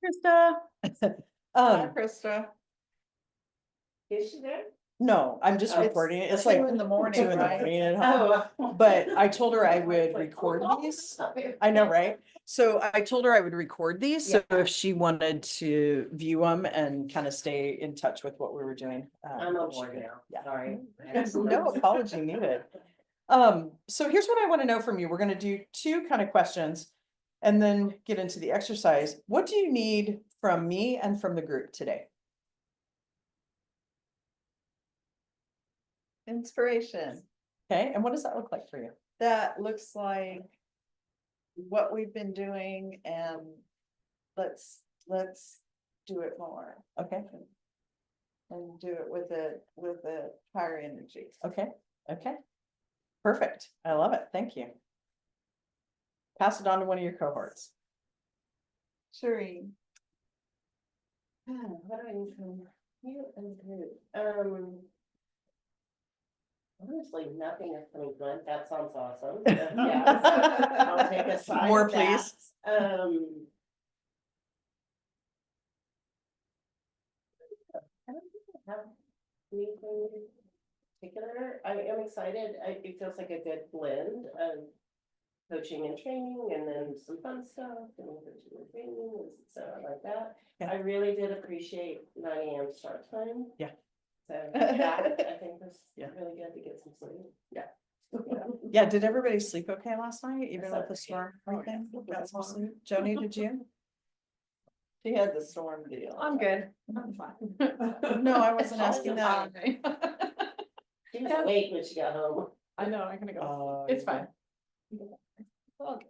Krista. Hi, Krista. Is she there? No, I'm just recording it. It's like 2 in the morning, 2 in the right? morning at home. But I told her I would record these. I know, right? So I told her I would record these, so if she wanted to view them and kind of stay in touch with what we were doing. I'm on she board could. now, Yeah. sorry. No apology needed. So here's what I want to know from you. We're gonna do 2 kind of questions and then get into the exercise. What do you need from me and from the group today? Inspiration. Okay, and what does that look like for you? That looks like what we've been doing, and let's do it more Okay, and do it with a higher energy. okay, okay. Perfect. I love it. Thank you. Pass it on to one of your cohorts. Shireen. What do I need from you and group? Honestly, nothing is coming good. That sounds awesome. But yeah, I'll take a side More, of that. please. I don't think I have anything particular. I am excited. It feels like a good blend of coaching and training, and then some fun stuff and coaching and training and stuff like that. Yeah. I really did appreciate 9 AM start time. Yeah. So that, I think was Yeah. really good to get some sleep. Yeah. Yeah. Yeah, did everybody sleep okay last night, even I with the slept storm? okay. Everything? Got some sleep? Joni, did you? She had the storm deal. I'm good. I'm fine. No, I wasn't asking that. She was awake when she got home. I know, I'm gonna go. Oh, It's yeah. fine. Okay.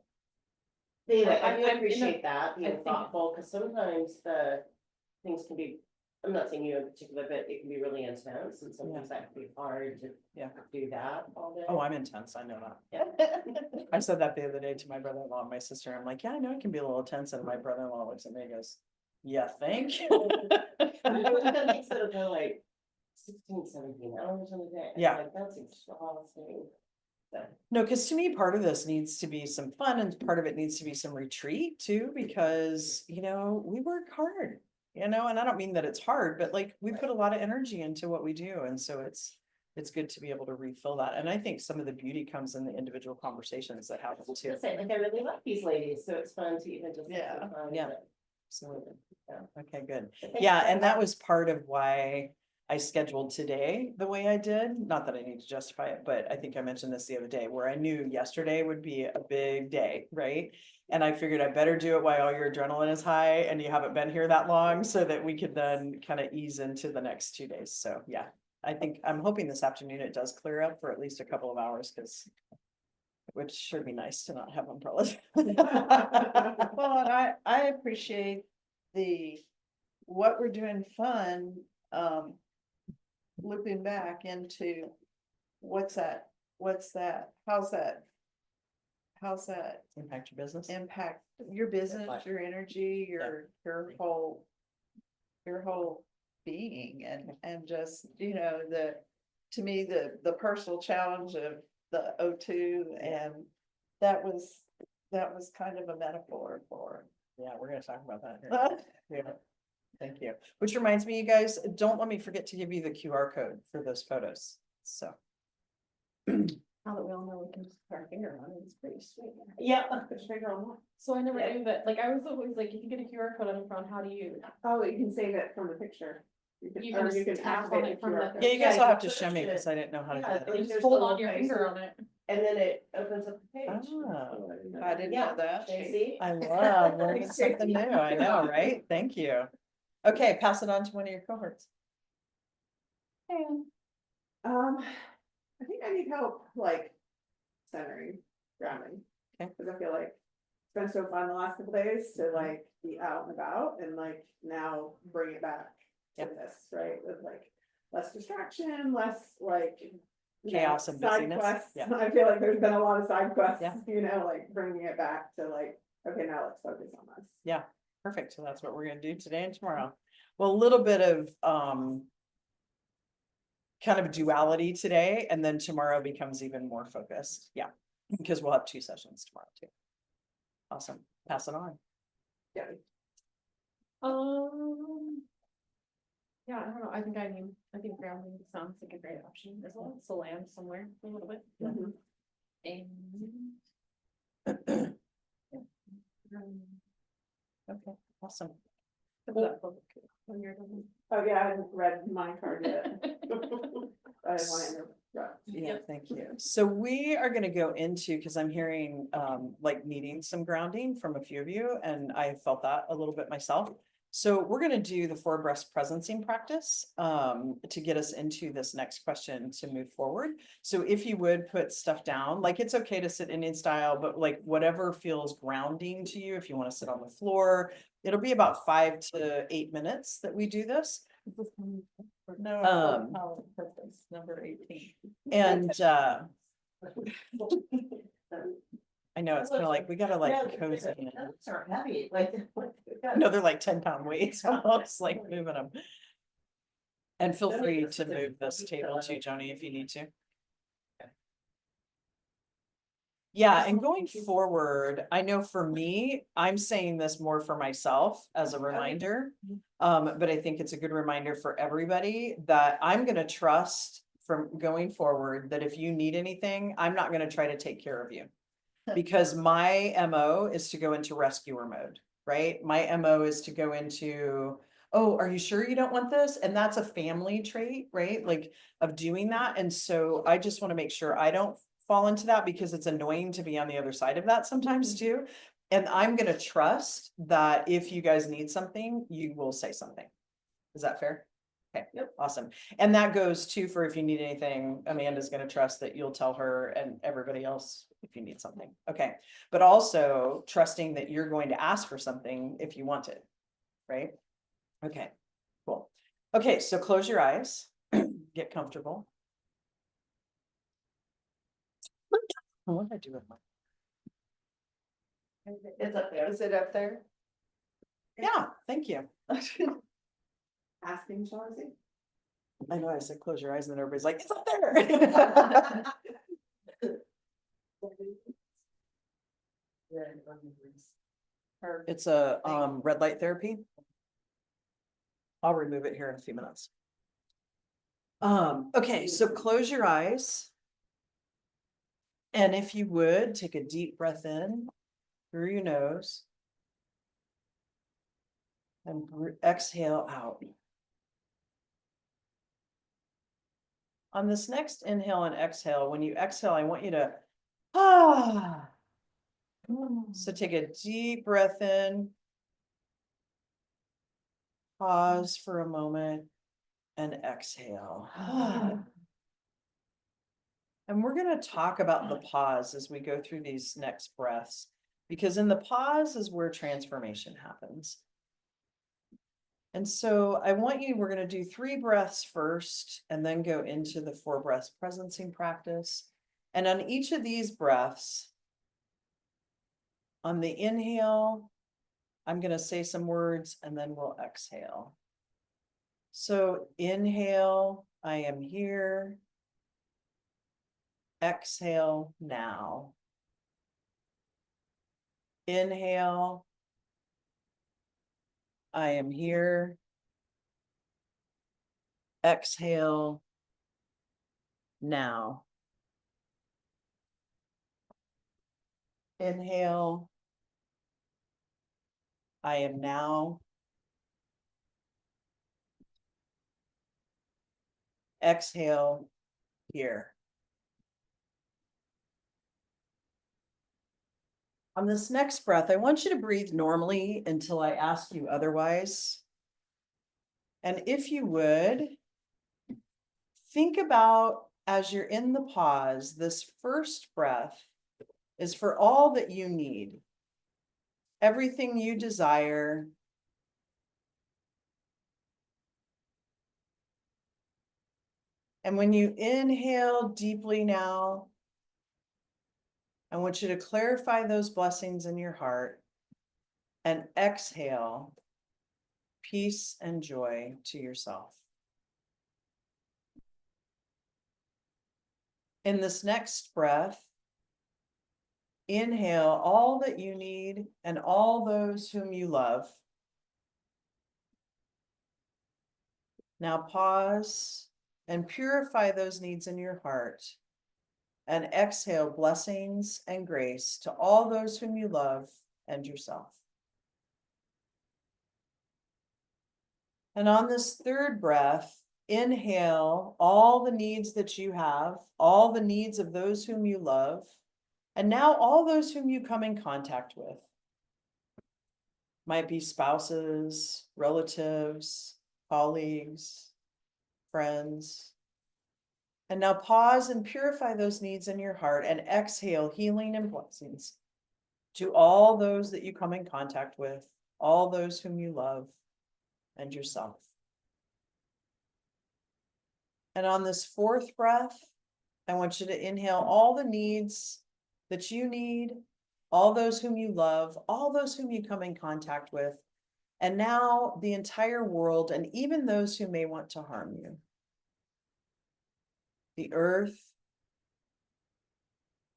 Anyway, I I'm do in the- appreciate that, I being think- thoughtful, because sometimes the things can be, I'm not saying you in particular, but it can be really intense, and sometimes that can be hard to Yeah. do that all day. Oh, I'm intense. I know that. Yeah. I said that the other day to my brother-in-law and my sister. I'm like, yeah, I know it can be a little tense. And my brother-in-law looks at me and goes, yeah, think. I was gonna think so, they're like 16, 17 hours in a day. I'm Yeah. like, that's exhausting. So, No, because to me, part of this needs to be some fun and part of it needs to be some retreat too, because, we work hard, and I don't mean that it's hard, but like we put a lot of energy into what we do. And so it's good to be able to refill that. And I think some of the beauty comes in the individual conversations that happen too. I say, like, I really like these ladies, so it's fun to even just. Yeah. have fun, Yeah. but- Absolutely. Yeah. Okay, good. but thank Yeah, you. and that was part of why I scheduled today the way I did. Not that I need to justify it, but I think I mentioned this the other day where I knew yesterday would be a big day, right? And I figured I better do it while all your adrenaline is high and you haven't been here that long so that we could then kind of ease into the next 2 days. So yeah, I'm hoping this afternoon it does clear up for at least a couple of hours because it would sure be nice to not have umbrellas. Well, and I appreciate what we're doing fun, looping back into what's that, how's that Impact your business. impact your business, Right. your energy, your whole being, and just, to me, the personal challenge of the O2, and that was kind of a metaphor for. Yeah, we're gonna talk about that here. Yeah, thank you. Which reminds me, you guys, don't let me forget to give you the QR code for those photos. So. Now that we all know we can just put our finger on it, it's pretty sweet. Yeah, put your finger on that. So I never Yeah. knew that, like, I was always like, if you get a QR code on the front, how do you? Oh, you can save it from the picture. You can just tap on it from the- Yeah, you Yeah, guys all you have to push show me it. because I didn't know how to do Yeah, that. like, You just there's hold little on your finger places. on it. And then it opens up the page. Oh, I didn't know that. See? I love learning something new. I know, right? Thank you. Okay, pass it on to one of your cohorts. I think I need help, like, centering, grounding. Okay. Cause I feel like it's been so fun the last couple days to like be out and about and like now bring it back to Yep. this, right? With like less distraction, less like. Chaos and side busyness. quests. Yeah. I feel like there's been a lot of side quests, Yeah. like bringing it back to like, okay, now let's focus on this. Yeah, perfect. So that's what we're gonna do today and tomorrow. Well, a little bit of kind of duality today, and then tomorrow becomes even more focused. Yeah, because we'll have 2 sessions tomorrow too. Awesome. Pass it on. Yeah. Yeah, I don't know, I think grounding sounds like a great option as well, to land somewhere a little bit. Mhm. And. Okay, awesome. When you're done. Oh, yeah, I haven't read my card yet. I didn't want to interrupt. Yeah, thank you. So we are gonna go into, because I'm hearing like needing some grounding from a few of you, and I felt that a little bit myself. So we're gonna do the 4 breaths presencing practice to get us into this next question to move forward. So if you would put stuff down, like it's okay to sit Indian style, but like whatever feels grounding to you, if you want to sit on the floor, it'll be about 5 to 8 minutes that we do this. No, purpose, number 18. And I know it's kind of like, we gotta like cozy in. Those are heavy, like. No, they're like 10-pound weights, almost like moving them. And feel free to move this table too, Joni, if you need to. Yeah, and going forward, I know for me, I'm saying this more for myself as a reminder. But I think it's a good reminder for everybody that I'm gonna trust from going forward, that if you need anything, I'm not gonna try to take care of you. Because my MO is to go into rescuer mode, right? My MO is to go into, oh, are you sure you don't want this? And that's a family trait, right? Like of doing that. And so I just want to make sure I don't fall into that, because it's annoying to be on the other side of that sometimes too. And I'm gonna trust that if you guys need something, you will say something. Is that fair? Okay, Yep. awesome. And that goes too for if you need anything, Amanda's gonna trust that you'll tell her and everybody else if you need something. Okay, but also trusting that you're going to ask for something if you want it, right? Okay, cool. Okay, so close your eyes, get comfortable. What did I do with my? It's up there. Is it up there? Yeah, thank you. Asking Chauncey. I know I said close your eyes and then everybody's like, it's up there. It's a red light therapy. I'll remove it here in a few minutes. Okay, so close your eyes. And if you would, take a deep breath in through your nose. And exhale out. On this next inhale and exhale, when you exhale, I want you to So take a deep breath in. Pause for a moment and exhale. And we're going to talk about the pause as we go through these next breaths, because in the pause is where transformation happens. And so I want you, we're going to do 3 breaths first and then go into the 4 breaths presencing practice. And on each of these breaths, on the inhale, I'm going to say some words and then we'll exhale. So inhale, I am here. Exhale now. Inhale, I am here. Exhale now. Inhale, I am now. Exhale here. On this next breath, I want you to breathe normally until I ask you otherwise. And if you would, think about as you're in the pause, this first breath is for all that you need, everything you desire. And when you inhale deeply now, I want you to clarify those blessings in your heart and exhale peace and joy to yourself. In this next breath, inhale all that you need and all those whom you love. Now pause and purify those needs in your heart. And exhale blessings and grace to all those whom you love and yourself. And on this third breath, inhale all the needs that you have, all the needs of those whom you love, and now all those whom you come in contact with. Might be spouses, relatives, colleagues, friends. And now pause and purify those needs in your heart and exhale healing and blessings to all those that you come in contact with, all those whom you love, and yourself. And on this fourth breath, I want you to inhale all the needs that you need, all those whom you love, all those whom you come in contact with, and now the entire world, and even those who may want to harm you. The earth.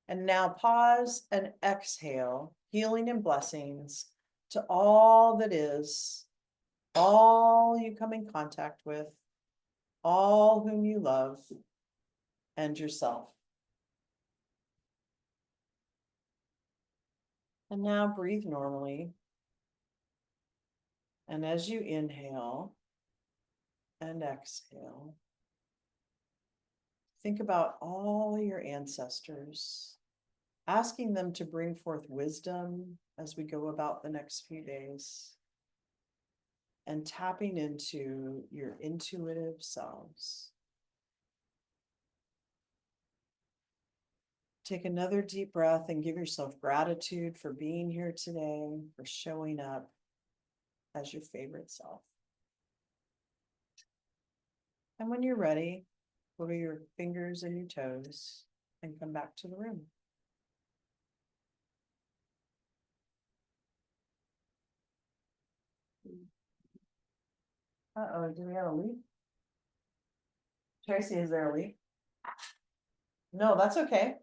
And now pause and exhale, healing and blessings to all that is, all you come in contact with, all whom you love, and yourself. And now breathe normally. And as you inhale and exhale, think about all your ancestors, asking them to bring forth wisdom as we go about the next few days, and tapping into your intuitive selves. Take another deep breath and give yourself gratitude for being here today, for showing up as your favorite self. And when you're ready, go to your fingers and your toes and come back to the room. Uh-oh, do we have a leak? Tracy, is there a leak? No, that's okay.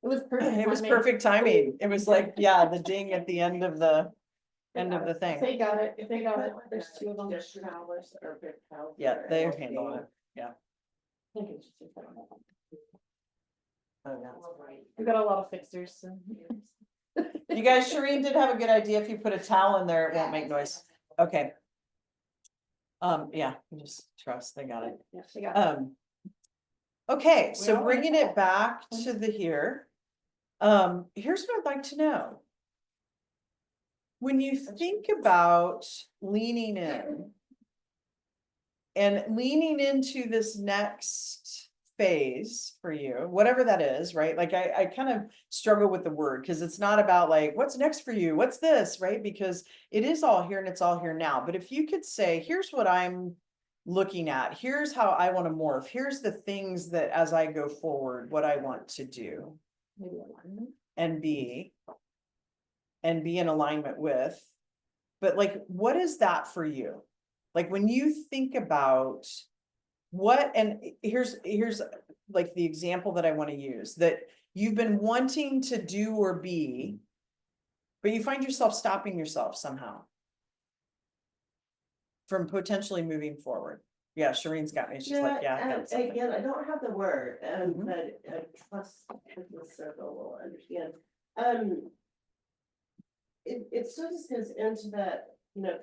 It was perfect. It was timing. perfect timing. It was like, yeah, the ding at the end of the If thing. they got it, if they got it, there's two of them. Towers or big towels. Yeah, they're handling it. I think it's just a second. Oh, yeah. We got a lot of fixers and. You guys, Shireen did have a good idea. If you put a towel in there, it won't make noise. Okay. Yeah, just trust, they got it. Yeah, they got it. Okay, We so all bringing have it back to the here. Here's what I'd like to know. When you think about leaning in and leaning into this next phase for you, whatever that is, right? Like I kind of struggle with the word because it's not about like, what's next for you? What's this, right? Because it is all here and it's all here now. But if you could say, here's what I'm looking at, here's how I want to morph, here's the things that as I go forward, what I want to do Maybe alignment. and be in alignment with. But like, what is that for you? Like when you think about what, and here's like the example that I want to use, that you've been wanting to do or be, but you find yourself stopping yourself somehow from potentially moving forward. Yeah, Shireen's got me. She's like, yeah. I got something. Again, I don't have the word, Mhm. but I trust the circle will understand. It still just goes into that,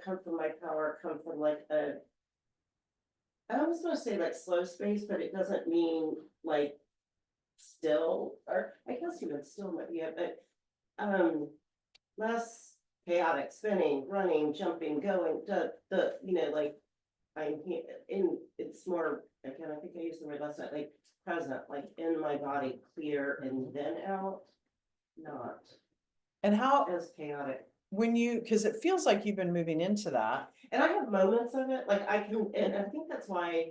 come from my power, come from like I almost want to say like slow space, but it doesn't mean like still, or I guess even still might be, but less chaotic, spinning, running, jumping, going, like I'm here in, it's more, again, I think I used the word last night, like present, like in my body, clear and then out, not And how, as chaotic. when you, because it feels like you've been moving into that. And I have moments of it, like I can, and I think that's why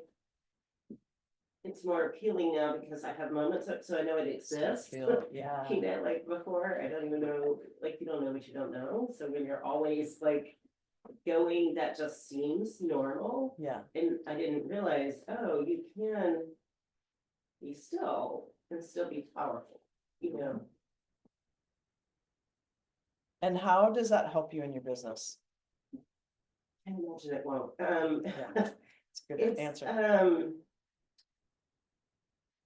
it's more appealing now because I have moments of it, so I know it exists. Yeah. Like before, I don't even know, like you don't know what you don't know. So when you're always like going, that just seems normal. Yeah. And I didn't realize, oh, you can be still and still be powerful, And how does that help you in your business? I imagine it won't. Yeah. It's a good It's, answer.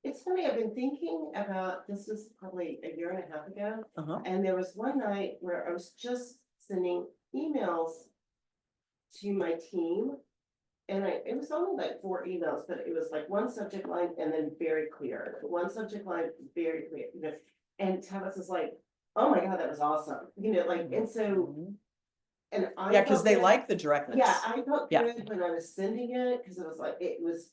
it's funny, I've been thinking about, this was probably a year and a half ago, Uh-huh. and there was one night where I was just sending emails to my team. And it was only like 4 emails, but it was like one subject line and then very clear, one subject line, very clear, you know. And Tavis is like, oh my God, that was awesome, you know, like, and so, Mhm. and I. Yeah, cause felt they good. like the directness. Yeah, I felt Yeah. good when I was sending it, cause it was like, it was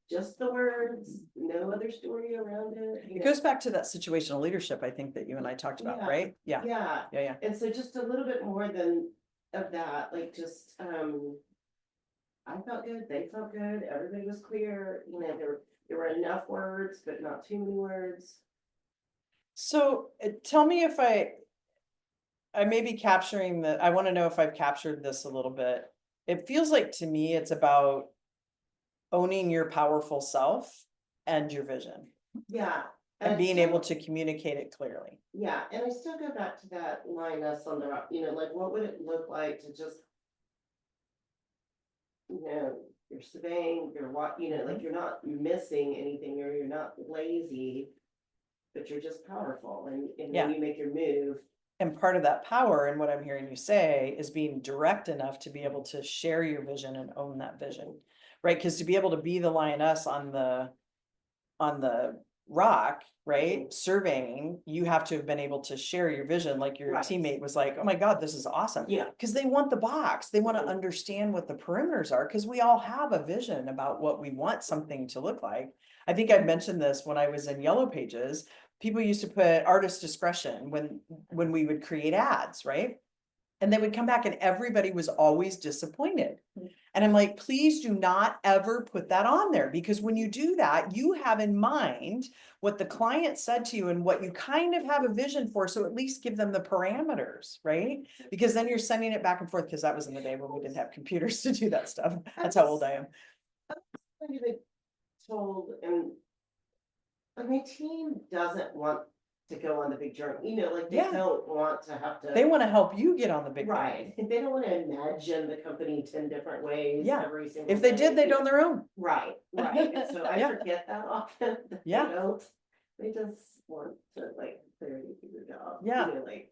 just the words, no other story around it. you It know. goes back to that situational leadership, I think that you and I talked about, Yeah. right? Yeah, Yeah, yeah. and so just a little bit more than of that, like just, I felt good, they felt good, everybody was clear, you know, there were enough words, but not too many words. So tell me if I may be capturing I wanna know if I've captured this a little bit. It feels like to me, it's about owning your powerful self and your vision Yeah. and I being able still- to communicate it clearly. Yeah, and I still go back to that line us on the rock, you know, like what would it look like to just. You know, you're surveying, you're what, you know, like you're not missing anything or you're not lazy. But you're just powerful and Yeah. when you make your move. And part of that power, and what I'm hearing you say, is being direct enough to be able to share your vision and own that vision, right? Because to be able to be the lioness on the rock, right, surveying, you have to have been able to share your vision, like your Right. teammate was like, oh my God, this is awesome. Yeah. Because they want the box, they want to Mhm. understand what the perimeters are, because we all have a vision about what we want something to look like. I think I mentioned this when I was in Yellow Pages. People used to put artist discretion when we would create ads, right? And they would come back and everybody was always disappointed. And I'm like, please do not ever put that on there, because when you do that, you have in mind what the client said to you and what you kind of have a vision for. So at least give them the parameters, right? Because then you're sending it back and forth, because that was in the day when we didn't have computers to do that stuff. That's how old I am. Kind of been told, and like my team doesn't want to go on the big journey, you know, like they Yeah. don't want to have to. They want to help you get on the big Right, journey. they don't want to imagine the company 10 different ways Yeah. every single. If they day. did, they'd on their own. Right, right, and so I Yeah. forget that often, that they Yeah. don't, they just want to like clearly do their job. Yeah. You know, like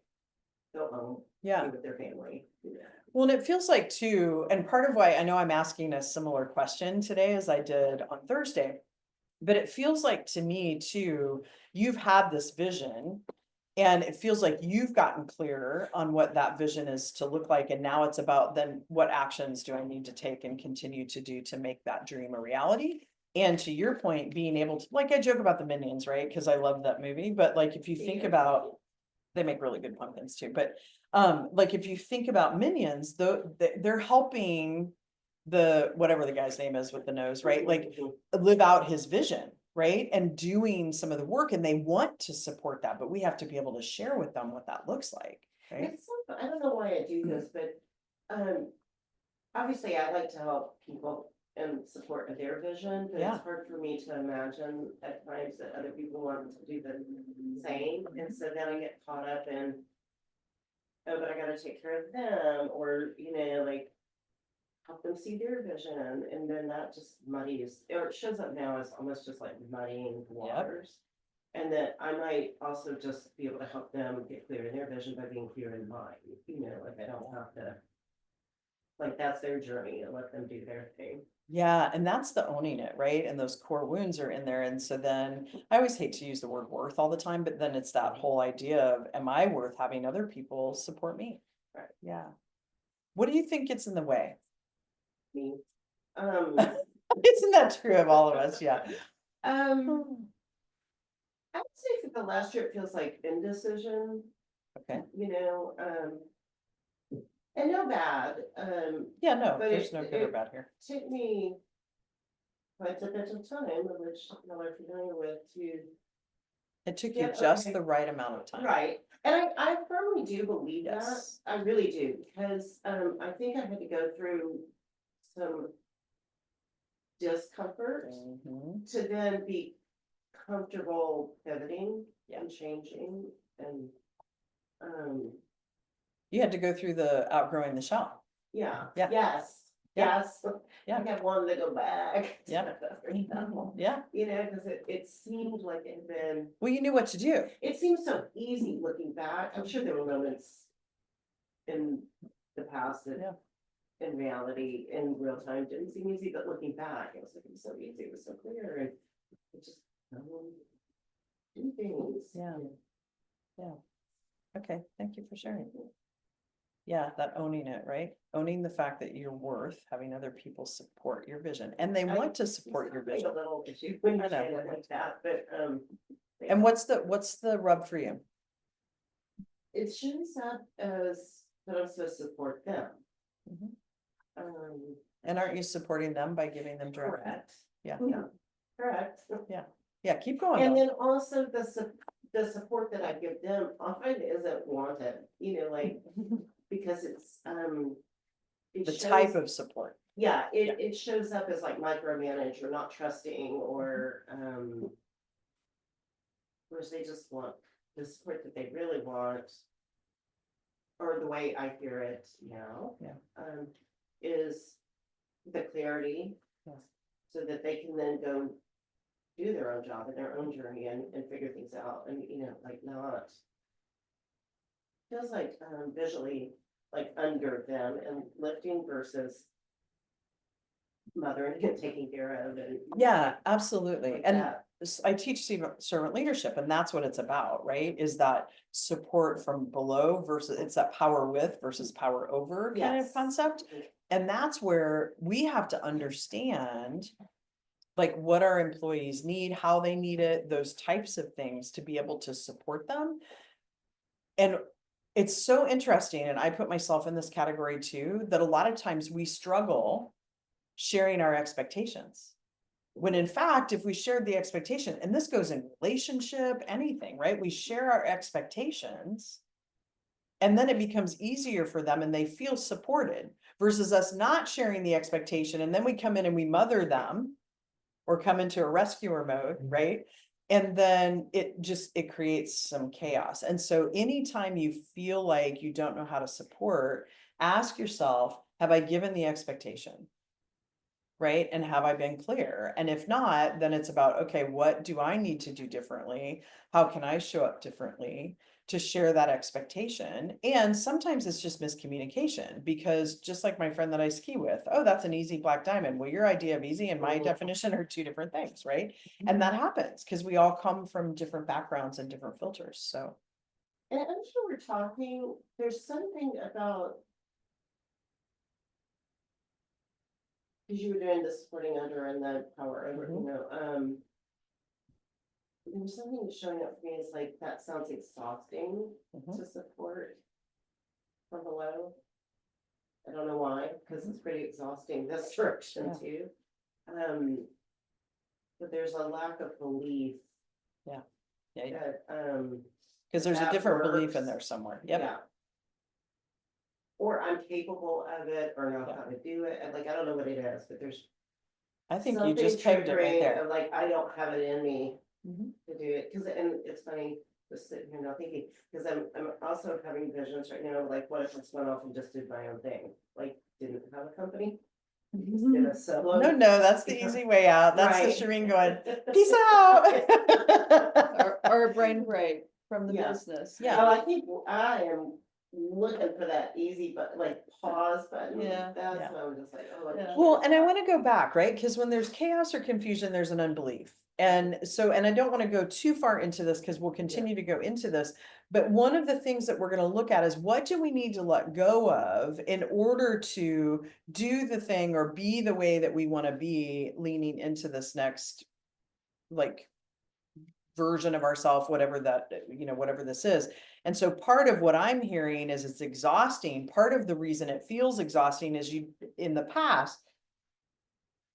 go home, Yeah. be with their family, you know. Well, and it feels like too, and part of why I know I'm asking a similar question today as I did on Thursday, but it feels like to me too, you've had this vision and it feels like you've gotten clearer on what that vision is to look like. And now it's about then what actions do I need to take and continue to do to make that dream a reality? And to your point, being able to, like I joke about the Minions, right? Because I love that movie, but like if you think about, they make really good pumpkins too, but like if you think about Minions, they're helping the whatever the guy's name is with the nose, right? Like live out his vision, right? And doing some of the work, and they want to support that, but we have to be able to share with them what that looks like, right? It's so, I don't know why I do this, but, obviously I like to help people and support their vision, but Yeah. it's hard for me to imagine at times that other people want to do the same, and so then I get caught up in. Oh, but I gotta take care of them, or, you know, like. Help them see their vision, and then that just muddies, or it shows up now as almost just like muddying waters. And that I might also just be able to help them get clear in their vision by being clear in mine, you know, like I don't have to. Like that's their journey, and let them do their thing. Yeah, and that's the owning it, right? And those core wounds are in there. And so then I always hate to use the word worth all the time, but then it's that whole idea of, am I worth having other people support me? Right. Yeah. What do you think gets in the way? Me. Isn't that true of all of us? Yeah. I would say for the last year, it feels like indecision, Okay. you know, and no bad, Yeah, no, But there's no good or it- bad here. took me. Quite a bit of time, which y'all are familiar with, to. It took you Yeah, just okay. the right amount of time. Right, and I firmly do believe that, Yes. I really do, because, I think I had to go through some. Discomfort Mhm. to then be comfortable pivoting Yeah. and changing and, You had to go through the outgrowing the shell. yeah, Yeah. yes. Yeah. Yes. Yeah. I have one to go back. Yeah. You Yeah, know, because it seemed like it had been, well, you knew what to do. it seems so easy looking back. I'm sure there were moments in the past that Yeah. in reality, in real time, didn't seem easy, but looking back, it was like, it was so easy, it was so clear, and it just, do things. Yeah. Okay, thank you for sharing. Yeah, that owning it, right? Owning the fact that you're worth having other people support your vision, and they want to support your It's like vision. a little issue when I you know. say it like that, but, And what's the rub for you? it shows up as that I'm supposed to support them. Mhm. Um, And aren't you supporting them by giving them direction? correct. Yeah. Yeah, correct. Yeah, keep going. And though. then also the support that I give them often isn't wanted, you know, like, because it's, it The shows- type of support. Yeah, it shows up as like micromanage or not trusting or, whereas they just want the support that they really want. Or the way I hear it now. Yeah. Is the clarity. Yes. So that they can then go do their own job and their own journey and figure things out and, you know, like not. Feels like, visually, like under them and lifting versus. Mothering and taking care of and. Yeah, absolutely. like And that. I teach servant leadership, and that's what it's about, right? Is that support from below versus, it's that power with versus power over kind of Yes. concept. And that's where we have to understand like what our employees need, how they need it, those types of things to be able to support them. And it's so interesting, and I put myself in this category too, that a lot of times we struggle sharing our expectations. When in fact, if we shared the expectation, and this goes in relationship, anything, right? We share our expectations. And then it becomes easier for them and they feel supported versus us not sharing the expectation. And then we come in and we mother them or come into a rescuer mode, right? And then it creates some chaos. And so anytime you feel like you don't know how to support, ask yourself, have I given the expectation? Right? And have I been clear? And if not, then it's about, okay, what do I need to do differently? How can I show up differently to share that expectation? And sometimes it's just miscommunication because just like my friend that I ski with, oh, that's an easy black diamond. Well, your idea of easy and my definition are two different things, right? And that happens because we all come from different backgrounds and different filters. So And I'm sure we're talking, there's something about. Cause you were doing the supporting under and the power over, you know, there was something showing up for me, it's like, that sounds exhausting mhm. to support. From below. I don't know why, cause it's pretty exhausting this direction Yeah. too. But there's a lack of belief Yeah, that, because there's a that different belief in works. there somewhere. Yep. Yeah. Or I'm capable of it, or know Yeah. how to do it, and like, I don't know what it is, but there's. I think you something just pegged it right triggering there. of, like, I don't have it in me Mhm. to do it, cause, and it's funny, just sitting here now thinking, cause I'm also having visions right now, like, what if I just went off and just did my own thing, like, didn't have a company? Just did a solo. No, that's the easy way out. That's the Right. Shireen going, peace out. Or a brain break from the Yeah. business. Yeah. Oh, I think I am looking for that easy, but like pause button. Yeah. That's Yeah. what I'm just like, oh. Yeah. Well, and I want to go back, right? Because when there's chaos or confusion, there's an unbelief. And so, and I don't want to go too far into this because we'll continue to go into this. But one of the things that we're going to look at is what do we need to let go of in order to do the thing or be the way that we want to be leaning into this next, like, version of ourselves, whatever that, whatever this is. And so part of what I'm hearing is it's exhausting. Part of the reason it feels exhausting is in the past,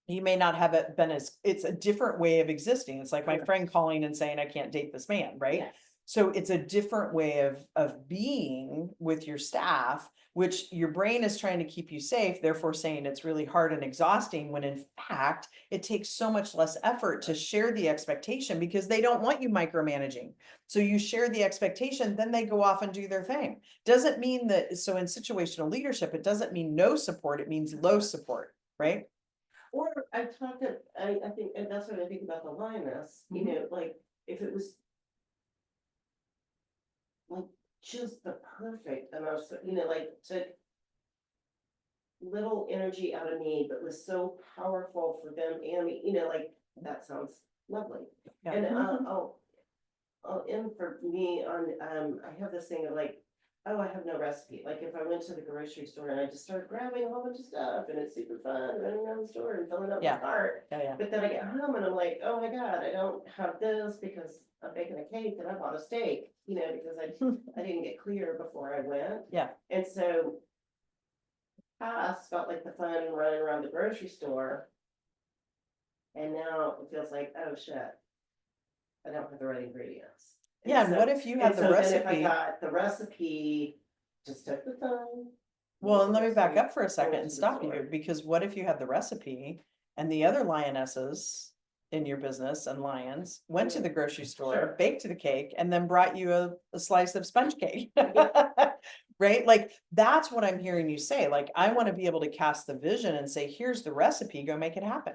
you may not have it been it's a different way of existing. It's like my Correct. friend calling and saying, I can't date this man, right? Yes. So it's a different way of being with your staff, which your brain is trying to keep you safe, therefore saying it's really hard and exhausting, when in fact, it takes so much less effort to share the expectation because they don't want you micromanaging. So you share the expectation, then they go off and do their thing. Doesn't mean that, so in situational leadership, it doesn't mean no support, it means low support, right? Or I've talked to, I think, and that's what I think about the lioness, you know, like, if it was. Like, just the perfect amount, you know, like, took. Little energy out of me, but was so powerful for them and me, you know, like, that sounds lovely. Yeah. And I'll end for me on, I have this thing of like, oh, I have no recipe. Like, if I went to the grocery store and I just started grabbing a whole bunch of stuff and it's super fun, running around the store and filling up my Yeah. cart. Yeah. But then I get home and I'm like, oh my God, I don't have this because I'm baking a cake and I bought a steak, you know, because I didn't get clear before I went. Yeah. And so past felt like the fun running around the grocery store. And now it feels like, oh shit, I don't have the right ingredients. Yeah, and what if you had the Then if I recipe? got the recipe, just took the time. Well, and let me back up for a Go second to and the stop store. you, because what if you had the recipe and the other lionesses in your business and lions went to the grocery store, Sure. baked the cake, and then brought you a slice of sponge cake? Right? Like, that's what I'm hearing you say. Like, I want to be able to cast the vision and say, here's the recipe, go make it happen.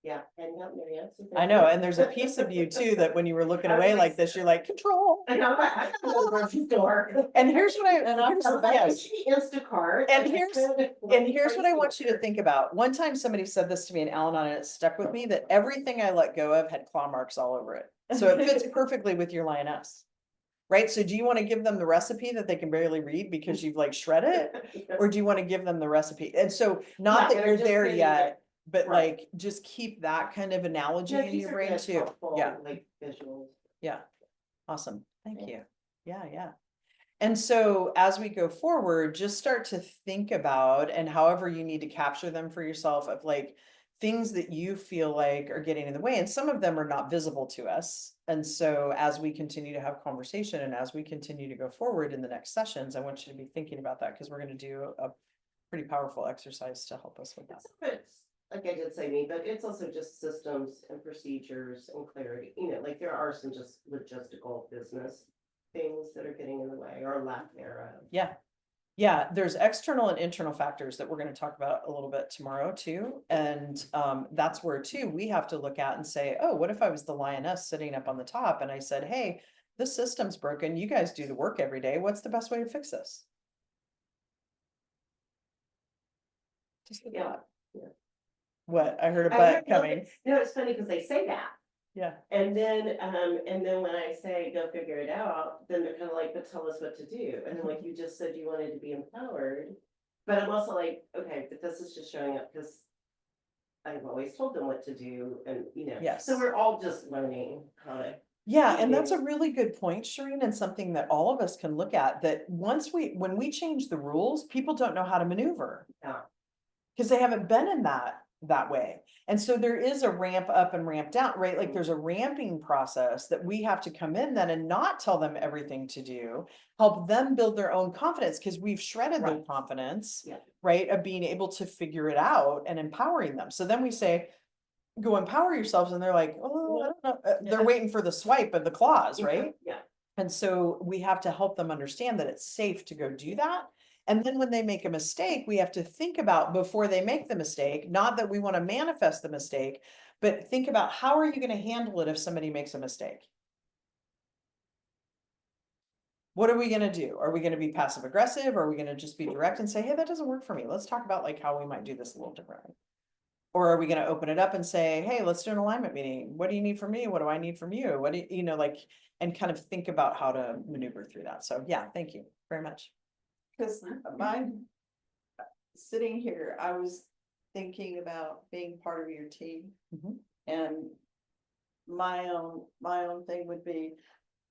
Yeah, and not Mary Ann, so I thank know, you. and there's a piece of you too, that when you were looking I was away like- like this, you're like, control. And I'm like, I gotta go to the grocery store. And here's what And I'm here's- like, yes. Instacart. And I here's- could, And here's what I crazy want you to here. think about. One time somebody said this to me in Al-Anon and it stuck with me, that everything I let go of had claw marks all over it. So it fits perfectly with your lioness. Right? So do you want to give them the recipe that they can barely read because you've like shred it? Or do you want to give them the recipe? And so not Yeah, that and you're just there getting yet, but right. like, just keep that kind of analogy Yeah, in these your are brain good, too. helpful, Yeah. like visuals. Yeah. Awesome. Thank Yeah. you. Yeah. And so as we go forward, just start to think about, and however you need to capture them for yourself, of like things that you feel like are getting in the way. And some of them are not visible to us. And so as we continue to have conversation and as we continue to go forward in the next sessions, I want you to be thinking about that, because we're going to do a pretty powerful exercise to help us with that. It's, like I did say me, but it's also just systems and procedures and clarity, you know, like there are some just logistical business things that are getting in the way or lack thereof. Yeah, there's external and internal factors that we're going to talk about a little bit tomorrow too. And that's where too, we have to look at and say, oh, what if I was the lioness sitting up on the top and I said, hey, this system's broken. You guys do the work every day. What's the best way to fix this? Just a Yeah, thought. yeah. What? I heard a I butt heard- coming. You know, it's funny because they say that. Yeah. And then when I say go figure it out, then they're kind of like, but tell us what to do. And then like you just said you wanted to be empowered. But I'm also like, okay, but this is just showing up because I've always told them what to do and, you know. Yes. So we're all just learning how to. Yeah, and that's a really good point, Shireen, and something that all of us can look at, that when we change the rules, people don't know how to maneuver. Yeah. Because they haven't been in that way. And so there is a ramp up and ramp down, right? Like there's a ramping process that we have to come in then and not tell them everything to do, help them build their own confidence, because we've shredded their Right. confidence, Yeah. right? Of being able to figure it out and empowering them. So then we say, go empower yourselves. And they're like, oh, I don't know. They're waiting for the swipe of the claws, right? Yeah. And so we have to help them understand that it's safe to go do that. And then when they make a mistake, we have to think about, before they make the mistake, not that we want to manifest the mistake, but think about, how are you going to handle it if somebody makes a mistake? What are we going to do? Are we going to be passive aggressive? Are we going to just be direct and say, hey, that doesn't work for me. Let's talk about like how we might do this a little differently. Or are we going to open it up and say, hey, let's do an alignment meeting. What do you need from me? What do I need from you? What do you know, like, and kind of think about how to maneuver through that. So yeah, thank you very much. Cause mine, sitting here, I was thinking about being part of your team. Mhm. And my own thing would be,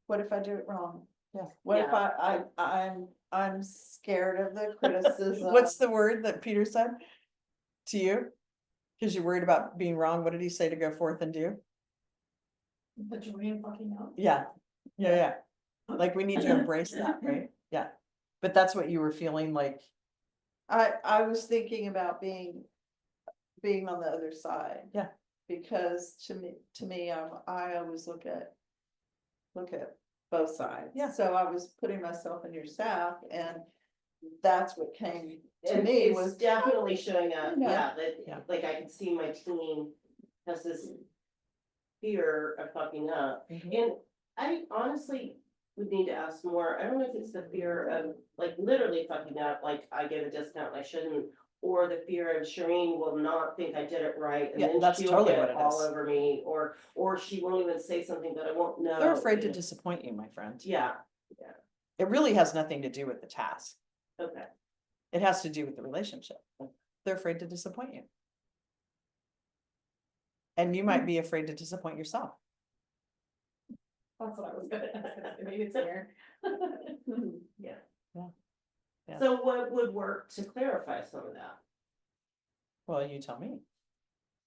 what if I do it wrong? Yeah. What if Yeah. I'm scared of the criticism. What's the word that Peter said to you? Because you're worried about being wrong. What did he say to go forth and do? The joy in fucking out. Yeah. Like, we need to embrace that, right? Yeah. But that's what you were feeling like, I was thinking about being on the other side. Yeah. Because to me, I always look at both sides. Yeah. So I was putting myself in your staff, and that's what came to And me it's was, definitely showing up, you know, yeah, Yeah. that, like, I can see my team has this fear of fucking up. Mhm. And I honestly would need to ask more, I don't know if it's the fear of, like, literally fucking up, like, I get a discount and I shouldn't, or the fear of Shireen will not think I did it right, and Yeah, then that's she'll totally what get it all is. over me, or she won't even say something, but I won't know. they're afraid to you know? disappoint you, my friend. Yeah, It really has nothing to do with the task. okay. It has to do with the relationship. They're afraid to disappoint you. And you might be afraid to disappoint yourself. That's what I was gonna ask, maybe it's here. Yeah. Yeah. Yeah. So what would work to clarify some of that? Well, you tell me.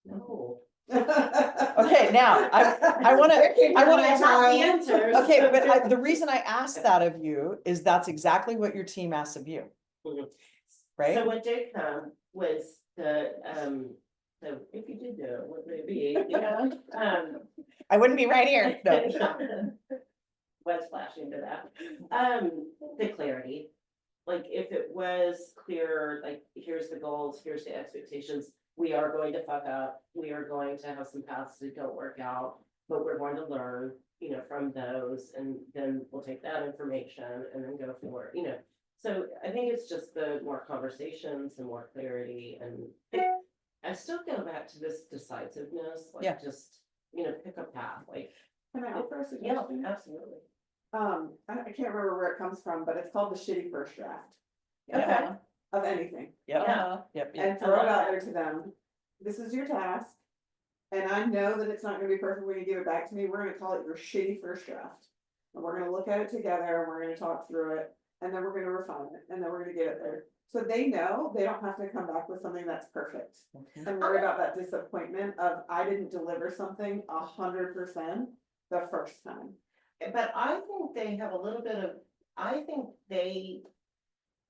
No. Okay, now, I wanna, I have the answers. okay, but the reason I asked that of you is that's exactly what your team asks of you, Mhm. right? So what did come was so if you did know, what would it be? yeah, I wouldn't be right here. No. Was flashing to that. The clarity, like if it was clear, like here's the goals, here's the expectations. We are going to fuck up, we are going to have some paths that don't work out, but we're going to learn, you know, from those, and then we'll take that information and then go forward, you know. So I think it's just the more conversations and more clarity, and I still go back to this decisiveness, Yeah. like just, you know, pick a path, like, Can I offer a yeah, suggestion? absolutely. I can't remember where it comes from, but it's called the shitty first draft Okay. of anything. Yep, uh-huh. yep, And yep. throw it love out that. there to them. This is your task. And I know that it's not gonna be perfect when you give it back to me. We're gonna call it your shitty first draft. And we're gonna look at it together, and we're gonna talk through it, and then we're gonna refine it, and then we're gonna get it there. So they know they don't have to come back with something that's perfect. Mhm. And worry about that disappointment of I didn't deliver something 100% the first time. But I think they have a little bit of, I think they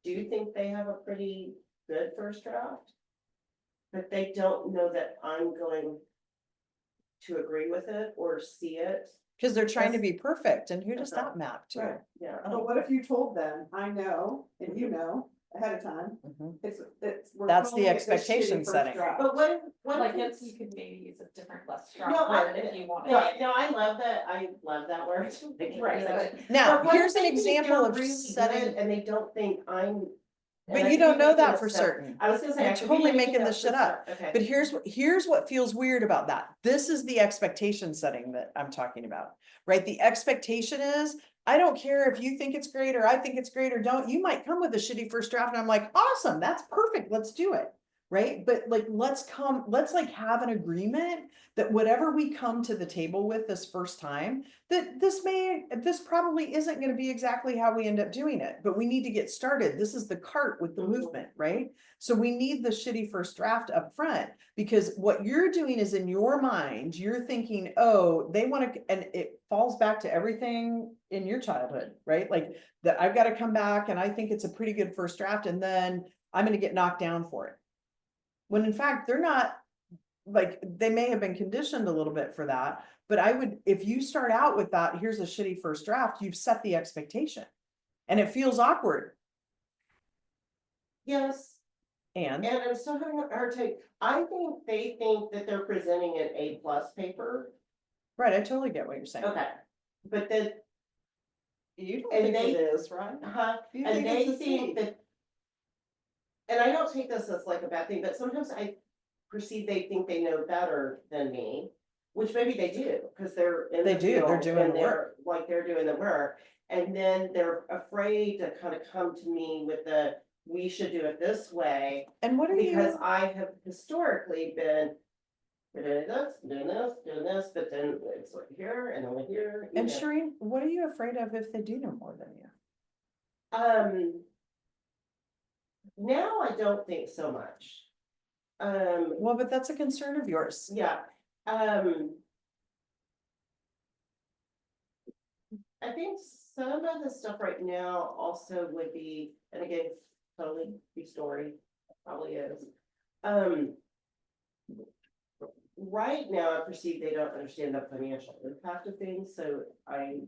do think they have a pretty good first draft. But they don't know that I'm going to agree with it or see it. Cause they're trying to be perfect, and who does Okay. that map to? Right. Yeah. But what if you told them, I know, and you know, ahead of time, Mhm. we're That's calling the it this expectation shitty first setting. draft. But what Like if it's, it's, you could maybe use a different, less No, strong I- word if you wanted. no, I love that word. Right. Now, But what if here's an they think example they're of really setting, good and they don't think I'm. and but I you could don't be know making that this for stuff- certain. I was gonna say. You're I could be totally making this this shit up. Okay. But here's what feels weird about that. This is the expectation setting that I'm talking about, right? The expectation is, I don't care if you think it's great or I think it's great or don't, you might come with a shitty first draft and I'm like, awesome, that's perfect, let's do it. Right? But like, let's like have an agreement that whatever we come to the table with this first time, that this probably isn't going to be exactly how we end up doing it, but we need to get started. This is the cart with the Mhm. movement, right? So we need the shitty first draft up front, because what you're doing is in your mind, you're thinking, oh, they want to, and it falls back to everything in your childhood, right? Like that I've got to come back and I think it's a pretty good first draft, and then I'm going to get knocked down for it. When in fact, they're not, like, they may have been conditioned a little bit for that, but I would, if you start out with that, here's a shitty first draft, you've set the expectation. And it feels awkward. Yes, And and I'm still having a hard time, I think they think that they're presenting an A+ paper, right, I totally get what you're saying. okay, but then, You don't And think they- it is, right? and You think they it's a think C. that. And I don't take this as like a bad thing, but sometimes I perceive they think they know better than me, which maybe they do, because they're in They the do, they're field doing and the work. like, they're doing the work. And then they're afraid to kind of come to me with the, we should do it this way, And what are because you, I have historically been. We're doing this, but then it's like here and over here. you and know. Shireen, what are you afraid of if they do know more than you? Now I don't think so much. Well, but that's a concern of yours. Yeah, I think some of the stuff right now also would be, and again, totally be story, probably is. Right now, I perceive they don't understand the financial impact of things, so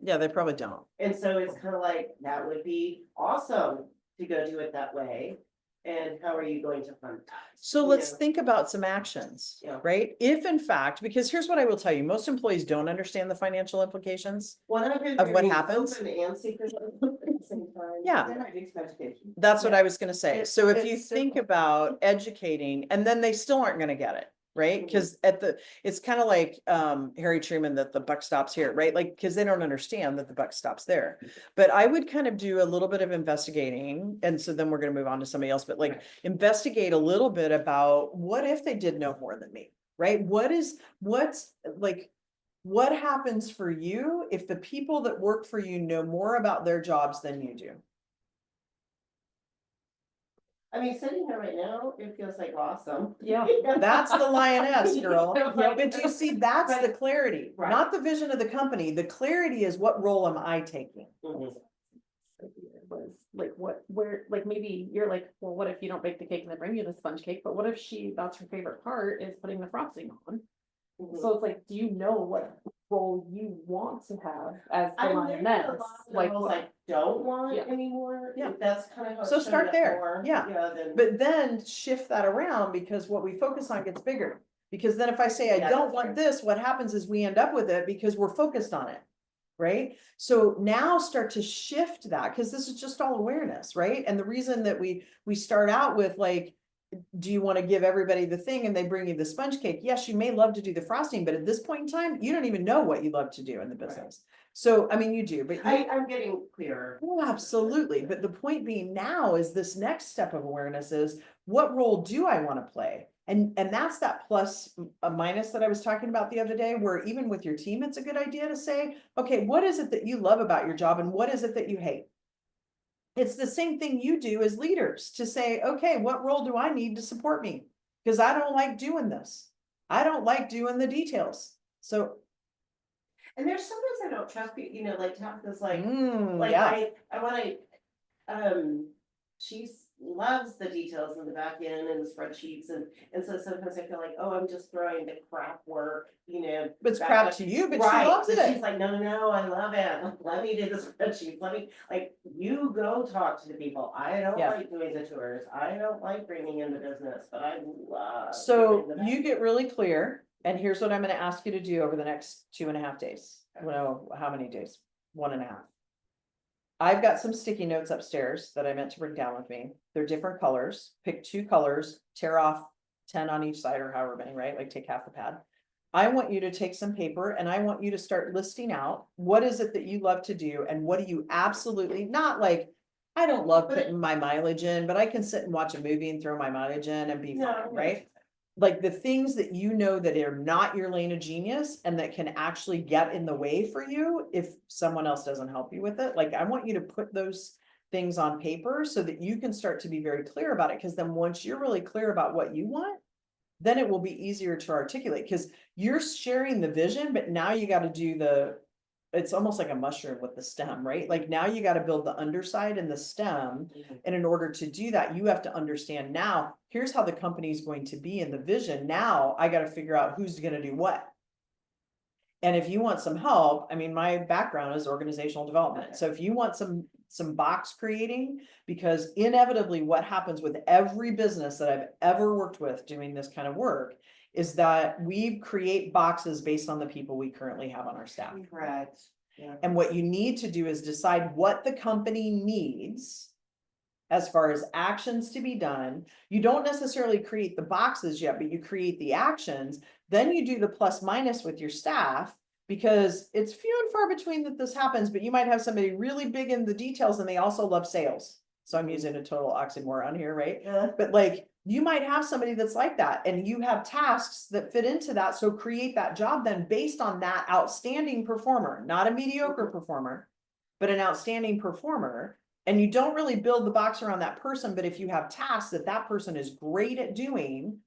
Yeah, they probably don't. and so it's kind of like, that would be awesome to go do it that way. And how are you going to fund that? So You let's know? think about some actions, Yeah. right? If in fact, because here's what I will tell you, most employees don't understand the financial implications. Of what happens? Open and secretive at the same time. Yeah. They might need some education. That's what I was gonna say. It- So if you it's think simple. about educating, and then they still aren't gonna get it, right? Mhm. Cause it's kind of like Harry Truman, that the buck stops here, right? Like, cause they don't understand that the buck stops there. But I would kind of do a little bit of investigating, and so then we're gonna move on to somebody else, but like investigate a little bit about what if they did know more than me, right? What happens for you if the people that work for you know more about their jobs than you do? I mean, sitting here right now, it feels like awesome. Yeah. That's the lioness, girl. Yeah, like- But do you see, that's the clarity, Right. not the vision of the company. The clarity is what role am I taking? Mhm. Was like where maybe you're like, well, what if you don't bake the cake and they bring you the sponge cake, but what if that's her favorite part is putting the frosting on? Mhm. So it's like, do you know what role you want to have as the I learned a lioness? lot of Like, roles what- I don't want Yeah. anymore. Yeah. That's kind of how. it So showed start up there. more. Yeah. Yeah, then. But then shift that around, because what we focus on gets bigger. Because then if I say I Yeah, don't that's want true. this, what happens is we end up with it because we're focused on it. Right? So now start to shift that, because this is just all awareness, right? And the reason that we start out with like, do you want to give everybody the thing and they bring you the sponge cake? Yes, you may love to do the frosting, but at this point in time, you don't even know what you love to do in the business. So, I mean, you do, but I'm getting clearer. Oh, absolutely. But the point being now is this next step of awareness is, what role do I want to play? And that's that plus a minus that I was talking about the other day, where even with your team, it's a good idea to say, okay, what is it that you love about your job and what is it that you hate? It's the same thing you do as leaders to say, okay, what role do I need to support me? Because I don't like doing this. I don't like doing the details. So, And there's sometimes I don't trust people, you know, like Tabitha's like, yeah. I wanna, she loves the details in the back end and the spreadsheets and so sometimes I feel like, oh, I'm just throwing the crap work, you know. But it's back crap up. to you, but Right, she loves but it. she's like, no, I love it, like, let me do the spreadsheets, let me, like, you go talk to the people, I don't Yeah. like doing the tours, I don't like bringing in the business, but I love. So doing the you get really clear, and here's what I'm gonna ask you to do over the next 2.5 days. Well, how many days? 1.5. I've got some sticky notes upstairs that I meant to bring down with me. They're different colors. Pick 2 colors, tear off 10 on each side or however many, right? Like take half the pad. I want you to take some paper and I want you to start listing out, what is it that you love to do and what do you absolutely not like. I don't love putting my mileage in, but I can sit and watch a movie and throw my mileage in and be No, I fine, know what right? you're Like the things that you know that are not your lane of genius and that can actually get in the way for you if someone else doesn't help you with it. Like I want you to put those things on paper so that you can start to be very clear about it. Because then once you're really clear about what you want, then it will be easier to articulate, because you're sharing the vision, but now you got to do it's almost like a mushroom with the stem, right? Like now you got to build the underside and the stem. saying. And in order to do that, you have to understand now, here's how the company is going to be in the vision. Now I got to figure out who's going to do what. And if you want some help, I mean, my background is organizational development. Okay. So if you want some box creating, because inevitably what happens with every business that I've ever worked with doing this kind of work is that we create boxes based on the people we currently have on our staff. Correct. And what you need to do is decide what the company needs as far as actions to be done. You don't necessarily create the boxes yet, but you create the actions. Then you do the plus minus with your staff, because it's few and far between that this happens, but you might have somebody really big in the details and they also love sales. So I'm using a total oxymoron here, right? Yeah. But like, you might have somebody that's like that and you have tasks that fit into that. So create that job then based on that outstanding performer, not a mediocre performer, but an outstanding performer. And you don't really build the box around that person, but if you have tasks that that person is great at doing,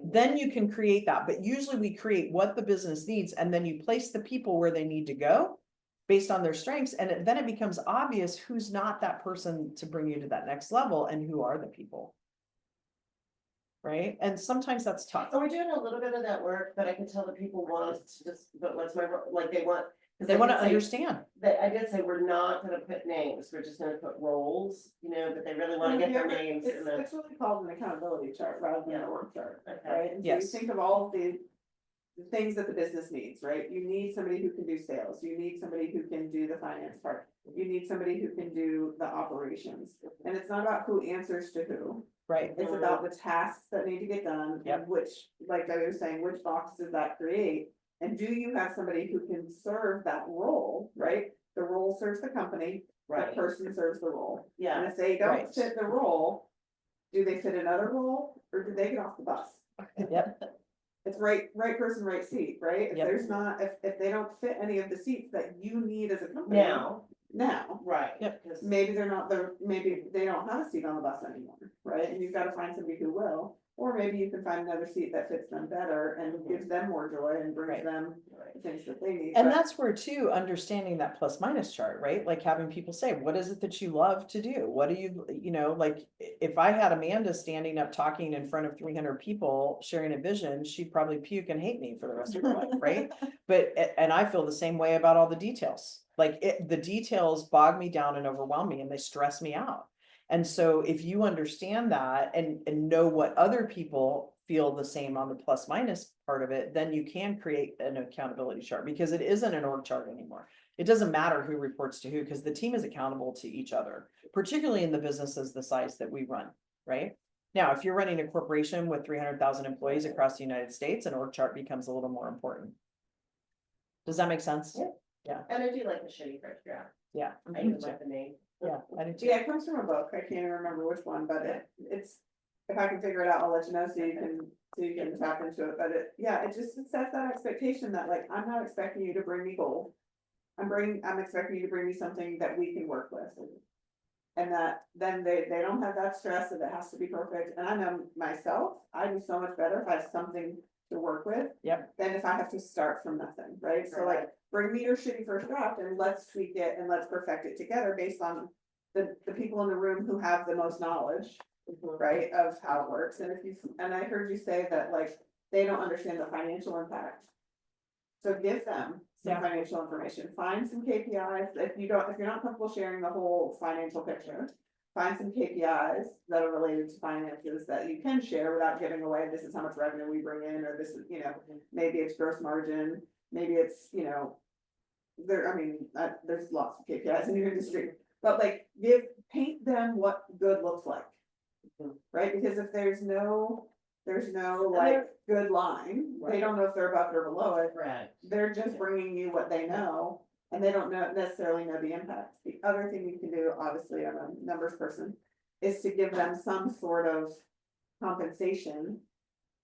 then you can create that. But usually we create what the business needs and then you place the people where they need to go. based on their strengths, and then it becomes obvious who's not that person to bring you to that next level and who are the people. Right? And sometimes that's tough. So we're doing a little bit of that work, but I can tell that people want to just, but what's my, like, they want. 'cause They I want to did say understand. That I did say, we're not gonna put names, we're just gonna put roles, but they really wanna get their names It's, in the. it's really called an accountability chart rather than Yeah. a work chart, Okay. right? And so Yes. you think of all of the things that the business needs, right? You need somebody who can do sales, you need somebody who can do the finance part, you need somebody who can do the operations. And it's not about who answers to who, Right. it's about the tasks that need to get done. Yep. And which, like I was saying, which box does that create? And do you have somebody who can serve that role, right? The role serves the company, that Right, person serves the role. And yeah, if they don't Right. fit the role, do they fit another role or do they get off the bus? Yep. It's right person, right seat, right? If Yep. there's not, if they don't fit any of the seats that you need as a company. Now, right. Yep. 'Cause- maybe they're not, maybe they don't have a seat on the bus anymore, right? And you've gotta find somebody who will. Or maybe you can find another seat that fits them better and gives them more joy and brings Right. them Right. the things that they need. And but- that's where too, understanding that plus minus chart, right? Like having people say, what is it that you love to do? What do you know, like if I had Amanda standing up talking in front of 300 people, sharing a vision, she'd probably puke and hate me for the rest of her life, right? But, and I feel the same way about all the details. Like the details bog me down and overwhelm me and they stress me out. And so if you understand that and know what other people feel the same on the plus minus part of it, then you can create an accountability chart because it isn't an org chart anymore. It doesn't matter who reports to who, because the team is accountable to each other, particularly in the businesses the size that we run, right? Now, if you're running a corporation with 300,000 employees across the United States, an org chart becomes a little more important. Does that make sense? Yeah. And I do like the shitty first draft, Yeah. I even like the name. Yeah, I do too. Yeah, it comes from a book. I can't even remember which one, but it's, if I can figure it out, I'll let you know so you can tap into it. But it just sets that expectation that like, I'm not expecting you to bring me gold. I'm expecting you to bring me something that we can work with. And that then they don't have that stress that it has to be perfect. And I know myself, I do so much better if I have something to work with. Yep. Than if I have to start from nothing, right? So like, bring me your shitty first draft and let's tweak it and let's perfect it together based on the people in the room who have the most knowledge, Mhm. right, of how it works. And and I heard you say that like, they don't understand the financial impact. So give them some Yeah. financial information, find some KPIs, if you're not comfortable sharing the whole financial picture. Find some KPIs that are related to finances that you can share without giving away, this is how much revenue we bring in, or this is, maybe it's gross margin, maybe it's, there's lots of KPIs in your industry. But like, paint them what good looks like. Mhm. Right, because if there's no like good line, they Right. don't know if they're above or below it. Right. They're just bringing you what they know, and they don't necessarily know the impact. The other thing you can do, obviously, I'm a numbers person, is to give them some sort of compensation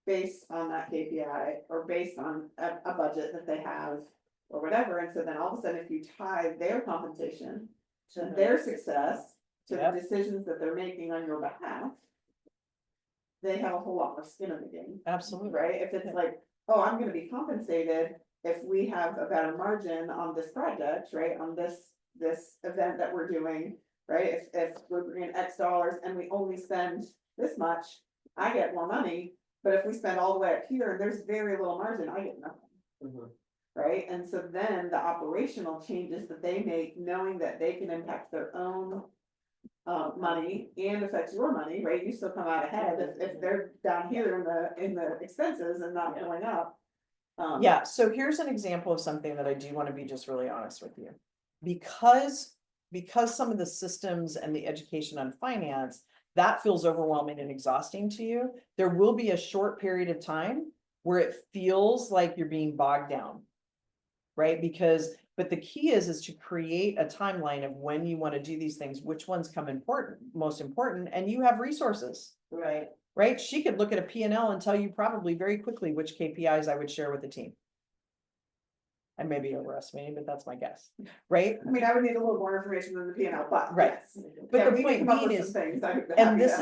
based on that KPI or based on a budget that they have or whatever. And so then all of a sudden, if you tie their compensation to their success, to the Yep. decisions that they're making on your behalf, they have a whole lot more skin in the game. Absolutely. Right, if it's like, oh, I'm gonna be compensated if we have a better margin on this project, right, on this event that we're doing. Right, if we're bringing X dollars and we only spend this much, I get more money, but if we spend all the way up here and there's very little margin, I get nothing. Mhm. Right, and so then the operational changes that they make, knowing that they can impact their own. Money and affect your money, right, you still come out ahead if they're down here in the expenses and not Yeah. going up. Yeah, so here's an example of something that I do want to be just really honest with you. Because some of the systems and the education on finance, that feels overwhelming and exhausting to you, there will be a short period of time where it feels like you're being bogged down. Right? But the key is to create a timeline of when you want to do these things, which ones come most important, and you have resources. Right. Right? She could look at a P&L and tell you probably very quickly which KPIs I would share with the team. I may be overestimating, but that's my guess, right? I mean, I would need a little more information than the P&L, but Right. yes. But Yeah, the we can point come up being with is, some things, I'm happy and to this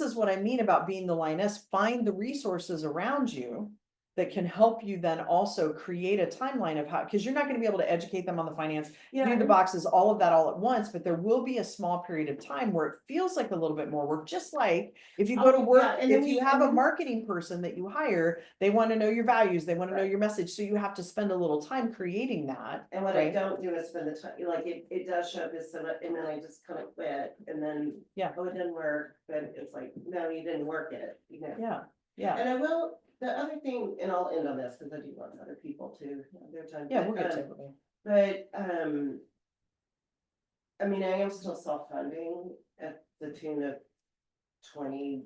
have. is what I mean about being the lioness, find the resources around you that can help you then also create a timeline of how, because you're not gonna be able to educate them on the finance, do the boxes, all of that all at once, but there will be a small period of time where it feels like a little bit more work, just like if you go to Oh, work, yeah, and then if you we- have and a then- marketing person that you hire, they wanna know your values, they wanna know Right. your message, so you have to spend a little time creating that. And what I Right. don't do is spend the time, like, it does show this, and then I just kind of quit, and then. Yeah. Oh, it didn't work, but it's like, no, you didn't work it, you know? Yeah, yeah, And I will, the other thing, and I'll end on this, because I do want other people to have their time. yeah, but, we'll get to it. I mean, I am still self-funding at the tune of 20+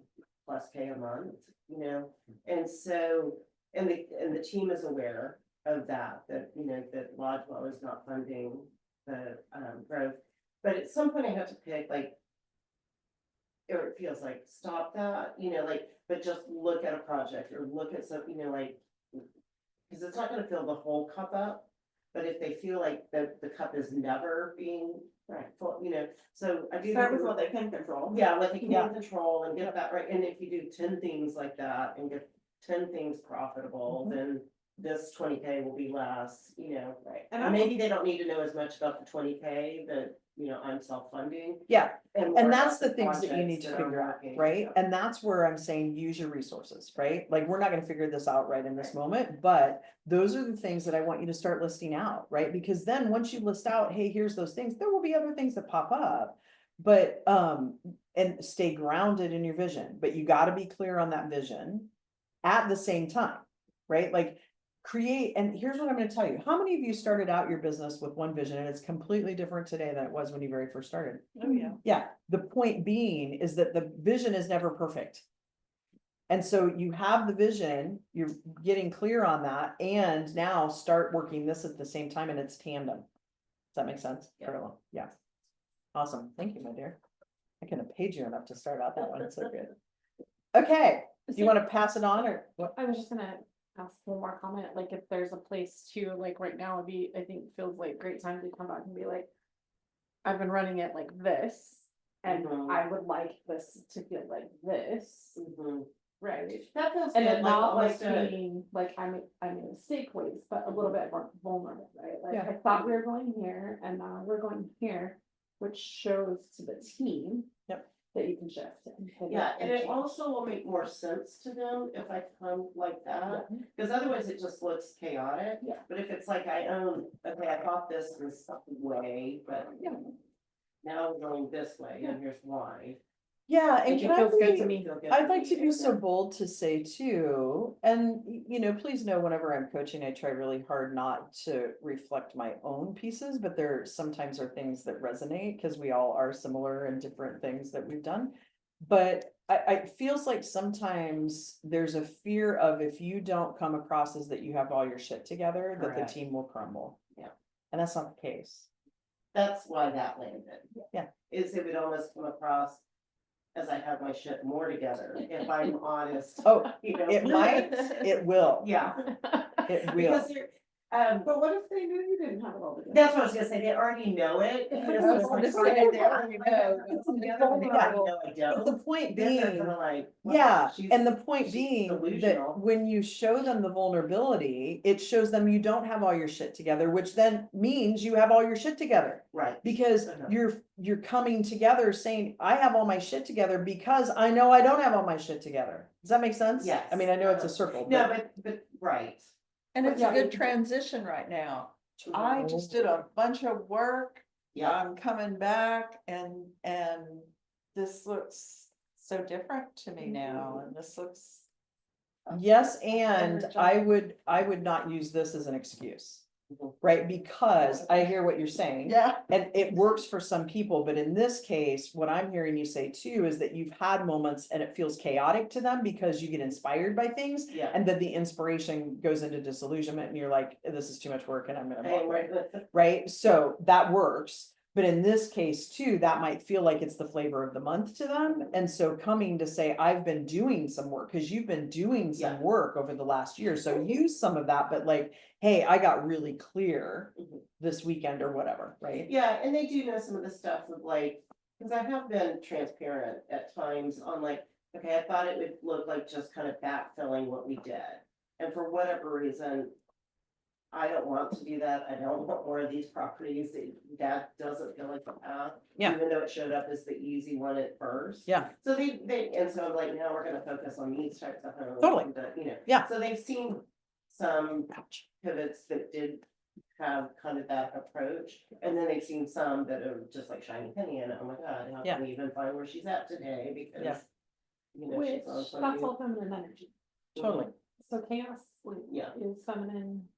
K a month, you know? And so, and the team is aware of that, you know, that Lodgewell is not funding the, growth. But at some point I have to pick, like, or it feels like, stop that, you know, like, but just look at a project or look at something, you know, like. Cause it's not gonna fill the whole cup up, but if they feel like the cup is never being full, you know, so I do. Start with what they can control. Yeah, what they Yeah. can control and get that right, and if you do 10 things like that and get 10 things profitable, Mhm. then this 20K will be less, you know. Right. And And maybe they don't need to know as much about the 20K that, you know, I'm self-funding. Yeah, more and that's about the things that you projects need to that are figure out, working. right? And that's where I'm saying, use your resources, right? Like, we're not gonna figure this out right in this moment, but those are the things that I want you to start listing out, right? Because then once you list out, hey, here's those things, there will be other things that pop up. But, and stay grounded in your vision, but you gotta be clear on that vision at the same time, right? Like, create, and here's what I'm gonna tell you, how many of you started out your business with one vision and it's completely different today than it was when you very first started? Oh, yeah. Yeah, the point being is that the vision is never perfect. And so you have the vision, you're getting clear on that, and now start working this at the same time and it's tandem. Does that make sense? Yeah. Parallel, yeah. Awesome, thank you, my dear. I couldn't have paid you enough to start out that one, so good. Okay, do you wanna pass it on or what? I was just gonna ask one more comment, like if there's a place to, like right now would be, I think feels like great time to come back and be like. I've been running it like this, and Mhm. I would like this to feel like this, Mhm. right? That feels And good, then like not like almost a, being, like, I'm in a safe ways, but a little bit more vulnerable, right? Like, Yeah. I thought we were going here, and now we're going here, which shows to the team. Yep. That you can shift. And pivot yeah, and it change. also will make more sense to them if I come like that. Cause otherwise it just looks chaotic. Yeah. But if it's like I own, okay, I thought this was way, but. Yeah. Now we're going this way and here's why. Yeah, and It can I feels good to be, me. Feel good I'd to like me to be and so then- bold to say too, and you know, please know whenever I'm coaching, I try really hard not to reflect my own pieces, but there sometimes are things that resonate, because we all are similar in different things that we've done. But it feels like sometimes there's a fear of, if you don't come across as that you have all your shit together, that the Correct. team will crumble. Yeah. And that's not the case. That's why that landed. Yeah. Is it would almost come across as I have my shit more together, if I'm honest. Oh, You know? it might, it will. Yeah, It will. because they're, But what if they knew you didn't have it all together? that's what I was gonna say, they already know it. Yeah. It's like, Just right saying, there, they already I have know. it together, and they already know I But the don't. point Then they're being, kinda like, well, yeah, she's- and the point she's being that delusional. when you show them the vulnerability, it shows them you don't have all your shit together, which then means you have all your shit together. Right, Because Uh-huh. you're coming together saying, I have all my shit together because I know I don't have all my shit together. Does that make sense? Yes. I mean, I know it's a circle, no, but but, right. And it's Yeah. a good transition right now. I just did a bunch of work. Yeah, I'm coming back and this looks so different to me now, and this looks. yes, and energizing. I would not use this as an excuse. Mhm. Right, because I hear what you're saying. Yeah. And it works for some people, but in this case, what I'm hearing you say too is that you've had moments and it feels chaotic to them because you get inspired by things. yeah. And then the inspiration goes into disillusionment and you're like, this is too much work and I'm gonna Hey, walk away. right, Right? So that works. But in this case too, that might feel like it's the flavor of the month to them. And so coming to say, I've been doing some work, because you've been doing some Yeah. work over the last year. So use some of that, but like, hey, I got really clear Mhm. this weekend or whatever, right? Yeah, and they do know some of the stuff of like, cause I have been transparent at times on like, okay, I thought it would look like just kind of backfilling what we did. And for whatever reason, I don't want to do that. I don't want more of these properties. That doesn't feel like the path. Yeah. Even though it showed up as the easy one at first. Yeah. So and so I'm like, now we're gonna focus on these types of homes. Totally. You know. Yeah. So they've seen some pivots that did have kind of that approach. And then they've seen some that are just like shiny penny and oh my God, how Yeah. can we even find where she's at today? Because, Yeah. you know, Which, she's on that's something. all feminine energy. Totally. So chaos, like, Yeah. is feminine.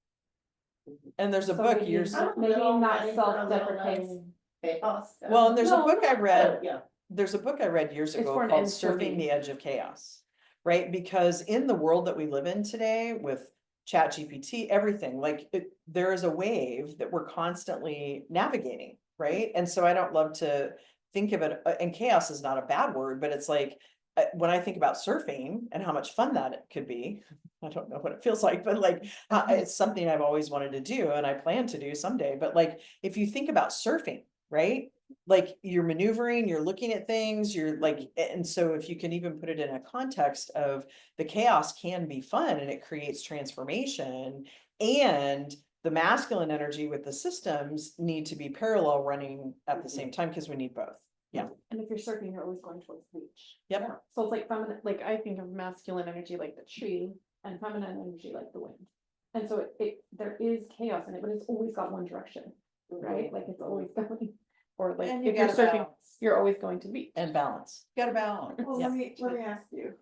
And there's a So book maybe years, not- I'm Maybe little not ready for a little self-deprecating. Chaos. well, and there's a No, book I no. read, Yeah. there's a book I read years It's ago for an called end for Surfing me. the Edge of Chaos. Right? Because in the world that we live in today with Chat GPT, everything, like there is a wave that we're constantly navigating, right? And so I don't love to think of it, and chaos is not a bad word, but it's like, when I think about surfing and how much fun that it could be, I don't know what it feels like, but like, it's something I've always wanted to do and I plan to do someday. But like, if you think about surfing, right? Like you're maneuvering, you're looking at things, you're like, and so if you can even put it in a context of the chaos can be fun and it creates transformation, and the masculine energy with the systems need to be parallel running at the same time because we need both. Yeah. And if you're surfing, you're always going towards the beach. Yep. So it's like feminine, like I think of masculine energy like the tree and feminine energy like the wind. And so there is chaos in it, but it's always got one direction, right? Like it's always going, or like And you if you're gotta surfing, balance. you're always going to beach. And balance. Gotta balance. Well, Yeah. let me ask you,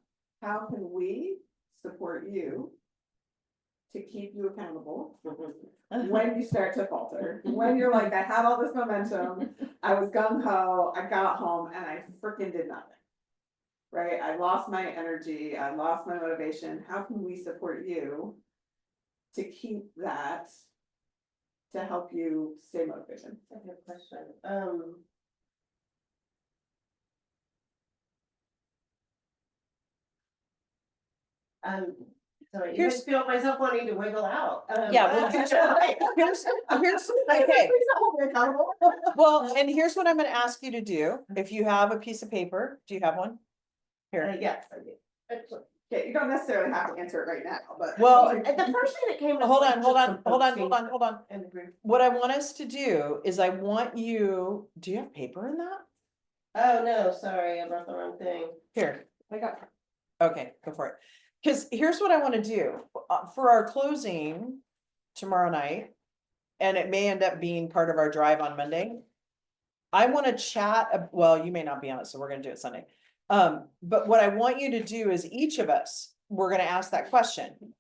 how can we support you to keep you accountable when you start to falter? When you're like, I had all this momentum, I was gung ho, I got home and I freaking did nothing. Right? I lost my energy, I lost my motivation. How can we support you to keep that, to help you stay motivated? That's a good question. Sorry, I Here's- feel myself wanting to wiggle out. Yeah, well, here's okay. Well, and here's what I'm gonna ask you to do. If you have a piece of paper, do you have one? Here. Yes, I do. Actually, Yeah, you don't necessarily have to answer it right now, but. Well, the first thing that came. was Hold like on, just hold on, some hold on, posting hold on, hold on. in the group. What I want us to do is I want you, do you have paper in that? Oh, no, sorry, I brought the wrong thing. Here, I got, okay, go for it. Cause here's what I wanna do, for our closing tomorrow night. And it may end up being part of our drive on Monday. I wanna chat, well, you may not be on it, so we're gonna do it Sunday. But what I want you to do is each of us, we're gonna ask that question.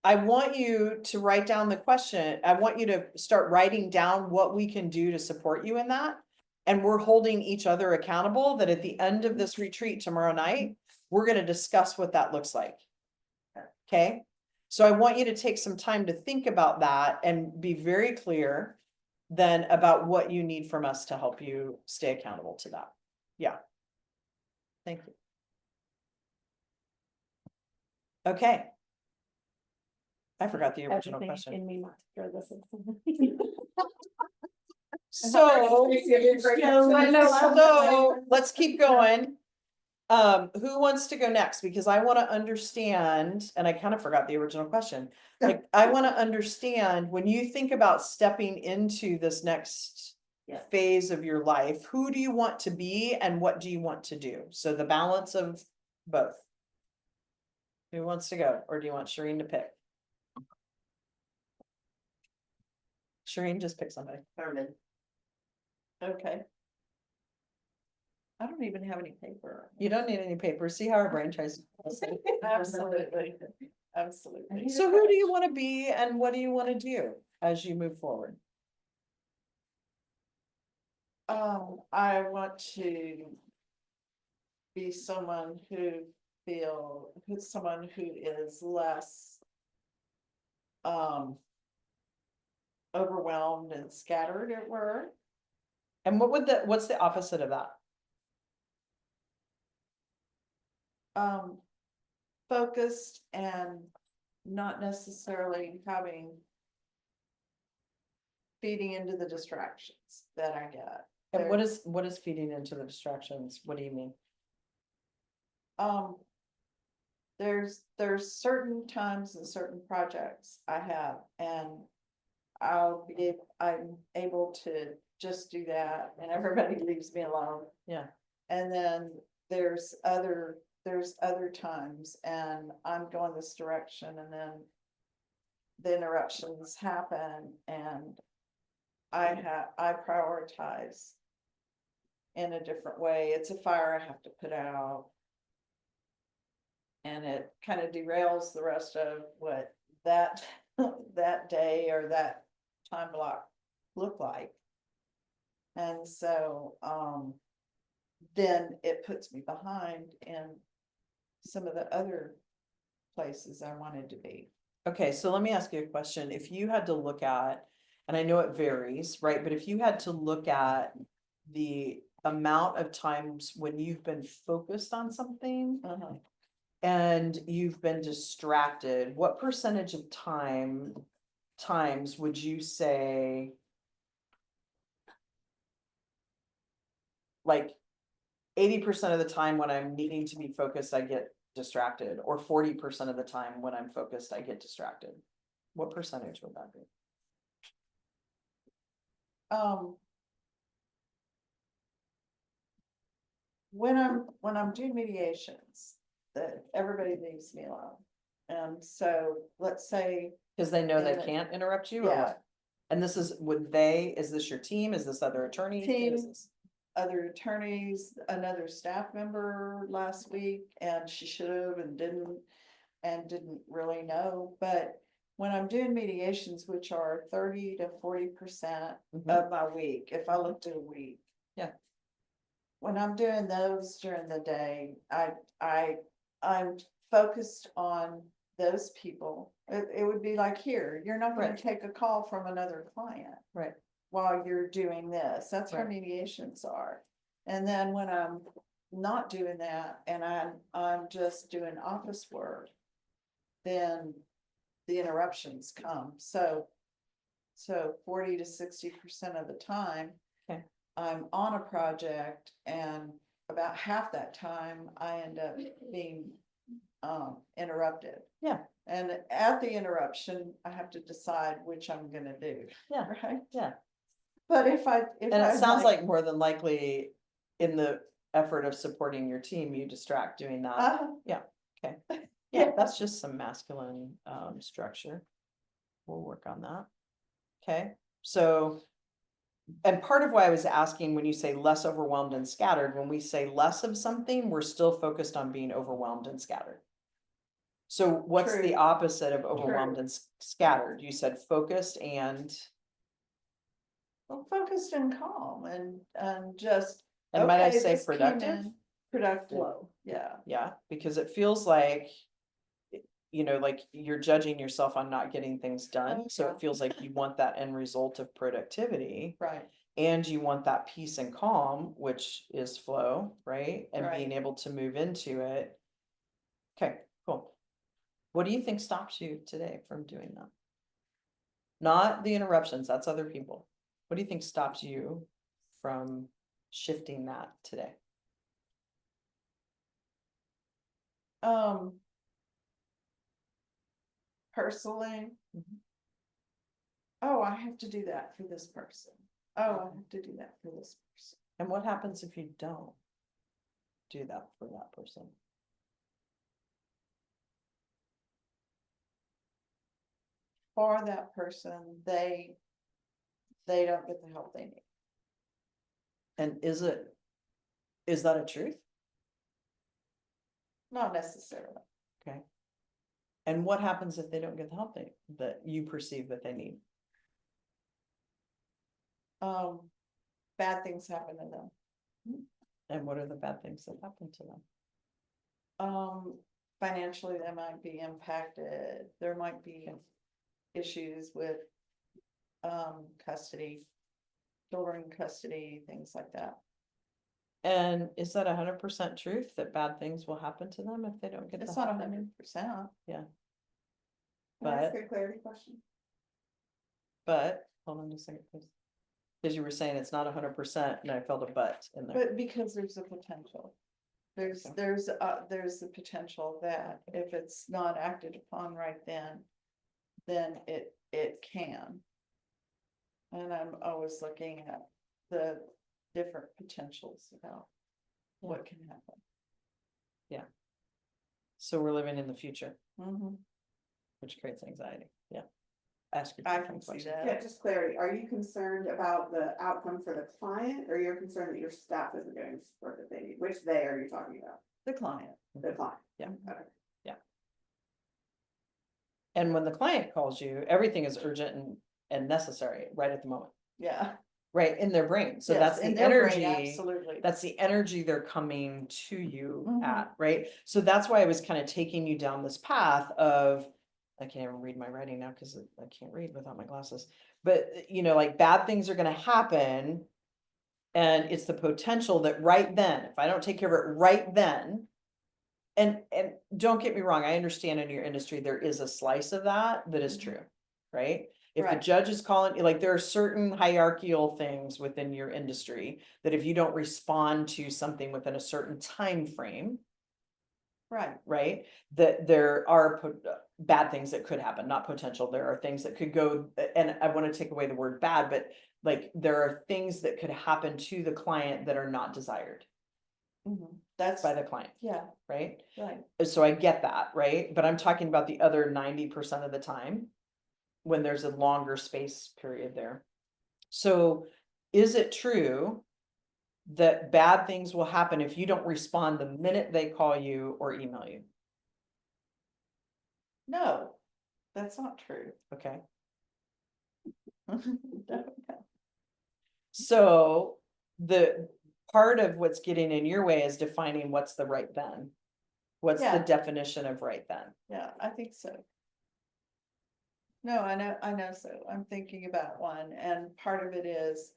I want you to write down the question. I want you to start writing down what we can do to support you in that. And we're holding each other accountable that at the end of this retreat tomorrow night, we're gonna discuss what that looks like. Okay? So I want you to take some time to think about that and be very clear then about what you need from us to help you stay accountable to that. Yeah. Thank you. Okay. I forgot the original everything question. in me not to throw this in. So, I know. so let's keep going. Who wants to go next? Because I want to understand, and I kind of forgot the original question. Like, I want to understand when you think about stepping into this next Yeah. phase of your life, who do you want to be and what do you want to do? So the balance of both. Who wants to go? Or do you want Shireen to pick? Shireen, just pick somebody. Carmen. Okay. I don't even have any paper. You don't need any paper. See how our brain tries to. Absolutely, absolutely. So who do you want to be and what do you want to do as you move forward? I want to be someone who's someone who is less overwhelmed and scattered at work. And what's the opposite of that? Focused and not necessarily feeding into the distractions that I get. And what is feeding into the distractions? What do you mean? there's certain times and certain projects I have, and I'm able to just do that, and everybody leaves me alone. Yeah. And then there's other times, and I'm going this direction, and then the interruptions happen, and I prioritize in a different way. It's a fire I have to put out. And it kind of derails the rest of what that, that day or that time block look like. And so, then it puts me behind in some of the other places I wanted to be. Okay, so let me ask you a question. If you had to look at, and I know it varies, right? But if you had to look at the amount of times when you've been focused on something and you've been distracted, what percentage of times would you say? Like 80% of the time when I'm needing to be focused, I get distracted, or 40% of the time when I'm focused, I get distracted. What percentage would that be? When I'm doing mediations, that everybody leaves me alone. And so let's say, Cause they know they Yeah. can't interrupt you or Yeah. what? And this is, is this your team? Is this other attorney? Who is Team. this? other attorneys, another staff member last week, and she should have and didn't really know, but when I'm doing mediations, which are 30 to 40% Mhm. of my week, if I looked at a week. Yeah. When I'm doing those during the day, I'm focused on those people. It would be like here, you're not gonna Right. take a call from another client Right. while you're doing this. That's how Right. mediations are. And then when I'm not doing that and I'm just doing office work, then the interruptions come. So 40 to 60% of the time, Okay. I'm on a project, and about half that time I end up being interrupted. Yeah. And at the interruption, I have to decide which I'm gonna do. Yeah. Right? Yeah. But if And it sounds like more than likely in the effort of supporting your team, you distract doing that. Yeah, Yeah. that's just some masculine structure. We'll work on that. Okay, so. And part of why I was asking, when you say less overwhelmed and scattered, when we say less of something, we're still focused on being overwhelmed and scattered. So what's the True. opposite of overwhelmed and scattered? You said focused and, Well, focused and calm and just. and might I okay, say this came productive? in, Productive, yeah. Yeah, because it feels like, like you're judging yourself on not getting things done. Oh, So yeah. it feels like you want that end result of productivity. Right, And you want that peace and calm, which is flow, right? And being Right. able to move into it. Okay, cool. What do you think stops you today from doing that? Not the interruptions, that's other people. What do you think stops you from shifting that today? personally. Mhm. Oh, I have to do that for this person. Oh, I have to do that for this person. And what happens if you don't do that for that person? For that person, they don't get the help they need. And is that a truth? Not necessarily. Okay. And what happens if they don't get the help that you perceive that they need? Bad things happen to them. And what are the bad things that happen to them? Financially, they might be impacted. There might be issues with custody, children custody, things like that. And is that 100% truth that bad things will happen to them if they don't get the It's help? not 100%. Yeah. Can I ask But, a clarity question? hold on just a second, please. Because you were saying it's not 100% and I felt a but in there. But because there's a potential. there's the potential that if it's not acted upon right then it can. And I'm always looking at the different potentials about what can happen. So we're living in the future, Mhm. which creates anxiety, yeah. Ask your I different can see questions. that. Yeah, just clarity, are you concerned about the outcome for the client, or you're concerned that your staff isn't getting the support that they need? Which they are you talking about? The client. The client? Yeah. Okay. And when the client calls you, everything is urgent and necessary right at the moment, Yeah. right, in their brain, so Yes, that's in the their brain, energy. absolutely. That's the energy they're coming to you Mhm. at, right? So that's why I was kind of taking you down this path of, I can't even read my writing now because I can't read without my glasses. But you know, like bad things are gonna happen. And it's the potential that right then, if I don't take care of it right then. And don't get me wrong, I understand in your industry, there is a slice of that is Mhm. true, right? If the Right. judge is calling, like, there are certain hierarchical things within your industry that if you don't respond to something within a certain time frame, Right. right? That there are bad things that could happen, not potential. There are things that could go, and I want to take away the word bad, but like there are things that could happen to the client that are not desired That's, by the client, yeah, right? right. So I get that, right? But I'm talking about the other 90% of the time when there's a longer space period there. So is it true that bad things will happen if you don't respond the minute they call you or email you? No, that's not true. Okay. No. So the part of what's getting in your way is defining what's the right then. What's the Yeah. definition of right then? Yeah, I think so. No, I know, so I'm thinking about one, and part of it is,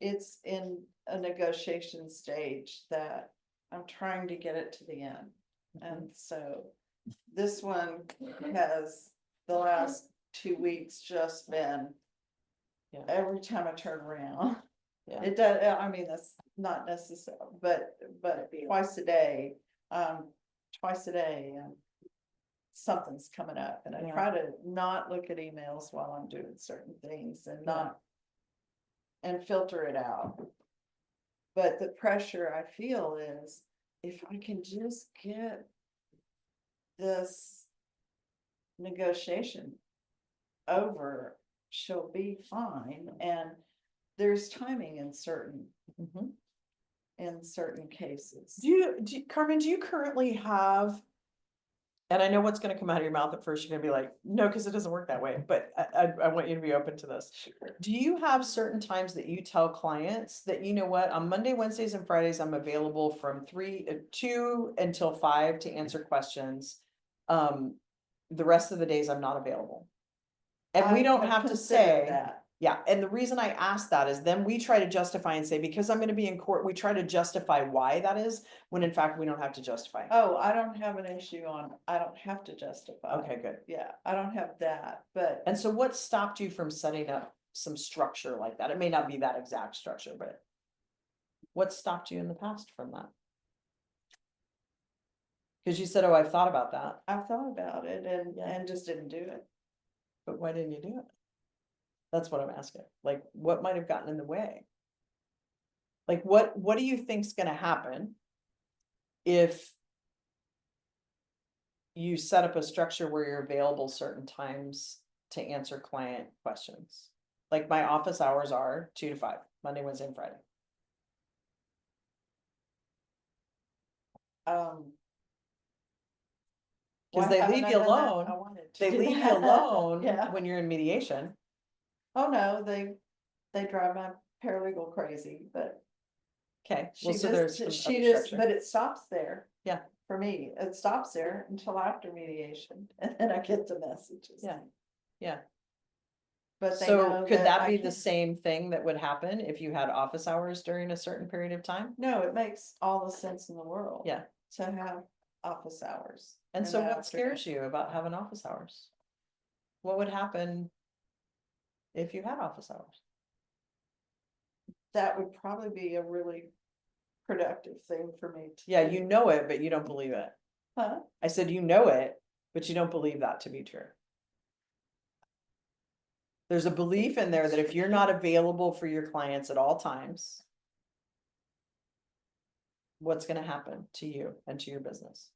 it's in a negotiation stage that I'm trying to get it to the end. And so this one has the last 2 weeks just been. Yeah. Every time I turn around. Yeah. It does, I mean, that's not necessary, but twice a day, twice a day, something's coming up, and I Yeah. try to not look at emails while I'm doing certain things and Yeah. not. And filter it out. But the pressure I feel is, if I can just get this negotiation over, she'll be fine, and there's timing in certain Mhm. cases. Carmen, do you currently have? And I know what's gonna come out of your mouth at first, you're gonna be like, no, because it doesn't work that way, but I want you to be open to this. Do you have certain times that you tell clients that, you know what, on Monday, Wednesdays and Fridays, I'm available from 2 until 5 to answer questions? The rest of the days I'm not available. And we I don't have have to considered say, that. yeah, and the reason I ask that is then we try to justify and say, because I'm gonna be in court, we try to justify why that is, when in fact we don't have to justify. Oh, I don't have an issue on, I don't have to justify. Okay, good. Yeah, I don't have that, but And so what stopped you from setting up some structure like that? It may not be that exact structure, but what stopped you in the past from that? Because you said, oh, I've thought about that, I've thought about it Yeah. and just didn't do it. but why didn't you do it? That's what I'm asking. Like, what might have gotten in the way? Like, what do you think's gonna happen if you set up a structure where you're available certain times to answer client questions? Like my office hours are 2 to 5, Monday, Wednesday, and Friday. Because Why they haven't leave I you done that? alone. I wanted to They do leave you that. alone Yeah. when you're in mediation. Oh, no, they drive my paralegal crazy, but Okay, she well, so there's just, some she other just, structure. but it stops there. Yeah. For me, it stops there until after mediation, and then I get the messages. Yeah. Yeah. But they So know could that I be the can- same thing that would happen if you had office hours during a certain period of time? No, it makes all the sense in the world. Yeah. To have office hours. And in so the what afternoon. scares you about having office hours? What would happen if you had office hours? That would probably be a really productive thing for me to. Yeah, do. you know it, but you don't believe it. Huh? I said, you know it, but you don't believe that to be true. There's a belief in there that if you're not available for your clients at all times, what's gonna happen to you and to your business?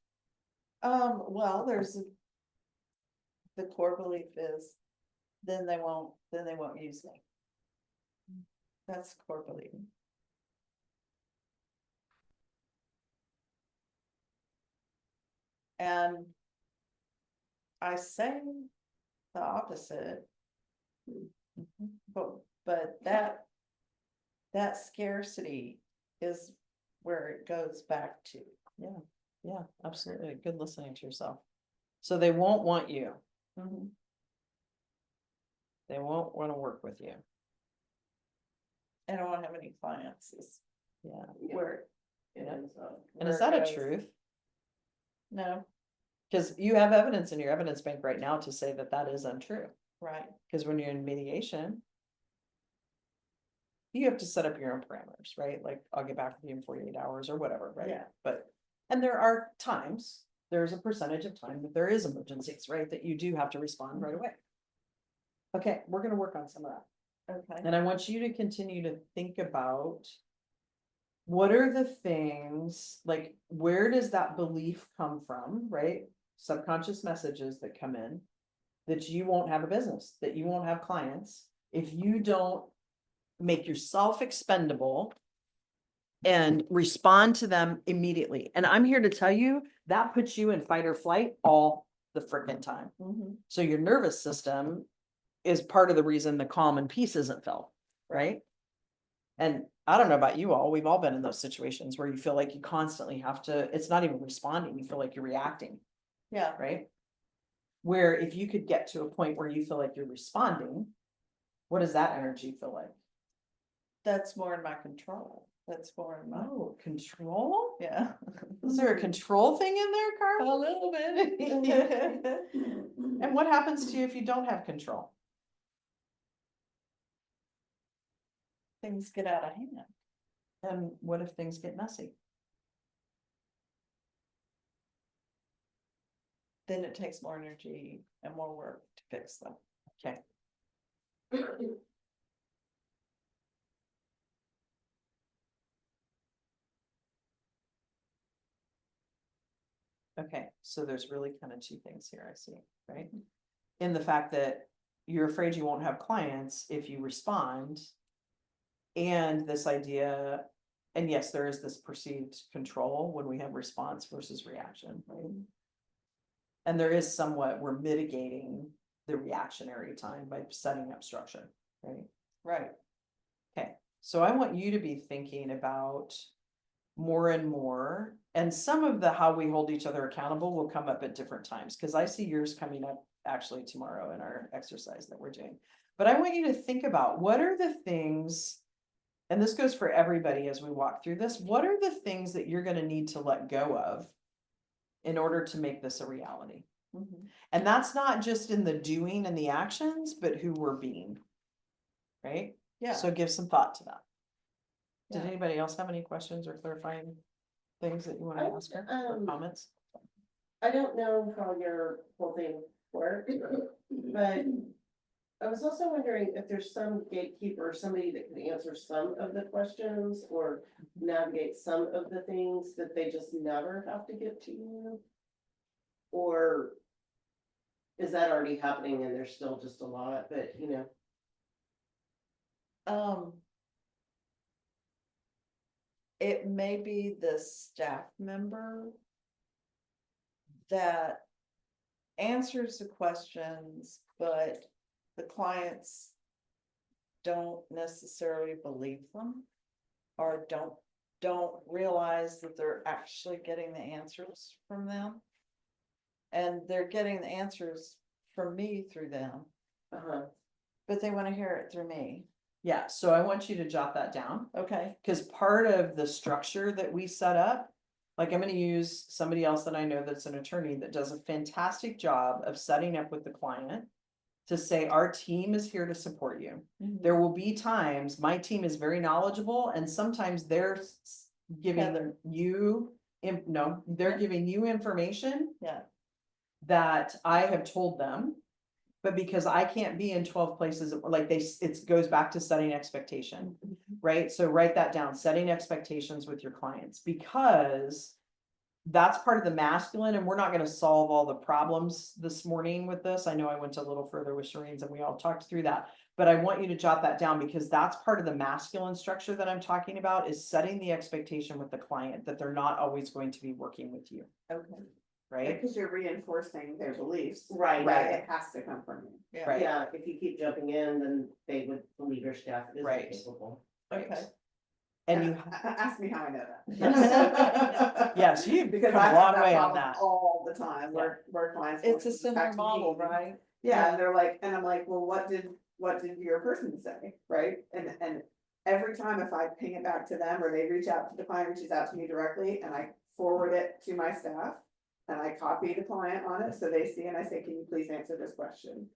Well, the core belief is, then they won't use me. That's the core belief. And I say the opposite. But that scarcity is where it goes back to. Yeah, absolutely. Good listening to yourself. So they won't want you. Mhm. They won't want to work with you. I don't want to have any clients is Yeah. where, It Yeah. is, And is Where that it a goes. truth? no, Because you have evidence in your evidence bank right now to say that that is untrue. right, Because when you're in mediation, you have to set up your own parameters, right? Like, I'll get back with you in 48 hours or whatever, right? Yeah. But, and there are times, there's a percentage of time that there is emergencies, right? That you do have to respond right away. Okay, we're gonna work on some of that. okay, And I want you to continue to think about what are the things, like, where does that belief come from, right? Subconscious messages that come in, that you won't have a business, that you won't have clients, if you don't make yourself expendable and respond to them immediately. And I'm here to tell you, that puts you in fight or flight all the freaking time. mhm, So your nervous system is part of the reason the calm and peace isn't felt, right? And I don't know about you all, we've all been in those situations where you feel like you constantly have to, it's not even responding, you feel like you're reacting, yeah, right? Where if you could get to a point where you feel like you're responding, what does that energy feel like? that's more in my control, that's more in my, Oh, control? yeah. Is there a control thing in there, A Carl? little bit. And what happens to you if you don't have control? Things get out of hand. And what if things get messy? Then it takes more energy and more work to fix them. Okay, okay, so there's really kind of two things here I see, right? In the fact that you're afraid you won't have clients if you respond. And this idea, and yes, there is this perceived control when we have response versus reaction, right? And there is somewhat, we're mitigating the reactionary time by setting up structure, right? Right. Okay, so I want you to be thinking about more and more, and some of the how we hold each other accountable will come up at different times, because I see yours coming up actually tomorrow in our exercise that we're doing. But I want you to think about what are the things, and this goes for everybody as we walk through this, what are the things that you're gonna need to let go of in order to make this a reality? Mhm. And that's not just in the doing and the actions, but who we're being. Right? Yeah. So give some thought to that. Did Yeah. anybody else have any questions or clarifying things that you want to ask her or comments? I don't know how your whole thing works, but I was also wondering if there's some gatekeeper, somebody that could answer some of the questions or navigate some of the things that they just never have to get to you? Or is that already happening and there's still just a lot, but you know? It may be the staff member that answers the questions, but the clients don't necessarily believe them or don't realize that they're actually getting the answers from them. And they're getting the answers from me through them, but they want to hear it through me. Yeah, so I want you to jot that down, Okay, because part of the structure that we set up, like I'm gonna use somebody else that I know that's an attorney that does a fantastic job of setting up with the client to say, our team is here to support you. Mhm. There will be times, my team is very knowledgeable, and sometimes giving Heather. you, no, they're Yeah. giving you information Yeah, that I have told them. But because I can't be in 12 places, like it goes back to setting expectation, right? So write that down, setting expectations with your clients, because that's part of the masculine, and we're not gonna solve all the problems this morning with this. I know I went a little further with Shireen's and we all talked through that. But I want you to jot that down, because that's part of the masculine structure that I'm talking about, is setting the expectation with the client that they're not always going to be working with you, okay, right? Because you're reinforcing their beliefs. Right. That it has to come from you. yeah, Right. Yeah, if you keep jumping in, then they would believe your staff isn't Right. capable. okay. And you, Ask me how I know that. yes, you've Because come I a have long that way on problem that. all the time, where clients. want It's a to similar contact me. model, right? Yeah, and they're like, and I'm like, well, what did your person say, right? And every time if I ping it back to them, or they reach out to the client, reaches out to me directly, and I forward it to my staff. And I copy the client on it, so they see, and I say, can you please answer this question?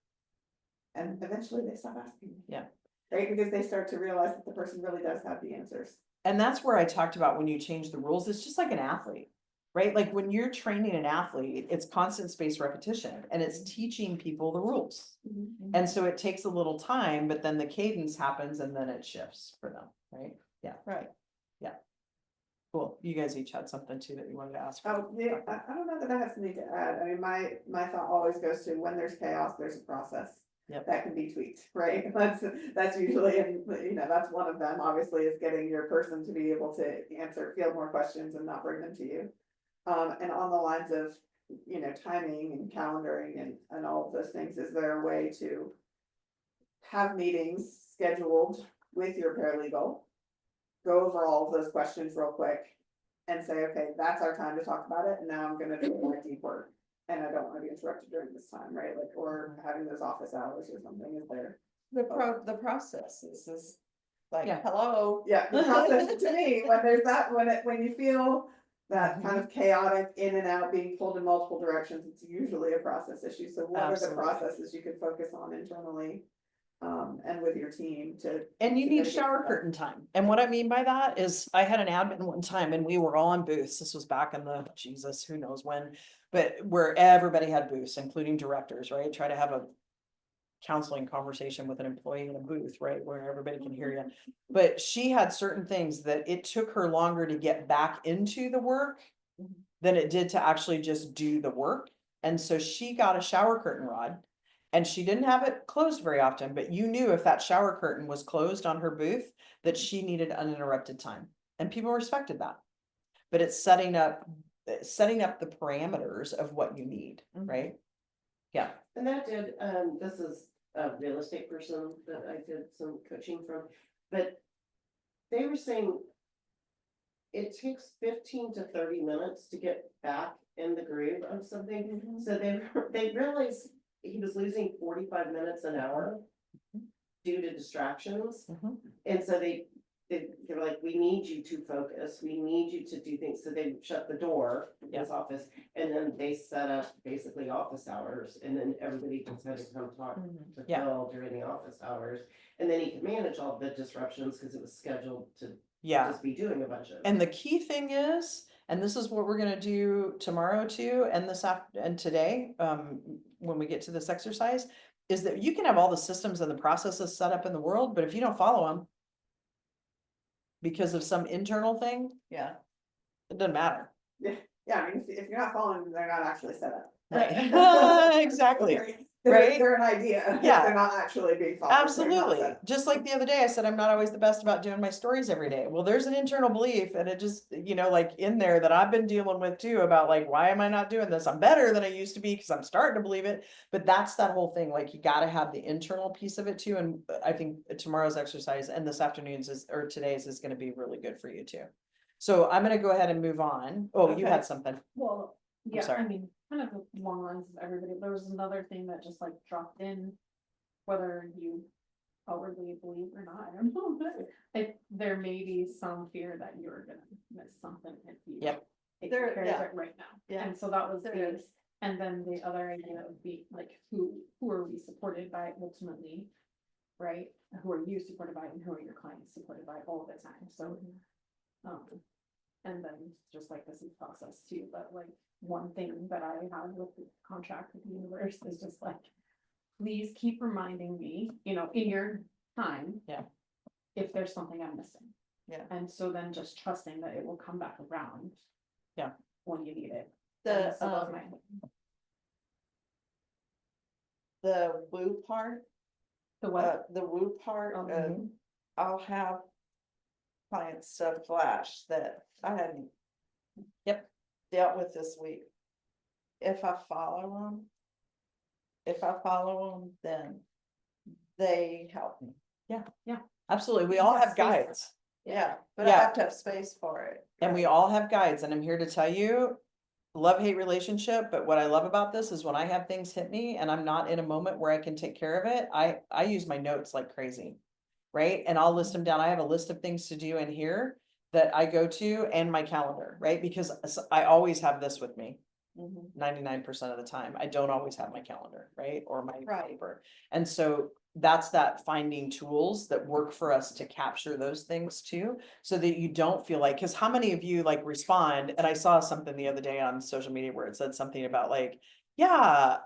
And eventually they stop asking me. Yeah. Right, because they start to realize that the person really does have the answers. And that's where I talked about when you change the rules, it's just like an athlete, right? Like when you're training an athlete, it's constant spaced repetition, and it's teaching people the rules. And so it takes a little time, but then the cadence happens and then it shifts for them, right? Yeah, Right, cool. You guys each had something too that you wanted to ask. Oh, yeah, I don't know that I have something to add. I mean, my thought always goes to, when there's chaos, there's a process. Yep. That can be tweaked, right? That's usually, and that's one of them, obviously, is getting your person to be able to field more questions and not bring them to you. And on the lines of, timing and calendaring and all of those things, is there a way to have meetings scheduled with your paralegal? Go over all of those questions real quick and say, okay, that's our time to talk about it, and now I'm gonna do my deep work. And I don't wanna be interrupted during this time, right? Like, or having those office hours or something is there. the process is like, Yeah. hello. Yeah, the process to me, when there's that, when you feel that kind of chaotic in and out, being pulled in multiple directions, it's usually a process issue. So what are the Absolutely. processes you can focus on internally? And with your team to. And you to need mitigate shower that? curtain time. And what I mean by that is, I had an admin one time and we were all in booths. This was back in the, Jesus, who knows when. But where everybody had booths, including directors, right? Try to have a counseling conversation with an employee in a booth, right? Where everybody can hear you. But she had certain things that it took her longer to get back into the work than it did to actually just do the work. And so she got a shower curtain rod. And she didn't have it closed very often, but you knew if that shower curtain was closed on her booth, that she needed uninterrupted time. And people respected that. But it's setting up the parameters of what you need, right? Yeah. And that did, this is a real estate person that I did some coaching from, but they were saying it takes 15 to 30 minutes to get back in the groove of something. So they realized he was losing 45 minutes an hour due to distractions. And so they were like, we need you to focus, we need you to do things. So they shut the door in his office, and then they set up basically office hours, and then everybody just had to come talk to Yeah. Phil during the office hours. And then he could manage all the disruptions because it was scheduled to Yeah. just be doing a bunch of. And the key thing is, and this is what we're gonna do tomorrow too, and and today, when we get to this exercise, is that you can have all the systems and the processes set up in the world, but if you don't follow them because of some internal thing, Yeah. it doesn't matter. Yeah, I mean, if you're not following them, they're not actually set up. Right. Exactly. Right? They're an idea. Yeah. They're not actually being followed. They're not Absolutely. set up. Just like the other day, I said, I'm not always the best about doing my stories every day. Well, there's an internal belief, and it just, like in there that I've been dealing with too, about like, why am I not doing this? I'm better than I used to be because I'm starting to believe it. But that's that whole thing. Like, you got to have the internal piece of it too. And I think tomorrow's exercise and this afternoon's or today's is going to be really good for you too. So I'm going to go ahead and move on. Oh, you Okay. had something. Well, yeah, sorry. I mean, kind of along the lines of everybody, there was another thing that just like dropped in, whether you outwardly believe or not, I don't know, but there may be some fear that you're gonna miss something if you. Yep. take There- care of yeah. it right now, Yeah. and so that was There the, is. and then the other idea would be like, who are we supported by ultimately? Right, who are you supported by and who are your clients supported by all the time, so. And then just like this is process too, but like one thing that I have with the contract with the universe is just like, please keep reminding me, you know, in your time. Yeah. If there's something I'm missing. Yeah. And so then just trusting that it will come back around. Yeah. When you need it. The, And so that's my- the woo part, The what? the woo part, Mhm. I'll have client stuff flash that I hadn't. Yep. Dealt with this week. If I follow them, then they help me. Absolutely. We You all have have space for guides. Yeah, but I Yeah. have to have space for it. And we all have guides, and I'm here to tell you, love-hate relationship, but what I love about this is when I have things hit me and I'm not in a moment where I can take care of it, I use my notes like crazy. Right? And I'll list them down. I have a list of things to do in here that I go to and my calendar, right? Because I always have this with me. Mhm. 99% of the time. I don't always have my calendar, right? Or my Right. paper. And so that's that finding tools that work for us to capture those things too, so that you don't feel like, because how many of you like respond? And I saw something the other day on social media where it said something about like, yeah,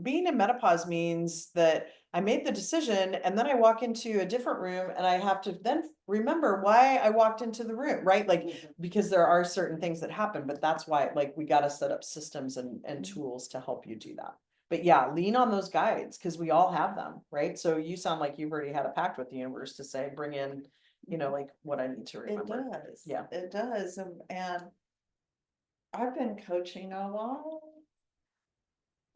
being in menopause means that I made the decision and then I walk into a different room and I have to then remember why I walked into the room, right? Like, because there are certain things that happen, but that's why, like, we gotta set up systems and tools to help you do that. But yeah, lean on those guides, because we all have them, right? So you sound like you've already had a pact with the universe to say, bring in, you know, like what I need to It remember. does. Yeah. It does, and I've been coaching a lot.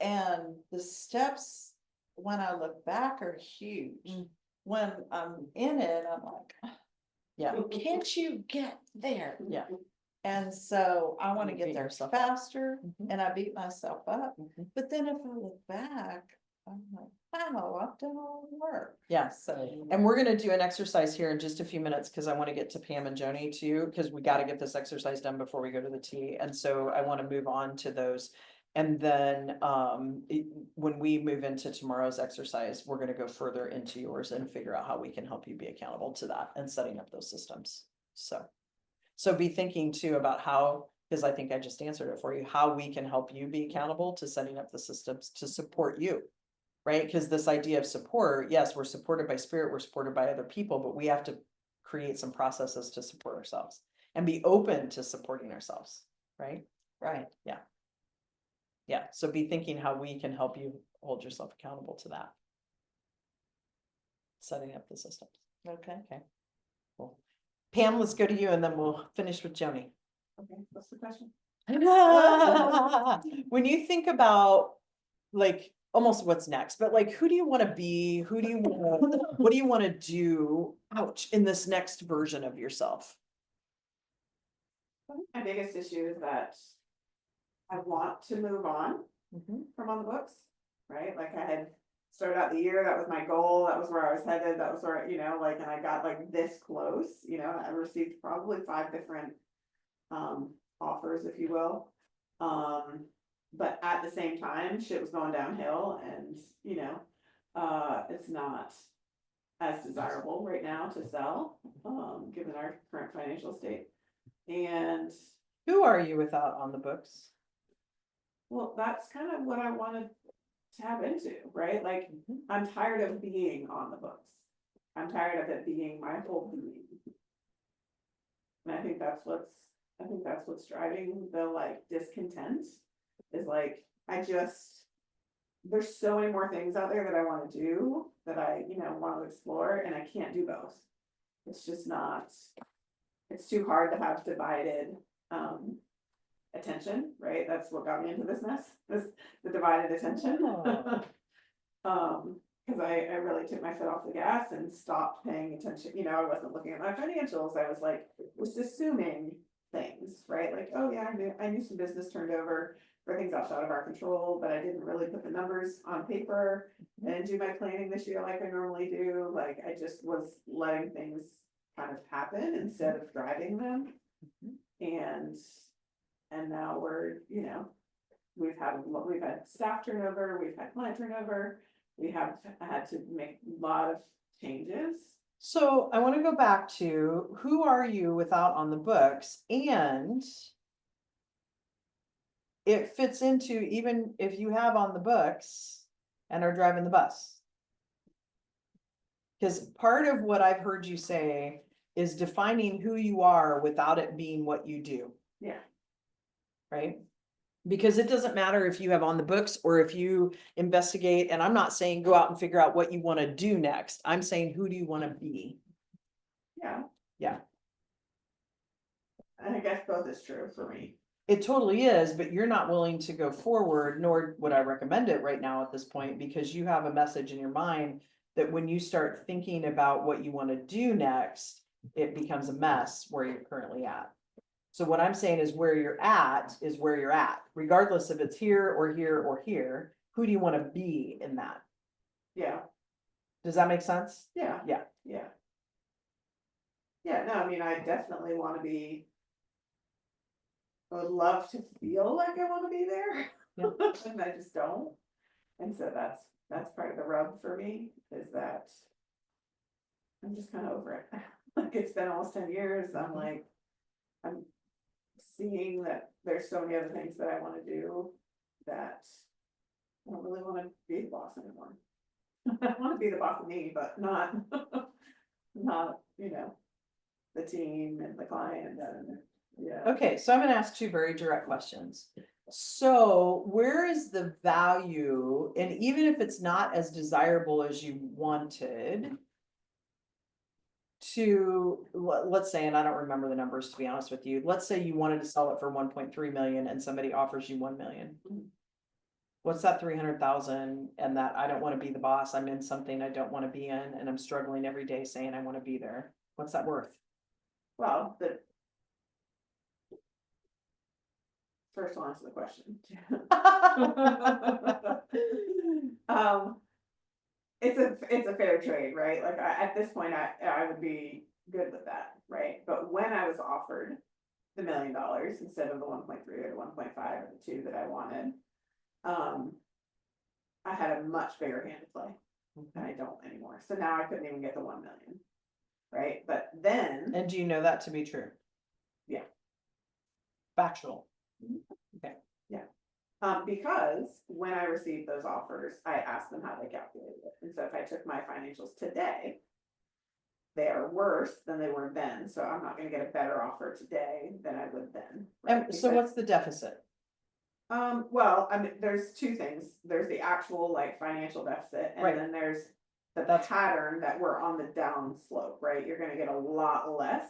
And the steps, when I look back, are huge. Mm. When I'm in it, I'm like, Yeah, can't you get there? yeah. And so I wanna You get beat there yourself up. faster, Mhm. and I beat myself up. Mhm. But then if I look back, I'm like, wow, I've done all the work. Yeah. So. And we're gonna do an exercise here in just a few minutes, because I want to get to Pam and Joni too, because we got to get this exercise done before we go to the tea. And so I want to move on to those. And then when we move into tomorrow's exercise, we're gonna go further into yours and figure out how we can help you be accountable to that and setting up those systems. So be thinking too about how, because I think I just answered it for you, how we can help you be accountable to setting up the systems to support you. Right? Because this idea of support, yes, we're supported by spirit, we're supported by other people, but we have to create some processes to support ourselves and be open to supporting ourselves, right? Right. Yeah, so be thinking how we can help you hold yourself accountable to that. Setting up the systems. Okay. Cool. Pam, let's go to you and then we'll finish with Joni. Okay, what's the question? When you think about like almost what's next, but like who do you want to be? Who do you want to, what do you want to do, ouch, in this next version of yourself? I think my biggest issue is that I want to move on from on the books, right? Like I had started out the year, that was my goal, that was where I was headed, that was where, you know, like, and I got like this close, you know, I received probably 5 different offers, if you will. But at the same time, shit was going downhill and, you know, it's not as desirable right now to sell, given our current financial state. And Who are you without on the books? well, that's kind of what I wanted to tap into, right? Like, I'm tired of being on the books. I'm tired of it being my whole being. And I think that's what's driving the like discontent is like, there's so many more things out there that I want to do that I, you know, want to explore and I can't do both. It's just not, it's too hard to have divided, attention, right? That's what got me into this mess, is the divided attention. Cause I really took my foot off the gas and stopped paying attention, you know, I wasn't looking at my financials, I was like, was assuming things, right? Like, oh yeah, I knew some business turned over for things outside of our control, but I didn't really put the numbers on paper and do my planning this year like I normally do, like, I just was letting things kind of happen instead of driving them. And now we're, you know, we've had staff turnover, we've had client turnover, I had to make a lot of changes So I want to go back to who are you without on the books, and it fits into even if you have on the books and are driving the bus. Because part of what I've heard you say is defining who you are without it being what you do. Yeah. Right? Because it doesn't matter if you have on the books or if you investigate, and I'm not saying go out and figure out what you want to do next. I'm saying, who do you want to be? Yeah. Yeah. And I guess both is true for me. It totally is, but you're not willing to go forward, nor would I recommend it right now at this point, because you have a message in your mind that when you start thinking about what you want to do next, it becomes a mess where you're currently at. So what I'm saying is where you're at is where you're at, regardless if it's here or here or here. Who do you want to be in that? Yeah, Does that make sense? yeah. Yeah. Yeah. Yeah, no, I mean, I definitely wanna be. I would love to feel like I wanna be there. Yeah. And I just don't. And so that's part of the rub for me, is that. I'm just kinda over it. Like, it's been almost 10 years, I'm like. I'm seeing that there's so many other things that I wanna do, that. I don't really wanna be the boss anymore. I wanna be the boss of me, but not. Not, the team and the client and, yeah. Okay, so I'm gonna ask two very direct questions. So where is the value, and even if it's not as desirable as you wanted. Let's say, and I don't remember the numbers, to be honest with you, let's say you wanted to sell it for 1.3 million and somebody offers you 1 million. What's that 300,000, and that I don't want to be the boss, I'm in something I don't want to be in, and I'm struggling every day saying I want to be there. What's that worth? Well, first I'll answer the question. It's a fair trade, right? Like, at this point, I would be good with that, right? But when I was offered the $1 million instead of the 1.3 or the 1.5 or the 2 that I wanted, I had a much bigger hand to play, and I don't anymore. So now I couldn't even get the 1 million, right? But then, And do you know that to be true? Yeah. Factual. because when I received those offers, I asked them how they calculated it. And so if I took my financials today, they are worse than they were then. So I'm not gonna get a better offer today than I would then. right? And so Because- what's the deficit? Well, I mean, there's two things. There's the actual like financial deficit, and Right. then there's the That's- pattern that we're on the down slope, right? You're gonna get a lot less,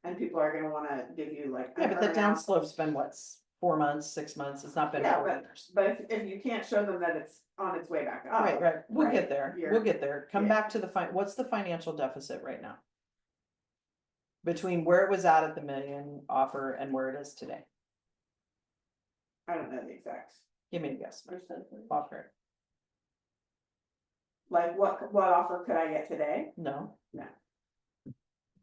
and people are gonna wanna give you like. Yeah, but the earn down out. slope's been what, 4 months, 6 months, it's not been Yeah, 4 years. But if you can't show them that it's on its way back up. Right, we'll right, get there, you're- we'll get there, come yeah. back to what's the financial deficit right now? Between where it was at the million offer and where it is today, I don't know the exact, give me a guess, offer, like what offer could I get today? no,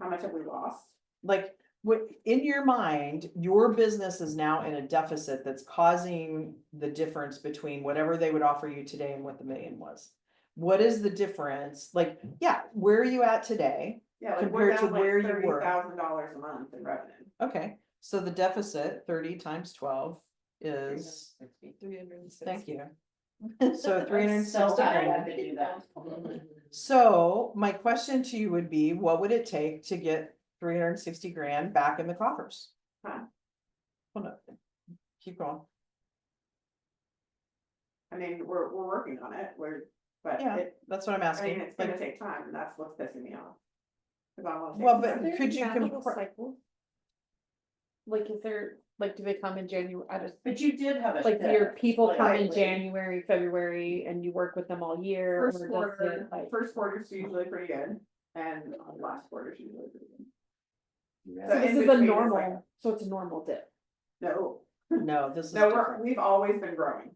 How much have we lost? like. What, in your mind, your business is now in a deficit that's causing the difference between whatever they would offer you today and what the million was. What is the difference? Like, yeah, where are you at today? Yeah, like we're Compared to down like where you were. $30,000 a month in revenue. Okay, so the deficit, 30 times 12 is, thank you. So 360 So happy I grand. could do that. So my question to you would be, what would it take to get 360 grand back in the coffers? Huh. Hold up. Keep going. I mean, we're working on it, but Yeah, it, that's what I'm I mean, asking. it's gonna Like, take time, and that's what's pissing me off. Cause I wanna take. Well, the but time. could you Natural compare- cycle? Like, is there, like, do they come in January, But you did have a. like, do your shift, people like, come in lately. January, February, and you work with them all year? First or does quarter, it, like- first quarter's usually pretty good, and last quarter's usually pretty good. So in this is a between is normal, like- so it's a normal dip, No, no, this is no, different. we've always been growing.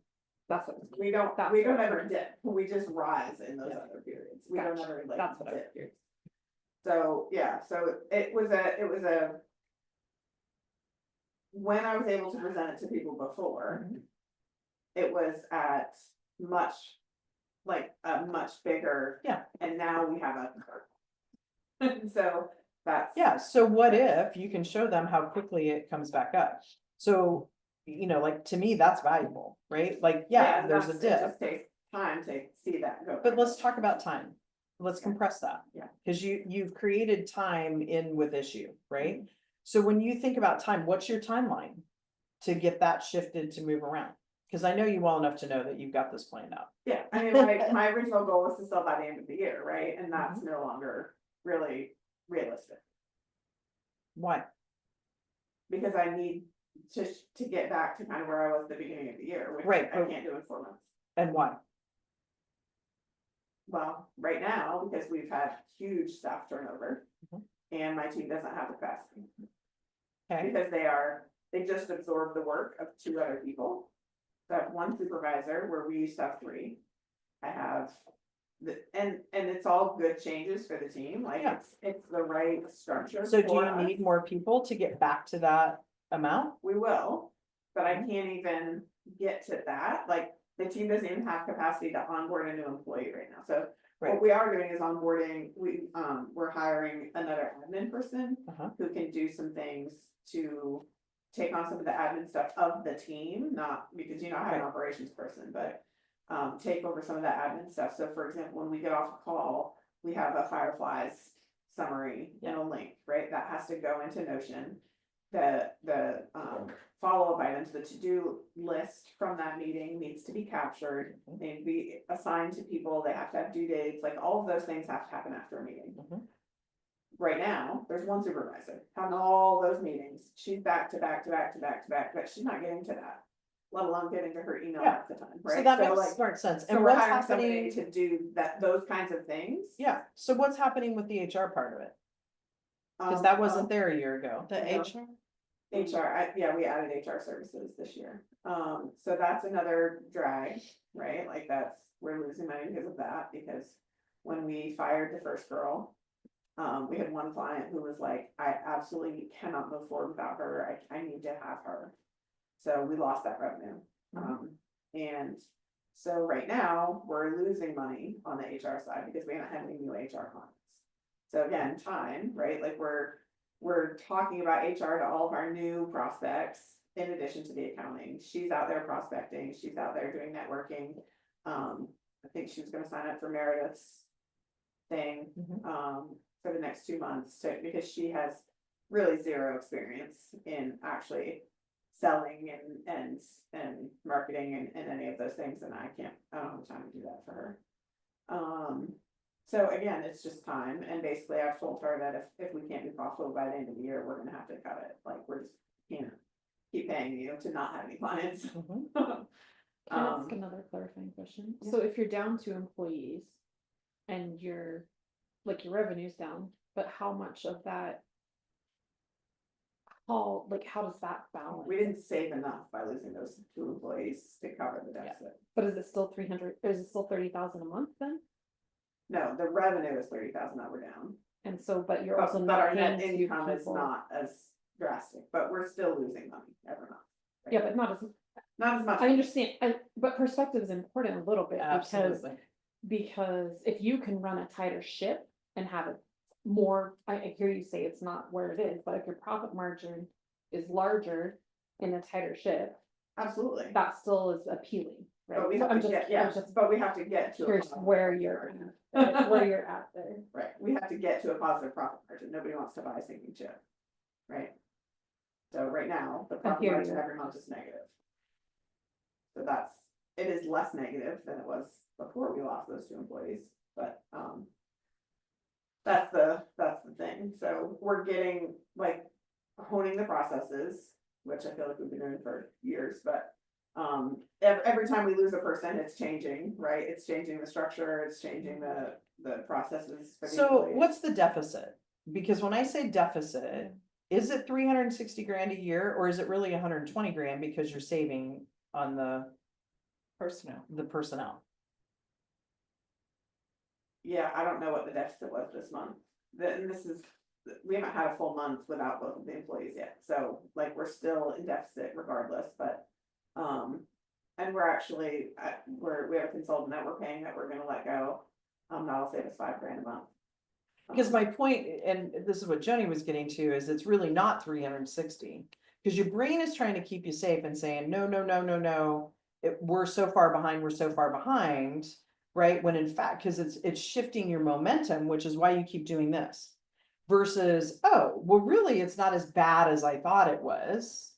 that's what, We don't That's ever what- dip, we just rise in those Yeah. other periods. We don't Gotcha. ever like that's what I was dip. curious. So, yeah, so it was a. When I was able to present it to people before. Mhm. It was at much, like a much bigger. Yeah. And now we have a curve. And so that's. Yeah, so what if you can show them how quickly it comes back up? So, like, to me, that's valuable, right? Like, yeah, and there's a that's- dip. It just takes time to see that go. But back let's up. talk about time. Let's compress that. Yeah. Cause you've created time in with issue, right? So when you think about time, what's your timeline to get that shifted to move around? Cause I know you well enough to know that you've got this planned out. Yeah, I mean, my original goal was to sell by the end of the year, right? And that's Mm-hmm. no longer really realistic. Why? Because I need to get back to kind of where I was at the beginning of the year, which Right, I but- can't do in 4 months. And why? Well, right now, because we've had huge staff turnover. Mhm. And my team doesn't have the capacity, Okay, because they just absorbed the work of 2 other people. So I have 1 supervisor where we used to have 3. I have and it's all good changes for the team, like Yeah. it's the right structure. so do for you us. need more people to get back to that amount? We will, but I Mhm. can't even get to that, like, the team doesn't even have capacity to onboard a new employee right now, so. Right. What we are doing is onboarding, we're hiring another admin person Uh-huh. who can do some things to take on some of the admin stuff of the team, not because I have an Right. operations person, but. Take over some of that admin stuff, so for example, when we get off a call, we have a Fireflies summary and a link, right, that has to go into Notion. The follow-up items, the to-do list from that meeting needs to be captured, Mhm. they need to be assigned to people, they have to have due dates, like all of those things have to happen after a meeting. Mhm. Right now, there's 1 supervisor, having all those meetings, she's back to back to back to back to back, but she's not getting to that. Let alone getting to her email Yeah. half the time, right? So that like, makes smart sense. so And we're what's hiring somebody happening? to do those kinds of things. Yeah, so what's happening with the HR part of it? Cause Um, that wasn't there a year ago. The Yeah. HR, HR, yeah, we added HR services this year. So that's another drag, right? Like we're losing money because of that, because when we fired the first girl, we had 1 client who was like, I absolutely cannot move forward without her. I need to have her. So we lost that revenue. And so right now, we're losing money on the HR side because we haven't had any new HR clients. So again, time, right? Like we're talking about HR to all of our new prospects in addition to the accounting. She's out there prospecting, she's out there doing networking. I think she was gonna sign up for Meredith's thing, Mhm. for the next 2 months because she has really 0 experience in actually selling and marketing and any of those things, and I don't have time to do that for her. So again, it's just time, and basically I've told her that if we can't be profitable by the end of the year, we're gonna have to cut it, like, we're just can't keep paying you to not have any clients. Mhm. Can I ask Um, another clarifying question? yeah. So if you're down 2 employees and your revenue's down, but how much of that? How does that balance? We didn't save enough by losing those 2 employees to cover the deficit. But is it still 300, or is it still 30,000 a month then? No, the revenue is 30,000 that we're down. And so, but you're But also but not our net paying 2 income is people. not as drastic, but we're still losing money every month. right? Yeah, but not as, Not as much. I understand, but perspective is important a little bit Absolutely. because if you can run a tighter ship and have it more, I hear you say it's not where it is, but if your profit margin is larger in a tighter ship, Absolutely. that still is appealing, right? But we So have I'm to just, get, I'm just but we have to get to. a curious positive where profit you're margin. at, where you're at there. Right, we have to get to a positive profit margin, nobody wants to buy a sinking chip, right? So right now, the profit hear margin you. every month is negative. So it is less negative than it was before we lost those 2 employees, but, that's the thing, so we're getting, like, honing the processes, which I feel like we've been doing for years, but. Every time we lose a person, it's changing, right, it's changing the structure, it's changing the processes for the So employees. what's the deficit? Because when I say deficit, is it 360 grand a year, or is it really 120 grand because you're saving on the personnel? Yeah, I don't know what the deficit was this month. We haven't had a full month without both of the employees yet, so like we're still in deficit regardless, but. And we're actually, we have a consultant that we're paying that we're gonna let go. That'll save us $5 grand a month. Because my point, and this is what Joni was getting to, is it's really not 360. Because your brain is trying to keep you safe and saying, no, no, no, no, no. We're so far behind, we're so far behind, right? When in fact, because it's shifting your momentum, which is why you keep doing this. Versus, oh, well, really, it's not as bad as I thought it was.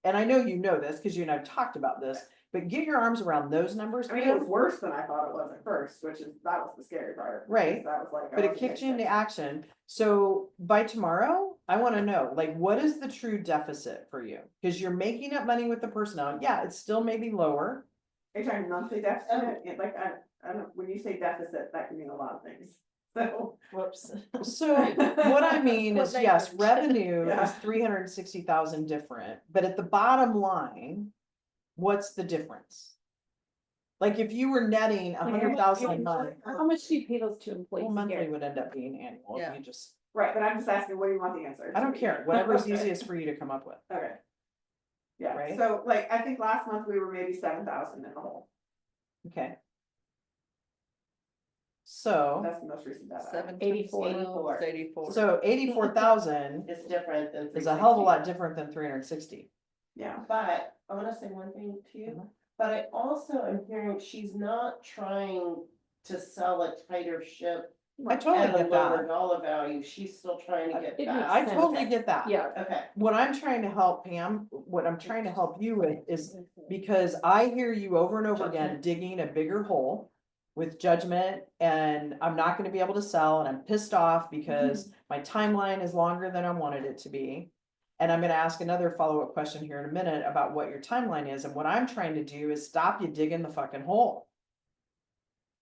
And I know you know this because you and I've talked about this, but get your arms around those numbers. I mean, it was worse than I thought it was at first, that was the scary part. Right. because That was like. But it kicked you into action. So by tomorrow, I want to know, like, what is the true deficit for you? Because you're making up money with the personnel. Yeah, it's still maybe lower. Are you talking monthly deficit? Like, I don't, when you say deficit, that can mean a lot of things. So. Whoops. So what I mean is, What yes, language? revenue Yeah. is 360,000 different, but at the bottom line, what's the difference? Like if you were netting 100,000 a month, How much do you pay those two employees well, a monthly year? would end up being annual. Yeah. If you just, Right, but I'm just asking, what do you want the answer? I don't to be? care, whatever is Okay. easiest for you to come up with. Okay. Yeah, Right? so like, I think last month we were maybe 7,000 in the hole. Okay. So, That's the most recent data. 84. 84. so 84,000 It's different than. is a hell of a 360. lot different than 360. Yeah, But I wanna say one thing to you, Mhm. but I also am hearing she's not trying to sell a tighter ship I totally at a get lower that. dollar value, she's still trying to get It back. makes I sense. totally get that. Yeah. Okay, What I'm trying to help Pam, what I'm trying to help you with is because I hear you over and over again digging a bigger hole with judgment, and I'm not gonna be able to sell, and I'm pissed off because my timeline is longer than I wanted it to be. And I'm gonna ask another follow-up question here in a minute about what your timeline is, and what I'm trying to do is stop you digging the fucking hole.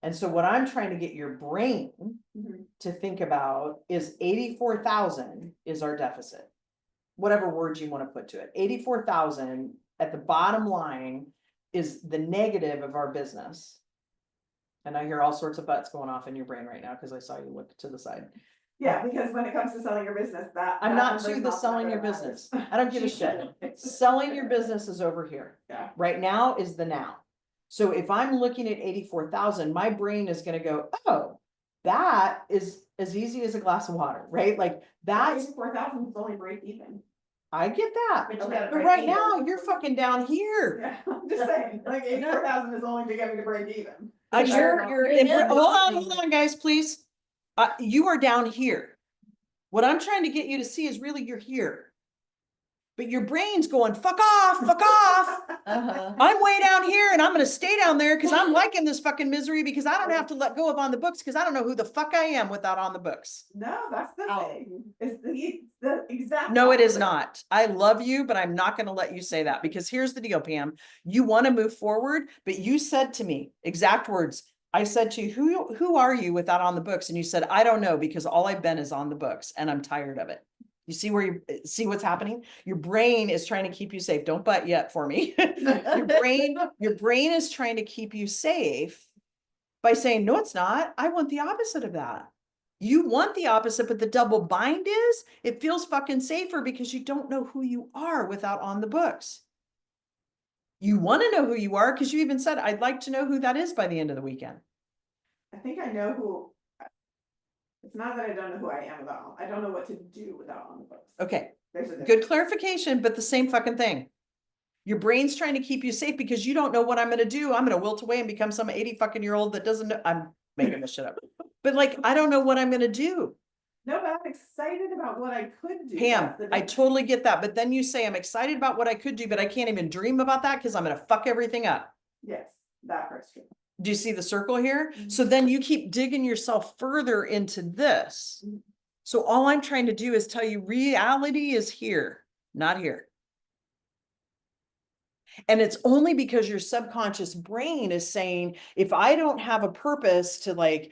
And so what I'm trying to get your brain Mhm. to think about is 84,000 is our deficit. Whatever words you want to put to it, 84,000 at the bottom line is the negative of our business. And I hear all sorts of butts going off in your brain right now because I saw you look to the side. yeah, because when it comes to selling your business, I'm that not number's to the not selling number your that matters. business. I don't give a shit. Selling your business is over here. Yeah. Right now is the now. So if I'm looking at 84,000, my brain is gonna go, oh, that is as easy as a glass of water, right? Like that's, 84,000 is only break even. I get that. but you Okay, gotta But break right even. now, you're fucking down here. Yeah, I'm just saying, like 84,000 is only to get me to break even. You're Hold on, guys, please. You are down here. What I'm trying to get you to see is really you're here. But your brain's going, fuck off, fuck off. Uh-huh. I'm way down here and I'm gonna stay down there because I'm liking this fucking misery because I don't have to let go of on the books because I don't know who the fuck I am without on the books. No, that's the Ow. thing, it's the exact. No, it is opposite. not. I love you, but I'm not gonna let you say that because here's the deal, Pam. You want to move forward, but you said to me, exact words. I said to you, who are you without on the books? And you said, I don't know, because all I've been is on the books and I'm tired of it. You see where you see what's happening? Your brain is trying to keep you safe. Don't butt yet for me. Your brain is trying to keep you safe by saying, no, it's not. I want the opposite of that. You want the opposite, but the double bind is it feels fucking safer because you don't know who you are without on the books. You want to know who you are because you even said, I'd like to know who that is by the end of the weekend. I think I know who. It's not that I don't know who I am without, I don't know what to do without on the books. Okay, There's a difference. good clarification, but the same fucking thing. Your brain's trying to keep you safe because you don't know what I'm going to do. I'm going to wilt away and become some 80 fucking year old that doesn't know. I'm making this shit up. But like, I don't know what I'm going to do. No, but I'm excited about what I could do. Pam, That's the I difference. totally get that. But then you say, I'm excited about what I could do, but I can't even dream about that because I'm going to fuck everything up. Yes, that part's true. Do you see the circle here? So then you keep digging yourself further into this. So all I'm trying to do is tell you reality is here, not here. And it's only because your subconscious brain is saying, if I don't have a purpose to like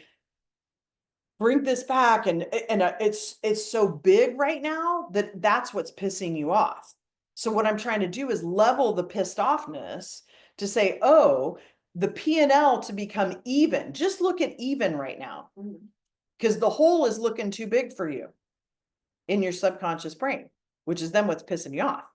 bring this back and it's so big right now that that's what's pissing you off. So what I'm trying to do is level the pissed offness to say, oh, the P&L to become even. Just look at even right now. Mhm. Because the hole is looking too big for you in your subconscious brain, which is then what's pissing you off.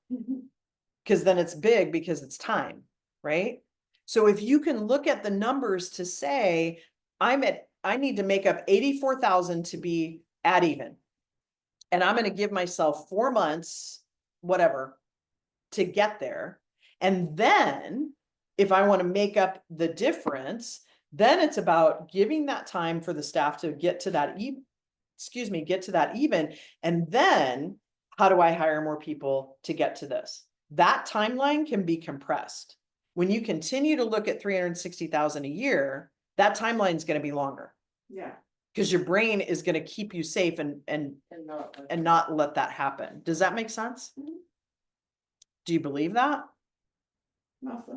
Because then it's big because it's time, right? So if you can look at the numbers to say, I'm at I need to make up 84,000 to be at even. And I'm gonna give myself 4 months, whatever, to get there. And then if I want to make up the difference, then it's about giving that time for the staff to get to that get to that even. And then how do I hire more people to get to this? That timeline can be compressed. When you continue to look at 360,000 a year, that timeline is going to be longer Yeah, because your brain is going to keep you safe and not let that happen. Does that make sense? Mhm. Do you believe that? mostly.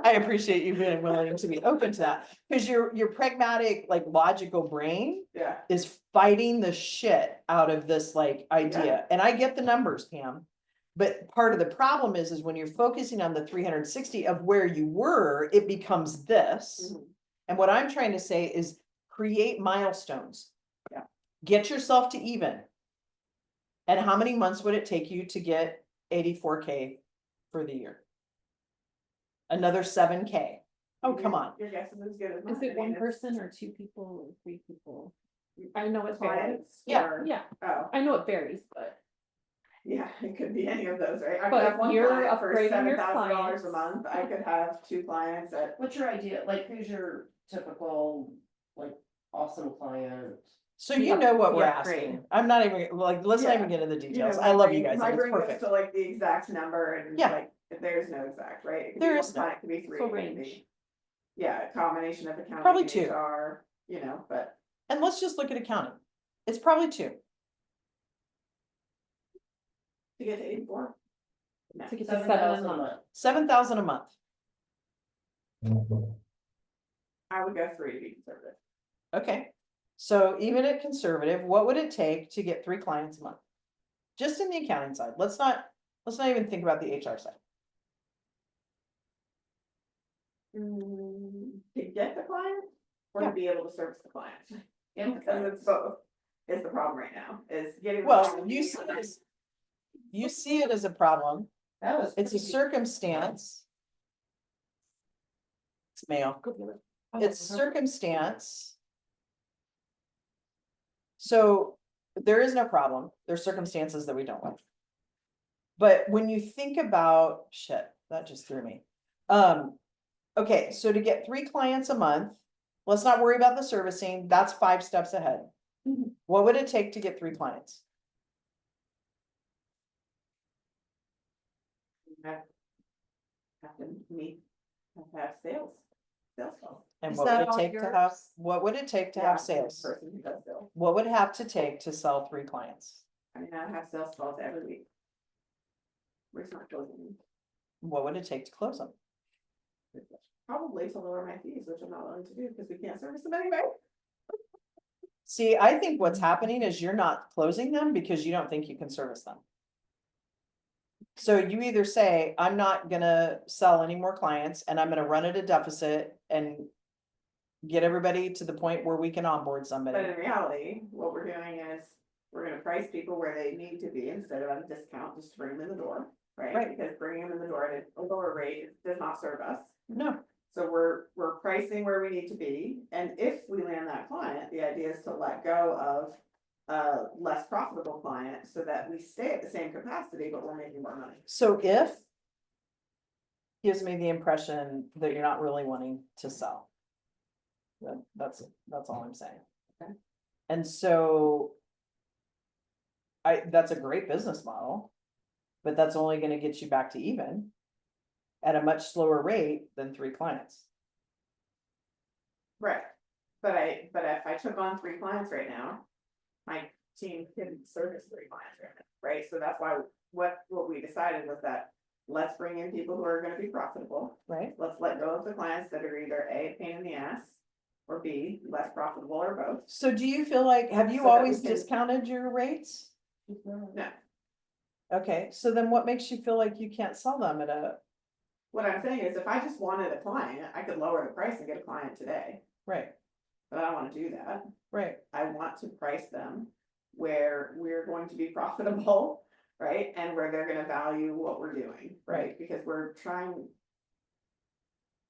I appreciate you being willing to be open to that, because your pragmatic, like logical brain Yeah, is fighting the shit out of this like idea. Yeah. And I get the numbers, Pam. But part of the problem is when you're focusing on the 360 of where you were, it becomes this. Mhm. And what I'm trying to say is create milestones. Yeah. Get yourself to even. And how many months would it take you to get 84K for the year? Another 7K. Oh, come on. Your guess is as good as mine. Is I it mean, one it's person or 2 people or 3 people? I know it varies. Clients? Yeah. or- Yeah, Oh, I know it varies, but yeah, it could be any of those, right? I But could have if one you're client for upgrading your $7,000 a clients- month, I could have 2 clients at, What's your idea, like, who's your typical, like, awesome client? So The you up- know what the we're upgrade. asking. I'm not even like, let's not Yeah. even get into the you know, details. I love you guys. my Like, it's brain goes perfect. to like the exact number and Yeah. like, there is no exact, right? It could There be is one no. client, it could be 3, So it could range. be. Yeah, a combination of accounting Probably and 2. HR, you know, but And let's just look at accounting. It's probably 2. to get to 84. No. to get to 7,000 7 a month. 7,000 a month. I would go 3 to be conservative. Okay. So even at conservative, what would it take to get 3 clients a month? Just in the accounting side. Let's not even think about the HR side. To get the client or Yeah. to be able to service the client? Yeah, Because it's both, is the problem right now, is getting. the Well, client you to see be- it as a problem. that was. It's a pretty- circumstance. It's male. It's circumstance. So there is no problem. There's circumstances that we don't like. But when you think about, shit, that just threw me. Okay, so to get 3 clients a month, let's not worry about the servicing. That's 5 steps ahead. Mhm. What would it take to get 3 clients? Have to meet, have to have sales calls. And Is what that would it all take to have, yours? what would it take to Yeah, have I'm the sales? Person who does sales. What would it have to take to sell 3 clients? I mean, I have sales calls every week. We're just not closing them. What would it take to close them? Probably to lower my fees, which I'm not willing to do because we can't service them anyway. See, I think what's happening is you're not closing them because you don't think you can service them. So you either say, I'm not gonna sell any more clients and I'm gonna run at a deficit and get everybody to the point where we can onboard But somebody. in reality, what we're doing is, we're gonna price people where they need to be instead of at a discount, just to bring them in the door, right? Right. Because bringing them in the door at a lower rate does not serve us. No, So we're pricing where we need to be, and if we land that client, the idea is to let go of a less profitable client so that we stay at the same capacity, but we're making more money. so if gives me the impression that you're not really wanting to sell. That's all I'm saying. Okay. And so that's a great business model, but that's only gonna get you back to even at a much slower rate than 3 clients. Right, but if I took on 3 clients right now, my team couldn't service 3 clients right now, right? So that's why, what we decided was that, let's bring in people who are gonna be profitable. Right? Let's let go of the clients that are either A, pain in the ass, or B, less profitable, or both. So do you feel like, have you So that we always can- discounted your rates? No, Okay, so then what makes you feel like you can't sell them at a, what I'm saying is, if I just wanted a client, I could lower the price and get a client today, right, but I don't wanna do that. right, I want to price them where we're going to be profitable, right? And where they're gonna value what we're doing, right? Because we're trying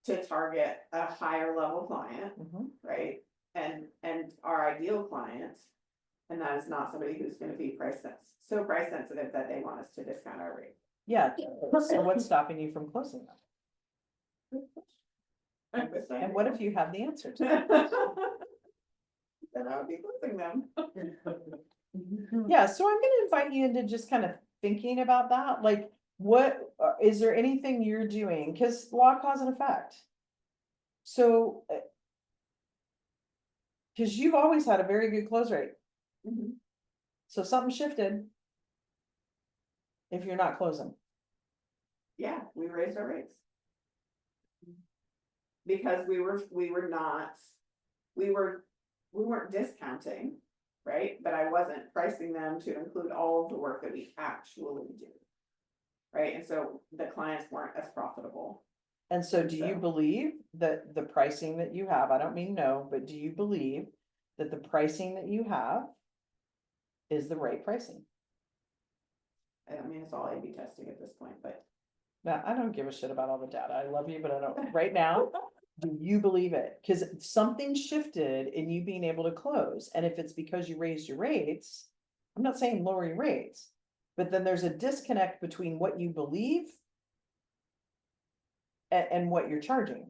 to target a higher level client, Mhm. right? And our ideal client. And that is not somebody who's gonna be so price sensitive that they want us to discount our rate. Yeah, so what's stopping you from closing them? And what if you have the answer to that? Then I would be closing them. Yeah, so I'm gonna invite you into just kind of thinking about that, like, what, is there anything you're doing, cause law, cause and effect. So. Cause you've always had a very good close rate, Mhm. so something shifted. If you're not closing, Yeah, we raised our rates. Because we weren't discounting, right? But I wasn't pricing them to include all of the work that we actually do. Right, and so the clients weren't as profitable. and so do you So- believe that the pricing that you have, I don't mean no, but do you believe that the pricing that you have is the right pricing? I mean, it's all A/B testing at this point, but Now, I don't give a shit about all the data. I love you, but I don't, right now, do you believe it? Cause something shifted in you being able to close, and if it's because you raised your rates, I'm not saying lower your rates, but then there's a disconnect between what you believe and what you're charging.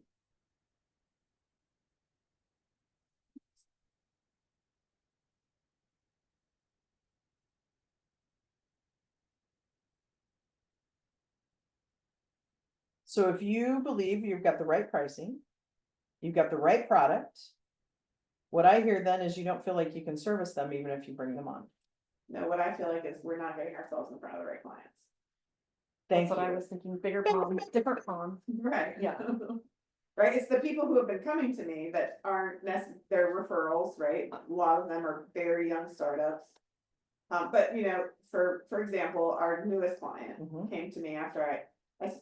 So if you believe you've got the right pricing, you've got the right product, what I hear then is you don't feel like you can service them even if you bring them on. no, what I feel like is we're not getting ourselves in front of the right clients. Thank That's what I you. was thinking, bigger pond, different pond. Right. Yeah. Right, it's the people who have been coming to me that aren't they're referrals, right? A lot of them are very young startups. But you know, for example, our newest client Mhm. came to me after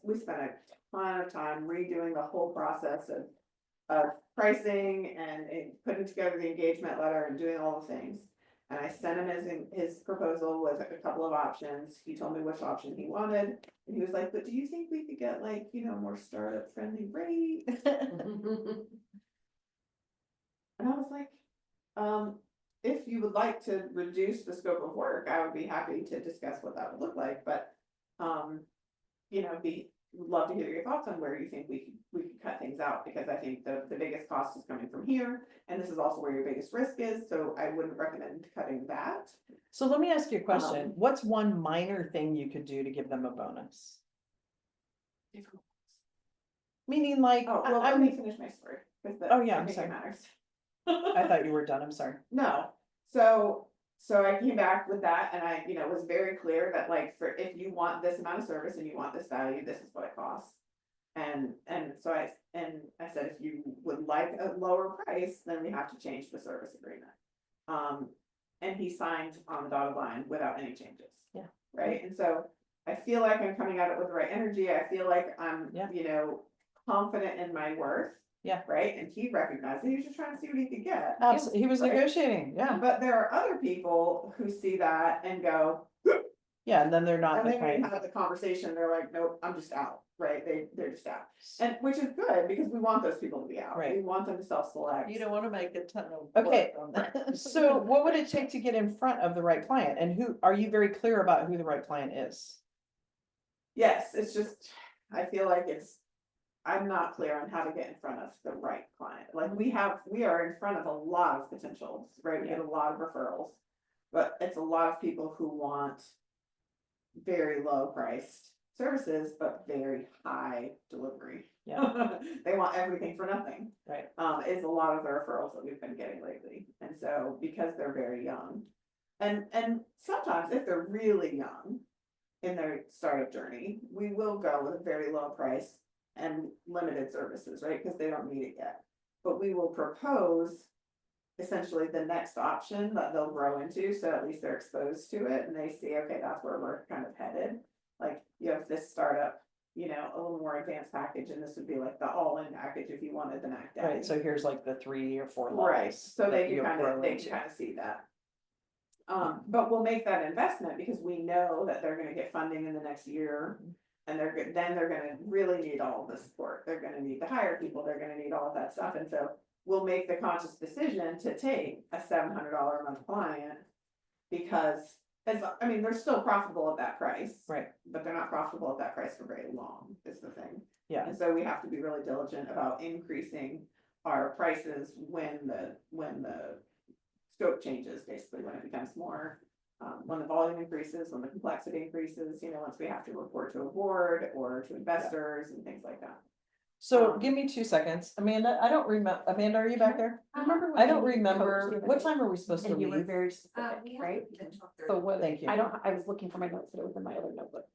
we spent a ton of time redoing the whole process of pricing and putting together the engagement letter and doing all the things. And I sent him his proposal with a couple of options. He told me which option he wanted. And he was like, but do you think we could get like, you know, more startup friendly rate? And I was like, if you would like to reduce the scope of work, I would be happy to discuss what that would look like, but, you know, would love to hear your thoughts on where you think we could cut things out, because I think the biggest cost is coming from here, and this is also where your biggest risk is, so I wouldn't recommend cutting that. So let me ask you a question. Um, What's one minor thing you could do to give them a bonus? Meaning like, Oh, well, let me finish my story, because Oh, yeah, I'm I think sorry. it matters. I thought you were done, I'm sorry. No, so I came back with that, and I, you know, was very clear that like, for, if you want this amount of service and you want this value, this is what it costs. And so I said, if you would like a lower price, then we have to change the service agreement. And he signed on the dotted line without any changes. Yeah. Right, and so I feel like I'm coming at it with the right energy, I feel like I'm, Yeah. you know, confident in my worth. Yeah. Right, and he recognized it, he was just trying to see what he could get. Absolutely, he was Right. negotiating, yeah, But there are other people who see that and go, yeah, and then they're not and the then when you kind. have the conversation, they're like, nope, I'm just out, right? They're just out. And which is good, because we want those people to be out. Right. We want them to self-select. You don't wanna make a ton of Okay, work on that. So what would it take to get in front of the right client, and who, are you very clear about who the right client is? Yes, it's just, I feel like I'm not clear on how to get in front of the right client. Like we are in front of a lot of potentials, right? We get a lot of referrals. But it's a lot of people who want very low priced services, but very high delivery. Yeah. They want everything for nothing. Right. Is a lot of the referrals that we've been getting lately. And so because they're very young, and sometimes if they're really young in their startup journey, we will go with a very low price and limited services, right? Because they don't need it yet. But we will propose essentially the next option that they'll grow into, so at least they're exposed to it and they see, okay, that's where we're kind of headed. Like, you have this startup, you know, a little more advanced package, and this would be like the all-in package if you wanted the Mac Daddy. Right, so here's like the 3 or 4 Right, levels. so that they can you'll kind grow of, they into. can kind of see that. But we'll make that investment because we know that they're gonna get funding in the next year. And then they're gonna really need all of the support, they're gonna need to hire people, they're gonna need all of that stuff, and so. We'll make the conscious decision to take a $700 a month client. Because, I mean, they're still profitable at that price. Right. But they're not profitable at that price for very long, is the thing. Yeah, And so we have to be really diligent about increasing our prices when the scope changes, basically, when it becomes more. When the volume increases, when the complexity increases, once we have to report to a board or to investors and things like that. so give me 2 seconds, Amanda, I don't remember, Amanda, are you back there? I remember. I don't when you remember, coached the other what day, time are we supposed to And you were leave? very specific, right? So what, Thank you. I was looking for my notes, but it was in my other notebook.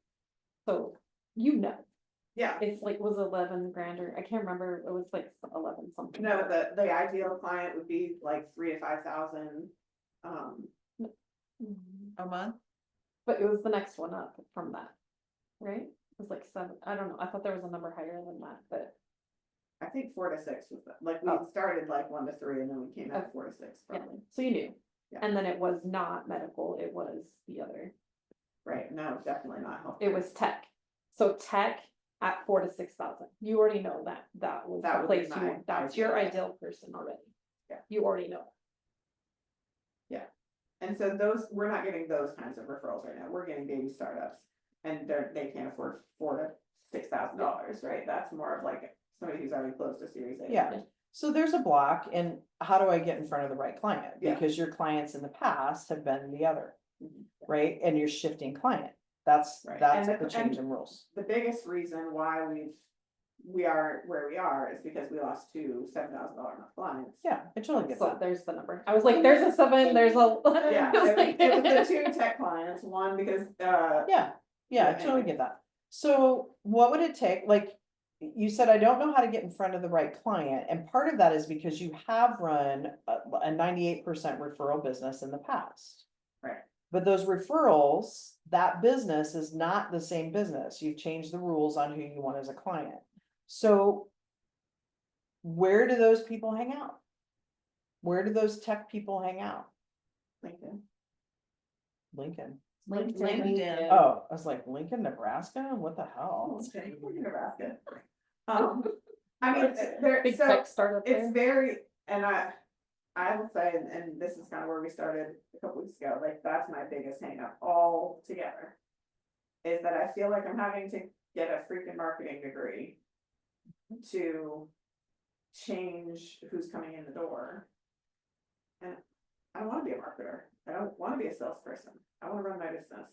So, Yeah, it's like, was 11 grand or, I can't remember, it was like 11 something. no, the ideal client would be like 3,000 to 5,000. Mhm. A month? But it was the next one up from that, right? It was like 7, I don't know, I thought there was a number higher than that, but. I think 4 to 6 was like, we Oh. started like 1 to 3 and then we came out Okay. 4 to 6 Yeah, probably. so you knew, Yeah. and then it was not medical, it was the other, Right, no, definitely not health. it was tech. So tech at 4 to 6,000, you already know that was That the would be place my that's your ideal. ideal person already. Yeah. You already know. And so we're not getting those kinds of referrals right now, we're getting baby startups. And they can't afford $4,000 to $6,000, right? That's more of like somebody who's already close to Series A. Yeah, so there's a block, and how do I get in front of the right client? Yeah. Because your clients in the past have been the other, Mhm. right? And you're shifting client, that's Right. the And change in rules. The biggest reason why we are where we are is because we lost 2 $7,000 a month clients. Yeah, I totally get So that. there's the number, I was like, there's a 7, there's a. Yeah, I was it like- was the 2 tech clients, one because, Yeah, yeah, I totally anyway. get that. So what would it take, like, you said, I don't know how to get in front of the right client, and part of that is because you have run a 98% referral business in the past. Right. But those referrals, that business is not the same business, you've changed the rules on who you want as a client. So where do those people hang out? Where do those tech people hang out? LinkedIn. Lincoln. LinkedIn. Oh, I was like, Lincoln, Nebraska? What the hell? Nebraska. I mean, Big tech startup it's there. very, and I will say, and this is kind of where we started a couple weeks ago, like, that's my biggest hang up all together. Is that I feel like I'm having to get a freaking marketing degree to change who's coming in the door. And I don't wanna be a marketer, I don't wanna be a salesperson, I wanna run my business,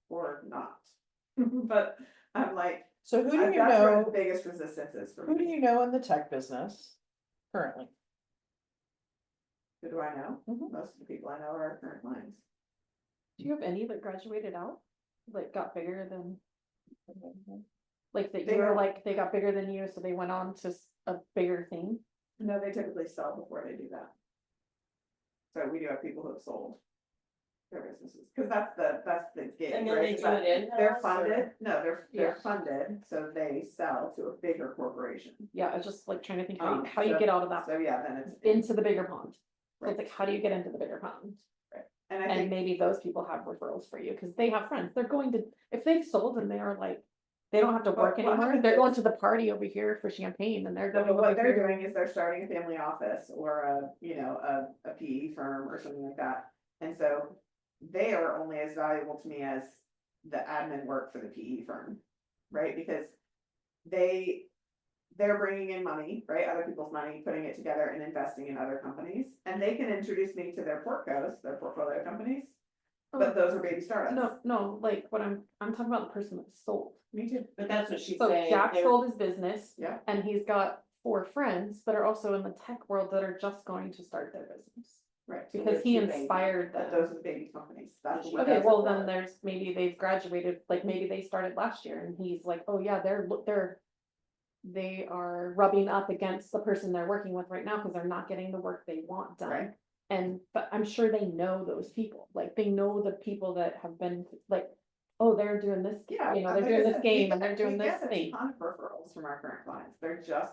or not. But I'm like, So who do you that's where the know, biggest resistance is for who do me. you know in the tech business currently? Who do I know? Mhm. Most of the people I know are our current clients. Do you have any that graduated out, like got bigger than? Like that They you were don't- like, they got bigger than you, so they went on to a bigger thing? No, they typically sell before they do that. So we do have people who have sold their businesses, cause that's the gig, And then right? they Is do that it They're in-house, or- funded, no, they're Yeah. funded, so they sell to a bigger corporation. Yeah, I was just like trying to think how you So- get out of that So yeah, then it's. into the bigger pond. So Right. it's like, how do you get into the bigger pond? And I And think, maybe those people have referrals for you, cause they have friends, they're going to, if they've sold and they are like, they don't have to But work what anymore, happens they're is- going to the party over here for champagne and they're no, going. but what over they're here. doing is they're starting a family office or a PE firm or something like that. And so they are only as valuable to me as the admin work for the PE firm, right? Because they're bringing in money, right? Other people's money, putting it together and investing in other companies. And they can introduce me to their portcos, their portfolio companies. But those are baby startups. No, like what I'm talking about the person that sold. Me too. But that's what she's So saying. Jack they're- sold his business. Yeah. And he's got 4 friends that are also in the tech world that are just going to start their business. Right. So Because they're he too baby, inspired But them. those are the baby companies. That's what Okay, that's well for. then there's, maybe they've graduated, like maybe they started last year and he's like, oh yeah, they are rubbing up against the person they're working with right now because they're not getting the work they want done. Right. And, but I'm sure they know those people, like they know the people that have been like, oh, they're doing this, Yeah. they're like I doing this said, game we and they're get- doing we this get a thing. ton of referrals from our current clients.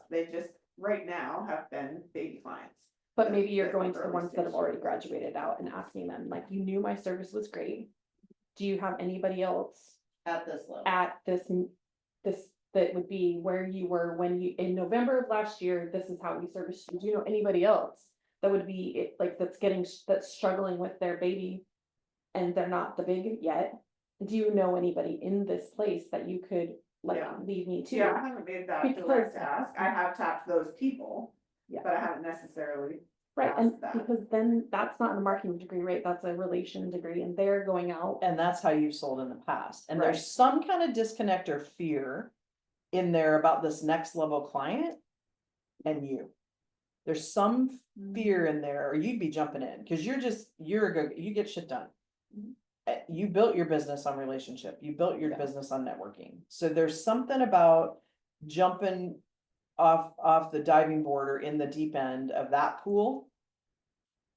They just right now have been baby clients. But that- maybe you're that going to are the early ones that have stage already startups. graduated out and asking them, like, you knew my service was great. Do you have anybody else At this level. at this that would be where you were when you, in November of last year, this is how we serviced you. Do you know anybody else that would be like, that's struggling with their baby and they're not the big yet? Do you know anybody in this place that you could like Yeah. lead me to? Yeah, I haven't made that Because- direct ask. I have tapped those people. Yeah. But I haven't necessarily. Right, and asked that. because then that's not a marketing degree, right? That's a relation degree and they're going out. And that's how you've sold in the past. And Right. there's some kind of disconnect or fear in there about this next level client and you. There's some fear in there, or you'd be jumping in, cause you get shit done. You built your business on relationship, you built your Yeah. business on networking. So there's something about jumping off the diving board or in the deep end of that pool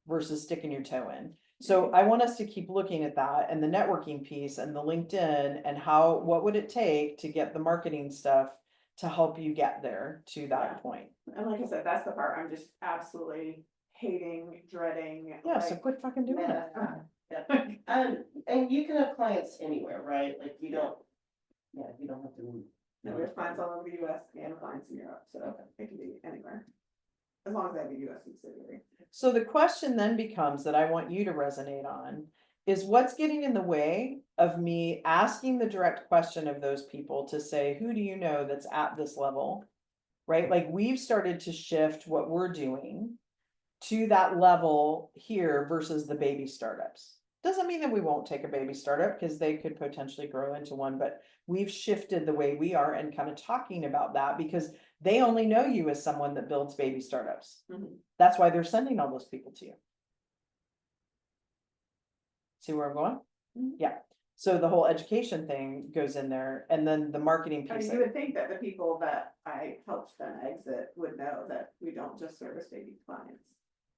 versus sticking your toe in. So I want us to keep looking at that and the networking piece and the LinkedIn and what would it take to get the marketing stuff to help you get there to that Yeah. point. And like I said, that's the part I'm just absolutely hating, dreading. Yeah, so like, quit fucking doing it. And you can have clients anywhere, right? Like you don't, yeah, you don't have to. no, there's clients all over the US and clients in Europe, so it can be anywhere. As long as I have a US subsidiary. So the question then becomes that I want you to resonate on is what's getting in the way of me asking the direct question of those people to say, who do you know that's at this level? Right? Like we've started to shift what we're doing to that level here versus the baby startups. Doesn't mean that we won't take a baby startup because they could potentially grow into one, but we've shifted the way we are and kind of talking about that because they only know you as someone that builds baby startups. Mhm. That's why they're sending all those people to you. See where I'm going? Mhm. Yeah. So the whole education thing goes in there and then the marketing I piece. mean, you would think that the people that I helped them exit would know that we don't just service baby clients,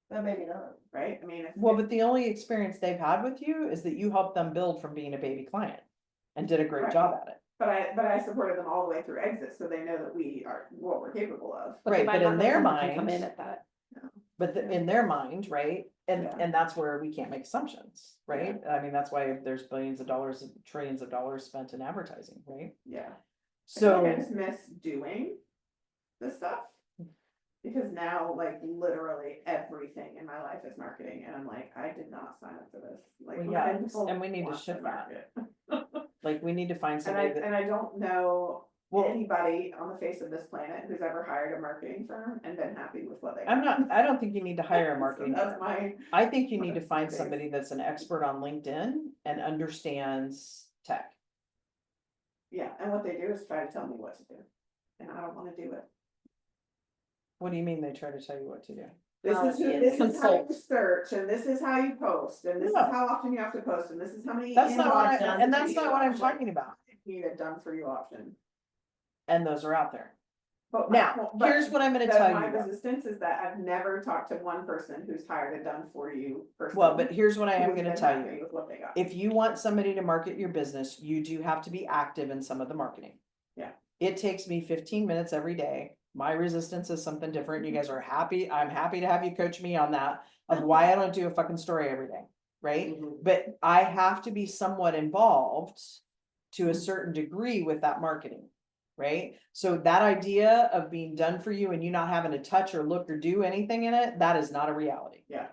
But maybe not. right? I mean, Well, but the only experience they've had with you is that you helped them build from being a baby client and did a great Right. job at it. But I supported them all the way through exit, so they know that we are what we're capable of. they Right, might but not in know their someone can come mind- in at that. But in their mind, right? And Yeah. that's where we can't make assumptions, right? I mean, that's why there's billions of dollars, trillions of dollars spent in advertising, right? Yeah. I So. just miss doing this stuff. Because now, like, literally everything in my life is marketing, and I'm like, I did not sign up for this. Like, Well, yeah, I don't and we need to want shift that. market. Like, we need to find somebody that, And I don't know well, anybody on the face of this planet who's ever hired a marketing firm and been happy with what they. I don't think you need to hire a So marketing that's firm. my, I think you need to find Okay. somebody that's an expert on LinkedIn and understands tech. yeah, and what they do is try to tell me what to do, and I don't wanna do it. What do you mean they try to tell you what to do? This is how you Consult. search, and this is how you post, and this is No. how often you have to post, and this is how many. That's not what inbox done and messages that's you not what I'm get. talking about. Need a done for you option. And those are out there. But Now, here's what I'm gonna tell My you. though. resistance is that I've never talked to one person who's hired a done for you person. Well, but here's what I am who's gonna been tell happy you. with what they got. If you want somebody to market your business, you do have to be active in some of the marketing. Yeah. It takes me 15 minutes every day. My resistance is something different. You guys are happy. I'm happy to have you coach me on that of why I don't do a fucking story every day, right? Mhm. But I have to be somewhat involved to a certain degree with that marketing, right? So that idea of being done for you and you not having to touch or look or do anything in it, that is not a reality. Yeah.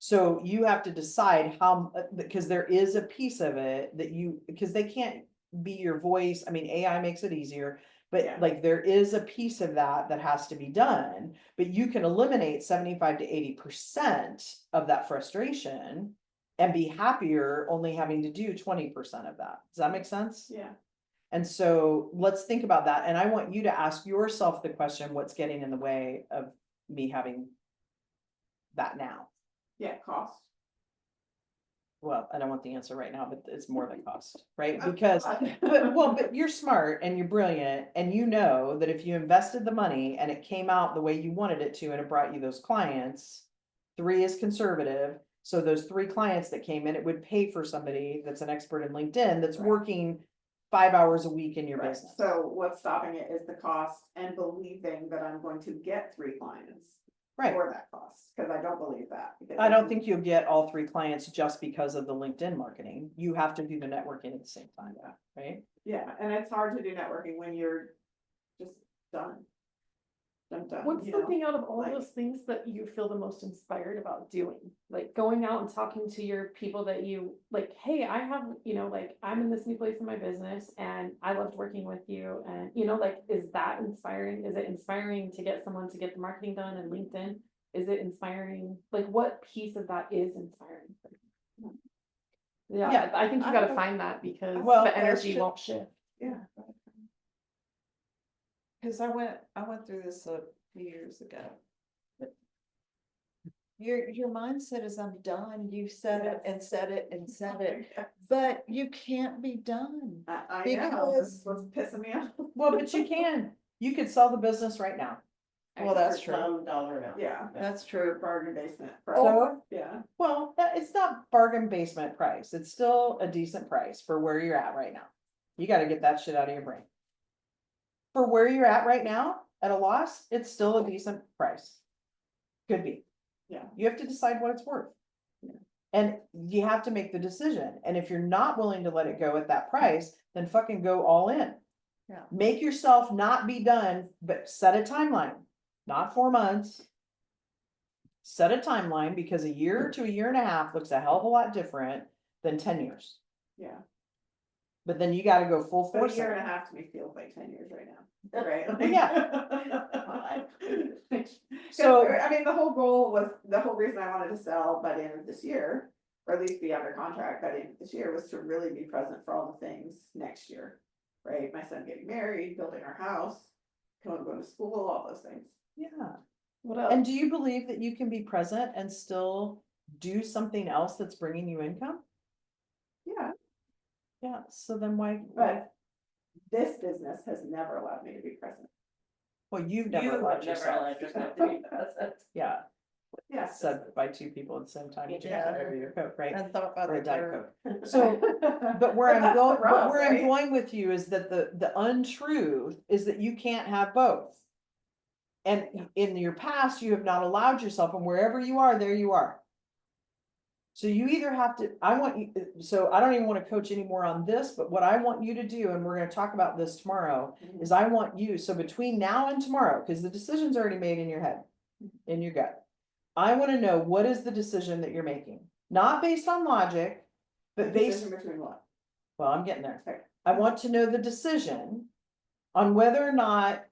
So you have to decide how, because there is a piece of it that because they can't be your voice. I mean, AI makes it easier, but Yeah. like there is a piece of that has to be done, but you can eliminate 75 to 80% of that frustration and be happier only having to do 20% of that. Does that make sense? Yeah, And so let's think about that. And I want you to ask yourself the question, what's getting in the way of me having that now? yeah, cost. Well, I don't want the answer right now, but it's more than cost, right? Oh, Because, God. but you're smart and you're brilliant and you know that if you invested the money and it came out the way you wanted it to and it brought you those clients, 3 is conservative. So those 3 clients that came in, it would pay for somebody that's an expert in LinkedIn that's Right. working 5 hours a week in your Right, business. so what's stopping it is the cost and believing that I'm going to get 3 clients. Right. for that cost, cause I don't believe that. because I don't think you'll get all 3 clients just because of the LinkedIn marketing. You have to do the networking at the same time, right? Yeah, and it's hard to do networking when you're just done. Done, What's you the know? thing out of all like- those things that you feel the most inspired about doing? Like going out and talking to your people that you like, hey, I have, like I'm in this new place in my business and I loved working with you. And like, is that inspiring? Is it inspiring to get someone to get the marketing done and LinkedIn? Is it inspiring? Like what piece of that is inspiring? Yeah, Yeah, I think you I gotta don't- find that because Well, the energy question- won't shift. Yeah. Cause I went through this a few years ago. Your mindset is I'm done, you said it and said it and said it, but you can't be done. I know, this Because- was pissing me off. well, but you could sell the business right now. Well, that's For true. some dollar amount. Yeah, That's for true. bargain basement. So, Yeah, well, it's not bargain basement price. It's still a decent price for where you're at right now. You gotta get that shit out of your brain. For where you're at right now, at a loss, it's still a decent price. Could be. yeah. You have to decide what it's worth. And you have to make the decision. And if you're not willing to let it go at that price, then fucking go all in. Yeah. Make yourself not be done, but set a timeline, not 4 months. Set a timeline because a year to a year and a half looks a hell of a lot different than 10 years. Yeah. But then you gotta go full But a force. year in and it. a half to me feels like 10 years right now, right? Well, So- I mean, the whole goal was, the whole reason I wanted to sell by the end of this year, or at least be under contract by the end of this year, was to really be present for all the things next year. Right, my son getting married, building our house, going to school, all those things. Yeah. What else? And do you believe that you can be present and still do something else that's bringing you income? Yeah, Yeah, so then why, but this business has never allowed me to be present. well, you've You never have allowed never yourself. allowed yourself to be present. Yeah, Yes. said by 2 people at the same time, you drink Yeah. over your Coke, right? I thought about Or the a Diet third. Coke. So, but where I'm that's the going, rub, where I'm right? going with you is that the untruth is that you can't have both. And in your past, you have not allowed yourself, and wherever you are, there you are. So you either have to, I want you, so I don't even want to coach anymore on this, but what I want you to do, and we're gonna talk about this tomorrow, is I want you, so between now and tomorrow, because the decision's already made in your head, in your gut. I wanna know what is the decision that you're making, not based on logic, but based, Decision between what? well, I'm getting there. Okay. I want to know the decision on whether or not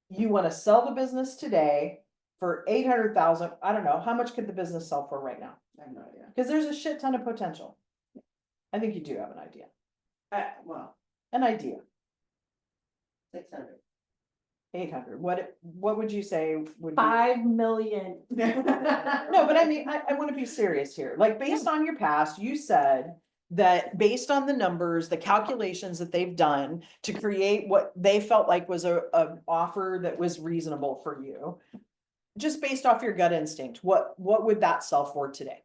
you wanna sell the business today for 800,000, I don't know, how much could the business sell for right now? I have no idea. Cause there's a shit ton of potential. I think you do have an idea, Well, an idea, 600. 800, what would you say would be? 5 million. No, but I mean, I wanna be serious here, like, based on your past, you said that based on the numbers, the calculations that they've done to create what they felt like was a offer that was reasonable for you. Just based off your gut instinct, what would that sell for today?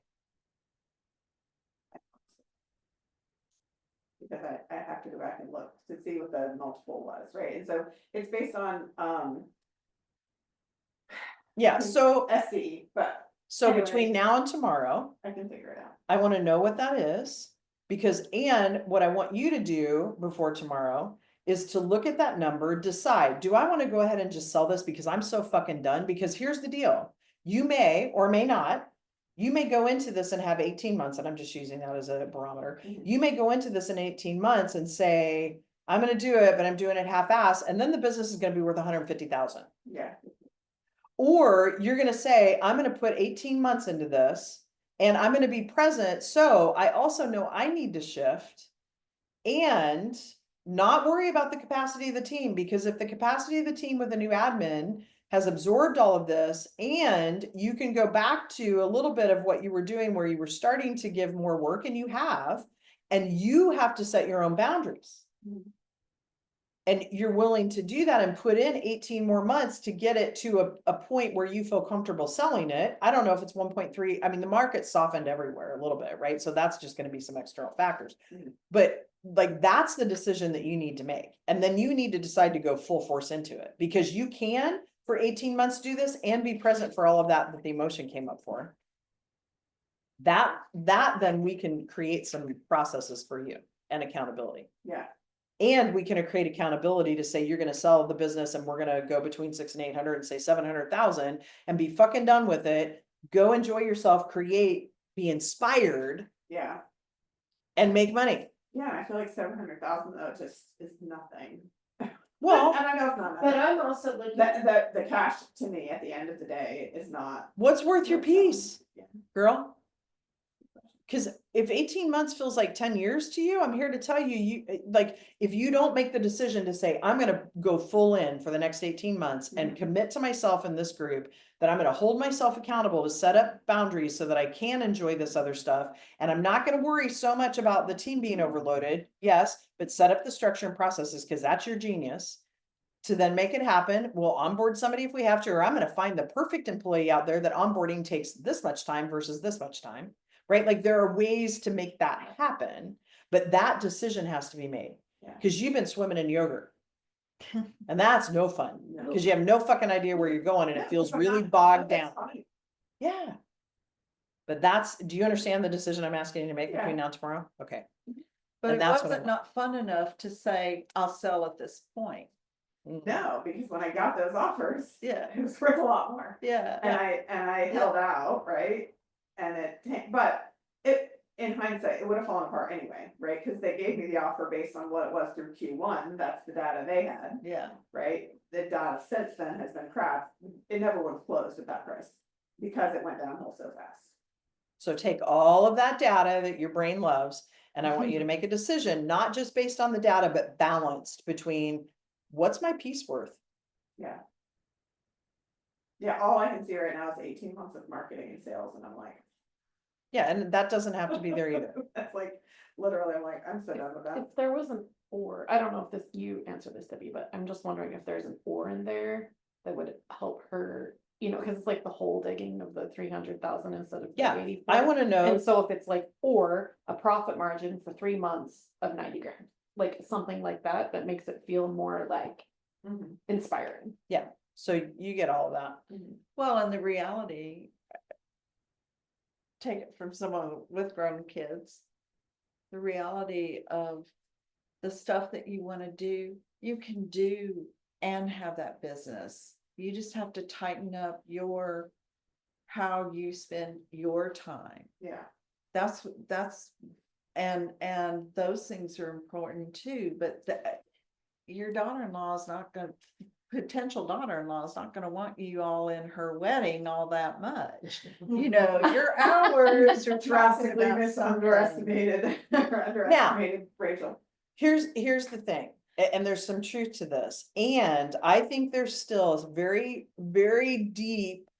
because I have to go back and look to see what the multiple was, right? And so it's based on, Yeah, so, SE, but so Anyway. between now and tomorrow, I can figure it out. I wanna know what that is. Because, and what I want you to do before tomorrow is to look at that number, decide, do I wanna go ahead and just sell this because I'm so fucking done? Because here's the deal. You may or may not, you may go into this and have 18 months, and I'm just using that as a barometer. Mhm. You may go into this in 18 months and say, I'm gonna do it, but I'm doing it half-ass, and then the business is gonna be worth 150,000. Yeah, Or you're gonna say, I'm gonna put 18 months into this and I'm gonna be present. So I also know I need to shift and not worry about the capacity of the team, because if the capacity of the team with a new admin has absorbed all of this, and you can go back to a little bit of what you were doing where you were starting to give more work, and you have to set your own boundaries. Mhm. And you're willing to do that and put in 18 more months to get it to a point where you feel comfortable selling it. I don't know if it's 1.3. I mean, the market softened everywhere a little bit, right? So that's just going to be some external factors. Mhm. But like, that's the decision that you need to make. And then you need to decide to go full force into it, because you can for 18 months, do this and be present for all of that the emotion came up for. That then we can create some processes for you and accountability. Yeah, And we can create accountability to say, you're gonna sell the business and we're gonna go between 6 and 800 and say 700,000 and be fucking done with it. Go enjoy yourself, create, be inspired yeah, and make money. yeah, I feel like 700,000 though, just is nothing. Well, And I know it's not But nothing. I'm also looking. The cash to me at the end of the day is not. what's worth your peace, Yeah. girl? Cause if 18 months feels like 10 years to you, I'm here to tell you, like, if you don't make the decision to say, I'm gonna go full in for the next 18 months and Mhm. commit to myself in this group, that I'm gonna hold myself accountable to set up boundaries so that I can enjoy this other stuff. And I'm not gonna worry so much about the team being overloaded, yes, but set up the structure and processes, cause that's your genius. To then make it happen, we'll onboard somebody if we have to, or I'm gonna find the perfect employee out there that onboarding takes this much time versus this much time. Right? Like there are ways to make that happen, but that decision has to be made. Yeah. Cause you've been swimming in yogurt. And that's no fun, No. cause you have no fucking idea where you're going and Yeah, it feels if I'm really not- bogged that's down. fine. Yeah. But do you understand the decision I'm asking you to make between now and tomorrow? Okay. But And it that's what I wasn't not fun enough to say, I'll sell at this point. Mhm. No, because when I got those offers, Yeah, it was worth a lot more. yeah. And I held out, right? And but in hindsight, it would have fallen apart anyway, right? Cause they gave me the offer based on what it was through Q1, that's the data they had, Yeah, right? The data since then has been crap, it never would have closed at that price, because it went downhill so fast. So take all of that data that your brain loves, and I want you to make a decision, not just based on the data, but balanced between what's my peace worth? Yeah. Yeah, all I can see right now is 18 months of marketing and sales, and I'm like. Yeah, and that doesn't have to be there either. That's like, literally, I'm like, I'm so done with that. If there was an or, I don't know if this, you answer this, Debbie, but I'm just wondering if there's an or in there that would help her, you know, cause it's like the whole digging of the 300,000 instead of the Yeah, 84. I wanna know, And so if it's like, or a profit margin for 3 months of 90 grand, like something like that, that makes it feel more like Mhm. inspiring. so you get all of that. well, and the reality. Take it from someone with grown kids. The reality of the stuff that you wanna do, you can do and have that business. You just have to tighten up how you spend your time. Yeah, That's, and those things are important too, but your daughter-in-law is not gonna, potential daughter-in-law is not gonna want you all in her wedding all that much. You know, your hours are drastically talking about something. underestimated, underestimated Rachel. Here's the thing, and there's some truth to this, and I think there's still a very, very deep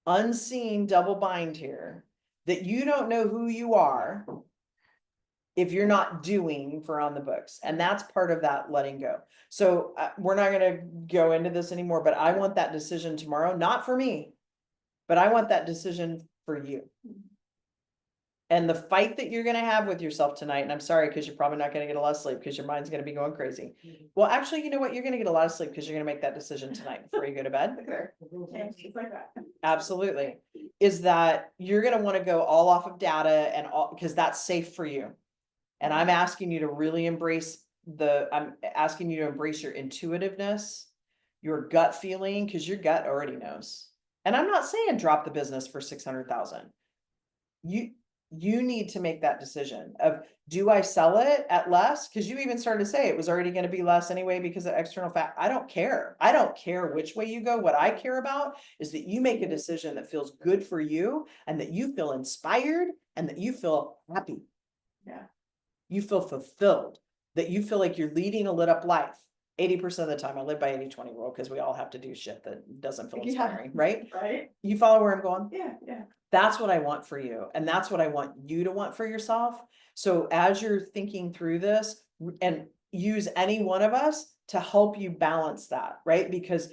unseen double bind here, that you don't know who you are if you're not doing for on the books, and that's part of that letting go. So we're not gonna go into this anymore, but I want that decision tomorrow, not for me, but I want that decision for you. And the fight that you're gonna have with yourself tonight, and I'm sorry, because you're probably not gonna get a lot of sleep, because your mind's gonna be going crazy. Well, actually, you know what? You're gonna get a lot of sleep, because you're gonna make that decision tonight before you go to bed. Look at her. And she's like that. Absolutely. Is that you're gonna wanna go all off of data and all, because that's safe for you. And I'm asking you to really embrace I'm asking you to embrace your intuitiveness, your gut feeling, because your gut already knows. And I'm not saying drop the business for 600,000. You need to make that decision of, do I sell it at less? Because you even started to say it was already gonna be less anyway because of external fact. I don't care. I don't care which way you go. What I care about is that you make a decision that feels good for you and that you feel inspired and that you feel happy. Yeah. You feel fulfilled, that you feel like you're leading a lit up life. 80% of the time I live by 80-20 rule, because we all have to do shit that doesn't feel Yeah. inspiring, right? Right? You follow where I'm going? Yeah, yeah. That's what I want for you. And that's what I want you to want for yourself. So as you're thinking through this, and use any one of us to help you balance that, right? Because,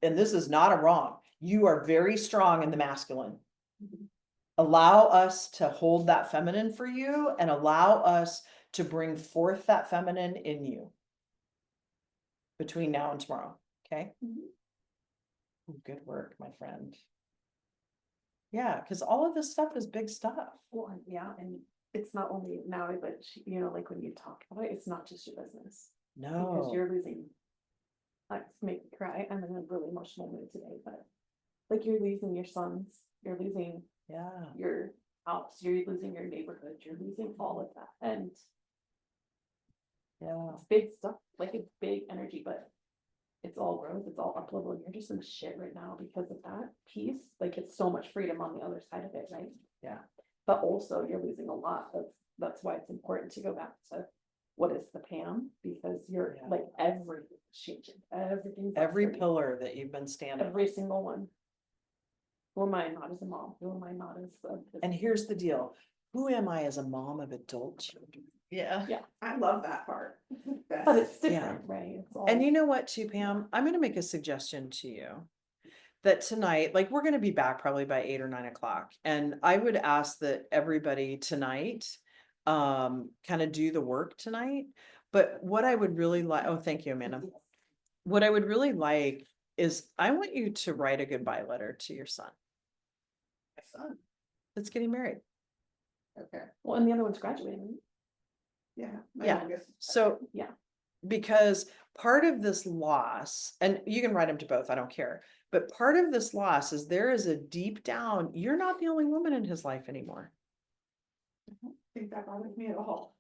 and this is not a wrong, you are very strong in the masculine. Allow us to hold that feminine for you and allow us to bring forth that feminine in you between now and tomorrow. Okay. Good work, my friend. Yeah, cause all of this stuff is big stuff. Well, yeah, and it's not only now, but you know, like when you talk about it, it's not just your business. Because No, you're losing. Like, make me cry, I'm in a really emotional mood today, but. Like, you're losing your sons, you're losing yeah, your house, you're losing your neighborhood, you're losing all of that, and yeah, it's big stuff, like it's big energy, but. It's all growth, it's all up level, and you're just in shit right now because of that piece, like it's so much freedom on the other side of it, right? yeah. But also you're losing a lot, that's why it's important to go back to. What is the Pam, because you're Yeah. like everything's changing, everything's. Every upside down. pillar that you've been standing. Every single one. Who am I not as a mom? Who am I not as a? And here's the deal, who am I as a mom of adult children? Yeah. I love that part. But it's Yeah. different, right? It's all. And you know what too, Pam, I'm gonna make a suggestion to you. That tonight, like, we're gonna be back probably by 8 or 9 o'clock, and I would ask that everybody tonight. Kind of do the work tonight, but what I would really like, oh, thank you, Amanda. What I would really like is I want you to write a goodbye letter to your son My son, that's getting married. okay, Well, and the other one's graduating. yeah. My Yeah. youngest. So. Yeah. Because part of this loss, and you can write them to both, I don't care, but part of this loss is there is a deep down, you're not the only woman in his life anymore. I don't think that bothers me at all.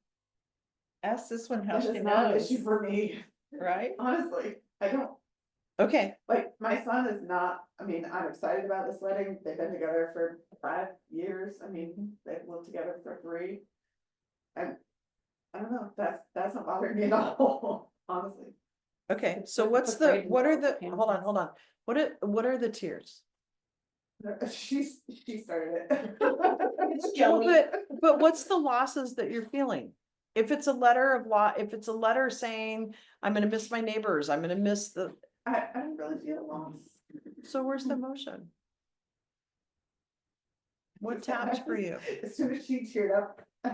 Ask this one how That she is not an knows, issue for me, right? honestly, I don't, Okay, like, my son is not, I mean, I'm excited about this wedding, they've been together for 5 years, I mean, they've lived together for 3. And, I don't know, that's not bothering me at all, honestly. okay, so It's what's a the, great what are result, the, Pam. hold on, what are the tears? She started it. It's Well, Joey. but what's the losses that you're feeling? If it's a letter of if it's a letter saying, I'm gonna miss my neighbors, I'm gonna miss the, I don't really feel lost. so where's the emotion? What tapped for you? As soon as she cheered up, I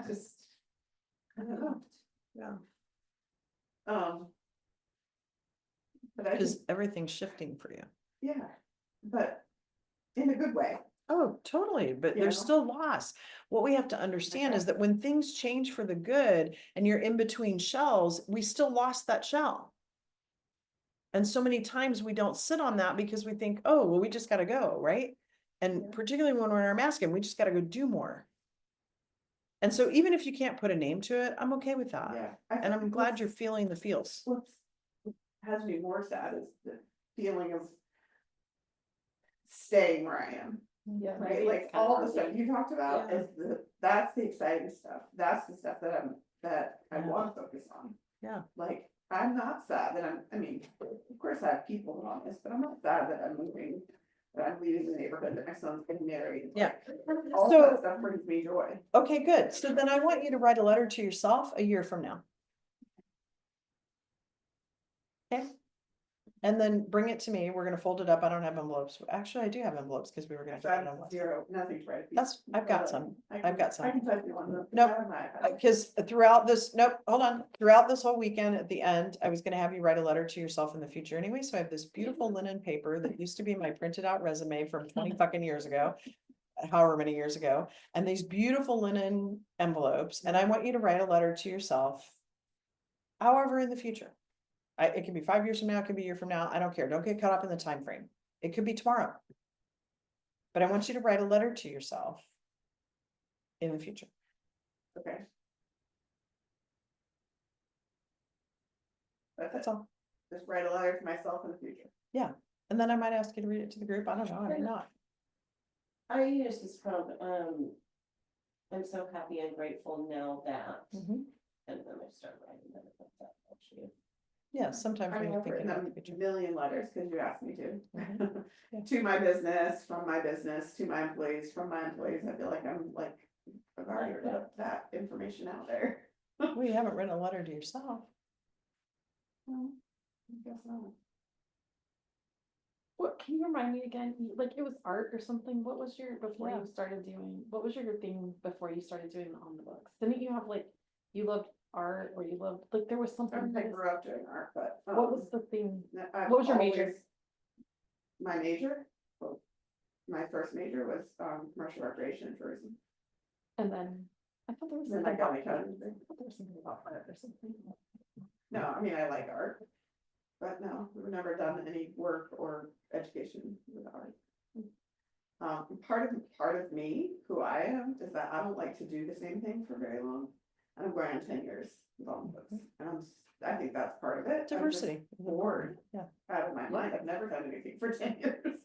don't know. Yeah. But I Cause just, everything's shifting for you. yeah, but in a good way. Oh, totally, but You there's know? still loss. What we have to understand is that when things change for the good and you're in between shells, we still lost that shell. And so many times we don't sit on that because we think, oh, well, we just gotta go, right? And Yeah. particularly when we're in our masculine, we just gotta go do more. And so even if you can't put a name to it, I'm okay with that. Yeah. And I'm glad you're feeling the feels. What has me more sad is the feeling of staying where I am, Yeah. right? maybe Like it's kind all of the stuff early. you talked about Yeah. is that's the exciting stuff. That's the stuff that I Yeah. want to focus on. Yeah. Like, I'm not sad that I mean, of course I have people on this, but I'm not sad that I'm moving, that I'm leaving the neighborhood, that my son's getting married. Yeah. Like, all So- that stuff brings me joy. Okay, good. So then I want you to write a letter to yourself a year from now. Okay. And then bring it to me. We're gonna fold it up. I don't have envelopes. Actually, I do have envelopes because we were gonna. So I have 0, nothing to write. I've got some. I've got some. I can type you one. Nope. I have my iPad. Because throughout this, nope, hold on, throughout this whole weekend, at the end, I was gonna have you write a letter to yourself in the future anyway, so I have this beautiful linen paper that used to be my printed out resume from 20 fucking years ago. However many years ago, and these beautiful linen envelopes, and I want you to write a letter to yourself. However, in the future. It can be 5 years from now, it can be a year from now, I don't care, don't get caught up in the time frame. It could be tomorrow. But I want you to write a letter to yourself. In the future. Okay. That's all. Just write a letter to myself in the future. And then I might ask you to read it to the group. I don't know, I may not. I use this prompt, I'm so happy and grateful now that, Mhm. and then I start writing them. That helps you. Yeah, sometimes I when mean, you're I've written thinking about the a future. million letters because you asked me to. Mhm. Yeah. To my business, from my business, to my employees, from my employees. I feel like I've already put that information out there. Well, you haven't written a letter to yourself. Well, I guess not. What, can you remind me again, like it was art or something, what was your, before Yeah. you started doing, what was your thing before you started doing on the books? Didn't you have like, you loved art or you loved, like there was something. I grew up doing art, but. What was the thing? I've what was your major? always my major. Well, my first major was, commercial recreation and tourism. And then, I thought there was Then something I got about, my I accounting degree. thought there was something about art or something. No, I mean, I like art. But no, we've never done any work or education with art. Part of me, who I am, is that I don't like to do the same thing for very long. And I'm going on 10 years with all the books, and I think that's part of it. I'm just Diversity. bored Yeah. out of my mind. I've never done anything for 10 years.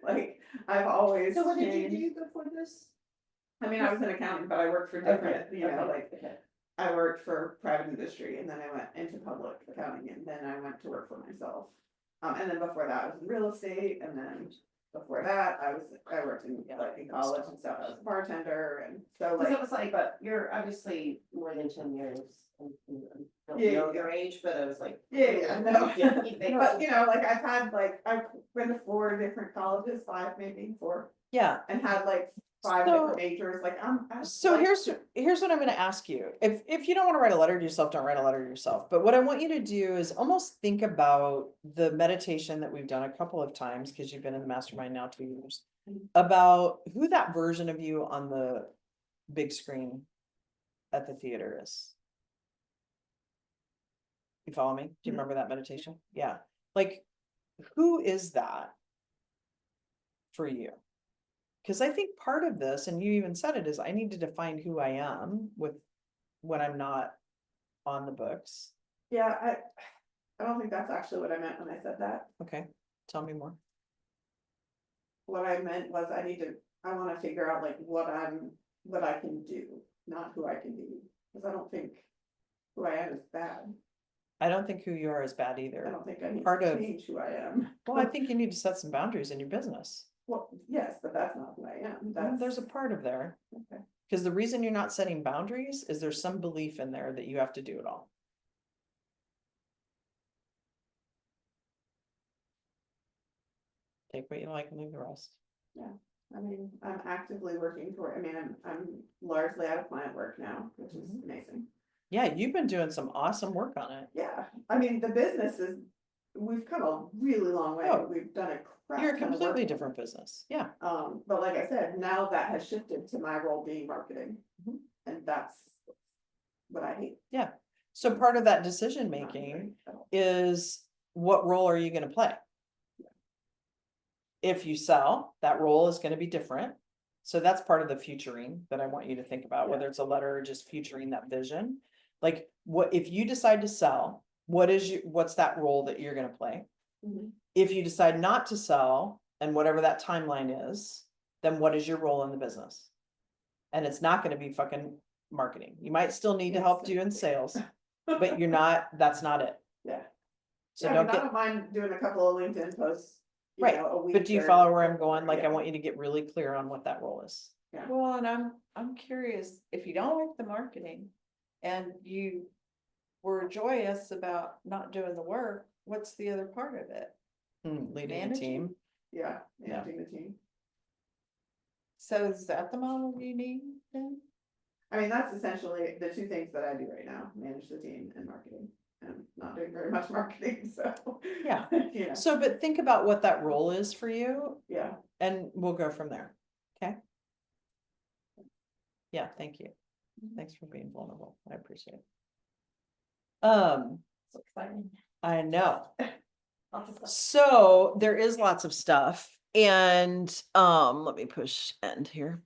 Like, I've always So what did you changed. do before this? I mean, I was an accountant, but I worked for different, you know, Okay, like, okay. I worked for private industry, and then I went into public accounting, and then I went to work for myself. And then before that, I was in real estate, and then before that, I worked in, like, in college and stuff, I was a bartender, and so Cause it like. was like, but you're obviously more than 10 years. I don't Yeah, know yeah. your age, but I was like. Yeah, no. Yeah, you think- But, you know, like, I've been to 4 different colleges, 5 maybe, 4, Yeah, and had like 5 So- different majors, like, so like here's what I'm gonna ask you. If you don't wanna write a letter to yourself, don't write a letter to yourself. But what I want you to do is almost think about the meditation that we've done a couple of times, because you've been in the mastermind now 2 years. About who that version of you on the big screen at the theater is. You follow me? Do you Mhm. remember that meditation? Yeah. Like, who is that for you? Because I think part of this, and you even said it, is I need to define who I am with when I'm not on the books. Yeah, I don't think that's actually what I meant when I said that. Okay, tell me more. What I meant was I wanna figure out like what I can do, not who I can be, cause I don't think who I am is bad. I don't think who you are is bad I either. don't think I need Part to of- change who I am. Well, I think you need to set some boundaries in your business. Well, yes, but that's not who I am. Well, there's a part of there. Okay. Because the reason you're not setting boundaries is there's some belief in there that you have to do it all. Take what you like and leave the rest. I mean, I'm actively working toward, I mean, I'm largely out of client work now, which is Mhm. amazing. Yeah, you've been doing some awesome work on it. Yeah, I mean, the business is, we've come a really long way. Oh, We've done a crap You're a ton of work completely on it. different business. Yeah. But like I said, now that has shifted to my role being marketing. Mhm. And that's what I hate. So part of that decision not making doing at all. is what role are you gonna play? If you sell, that role is gonna be different. So that's part of the futuring that I want you to think about, Yeah. whether it's a letter or just futuring that vision. Like, what, if you decide to sell, what's that role that you're gonna play? Mhm. If you decide not to sell, and whatever that timeline is, then what is your role in the business? And it's not gonna be fucking marketing. You might still need to help you in sales, but that's not it. Yeah. So Yeah, I don't mean, I get, don't mind doing a couple of LinkedIn posts, you Right, know, a week. but do you or- follow where I'm going? Like, I Yeah. want you to get really clear on what that role is. Well, and I'm curious, if you don't like the marketing and you were joyous about not doing the work, what's the other part of it? Leading a Managing? team. Yeah, Yeah. managing the team. So is that the model you need then? I mean, that's essentially the 2 things that I do right now, manage the team and marketing. I'm not doing very much marketing, so. Yeah. Yeah, So, but think about what that role is for you yeah. and we'll go from there. Okay? Yeah, thank you. Thanks for being vulnerable. I appreciate it. So exciting. I know. Lots of stuff. So there is lots of stuff and, let me push end here.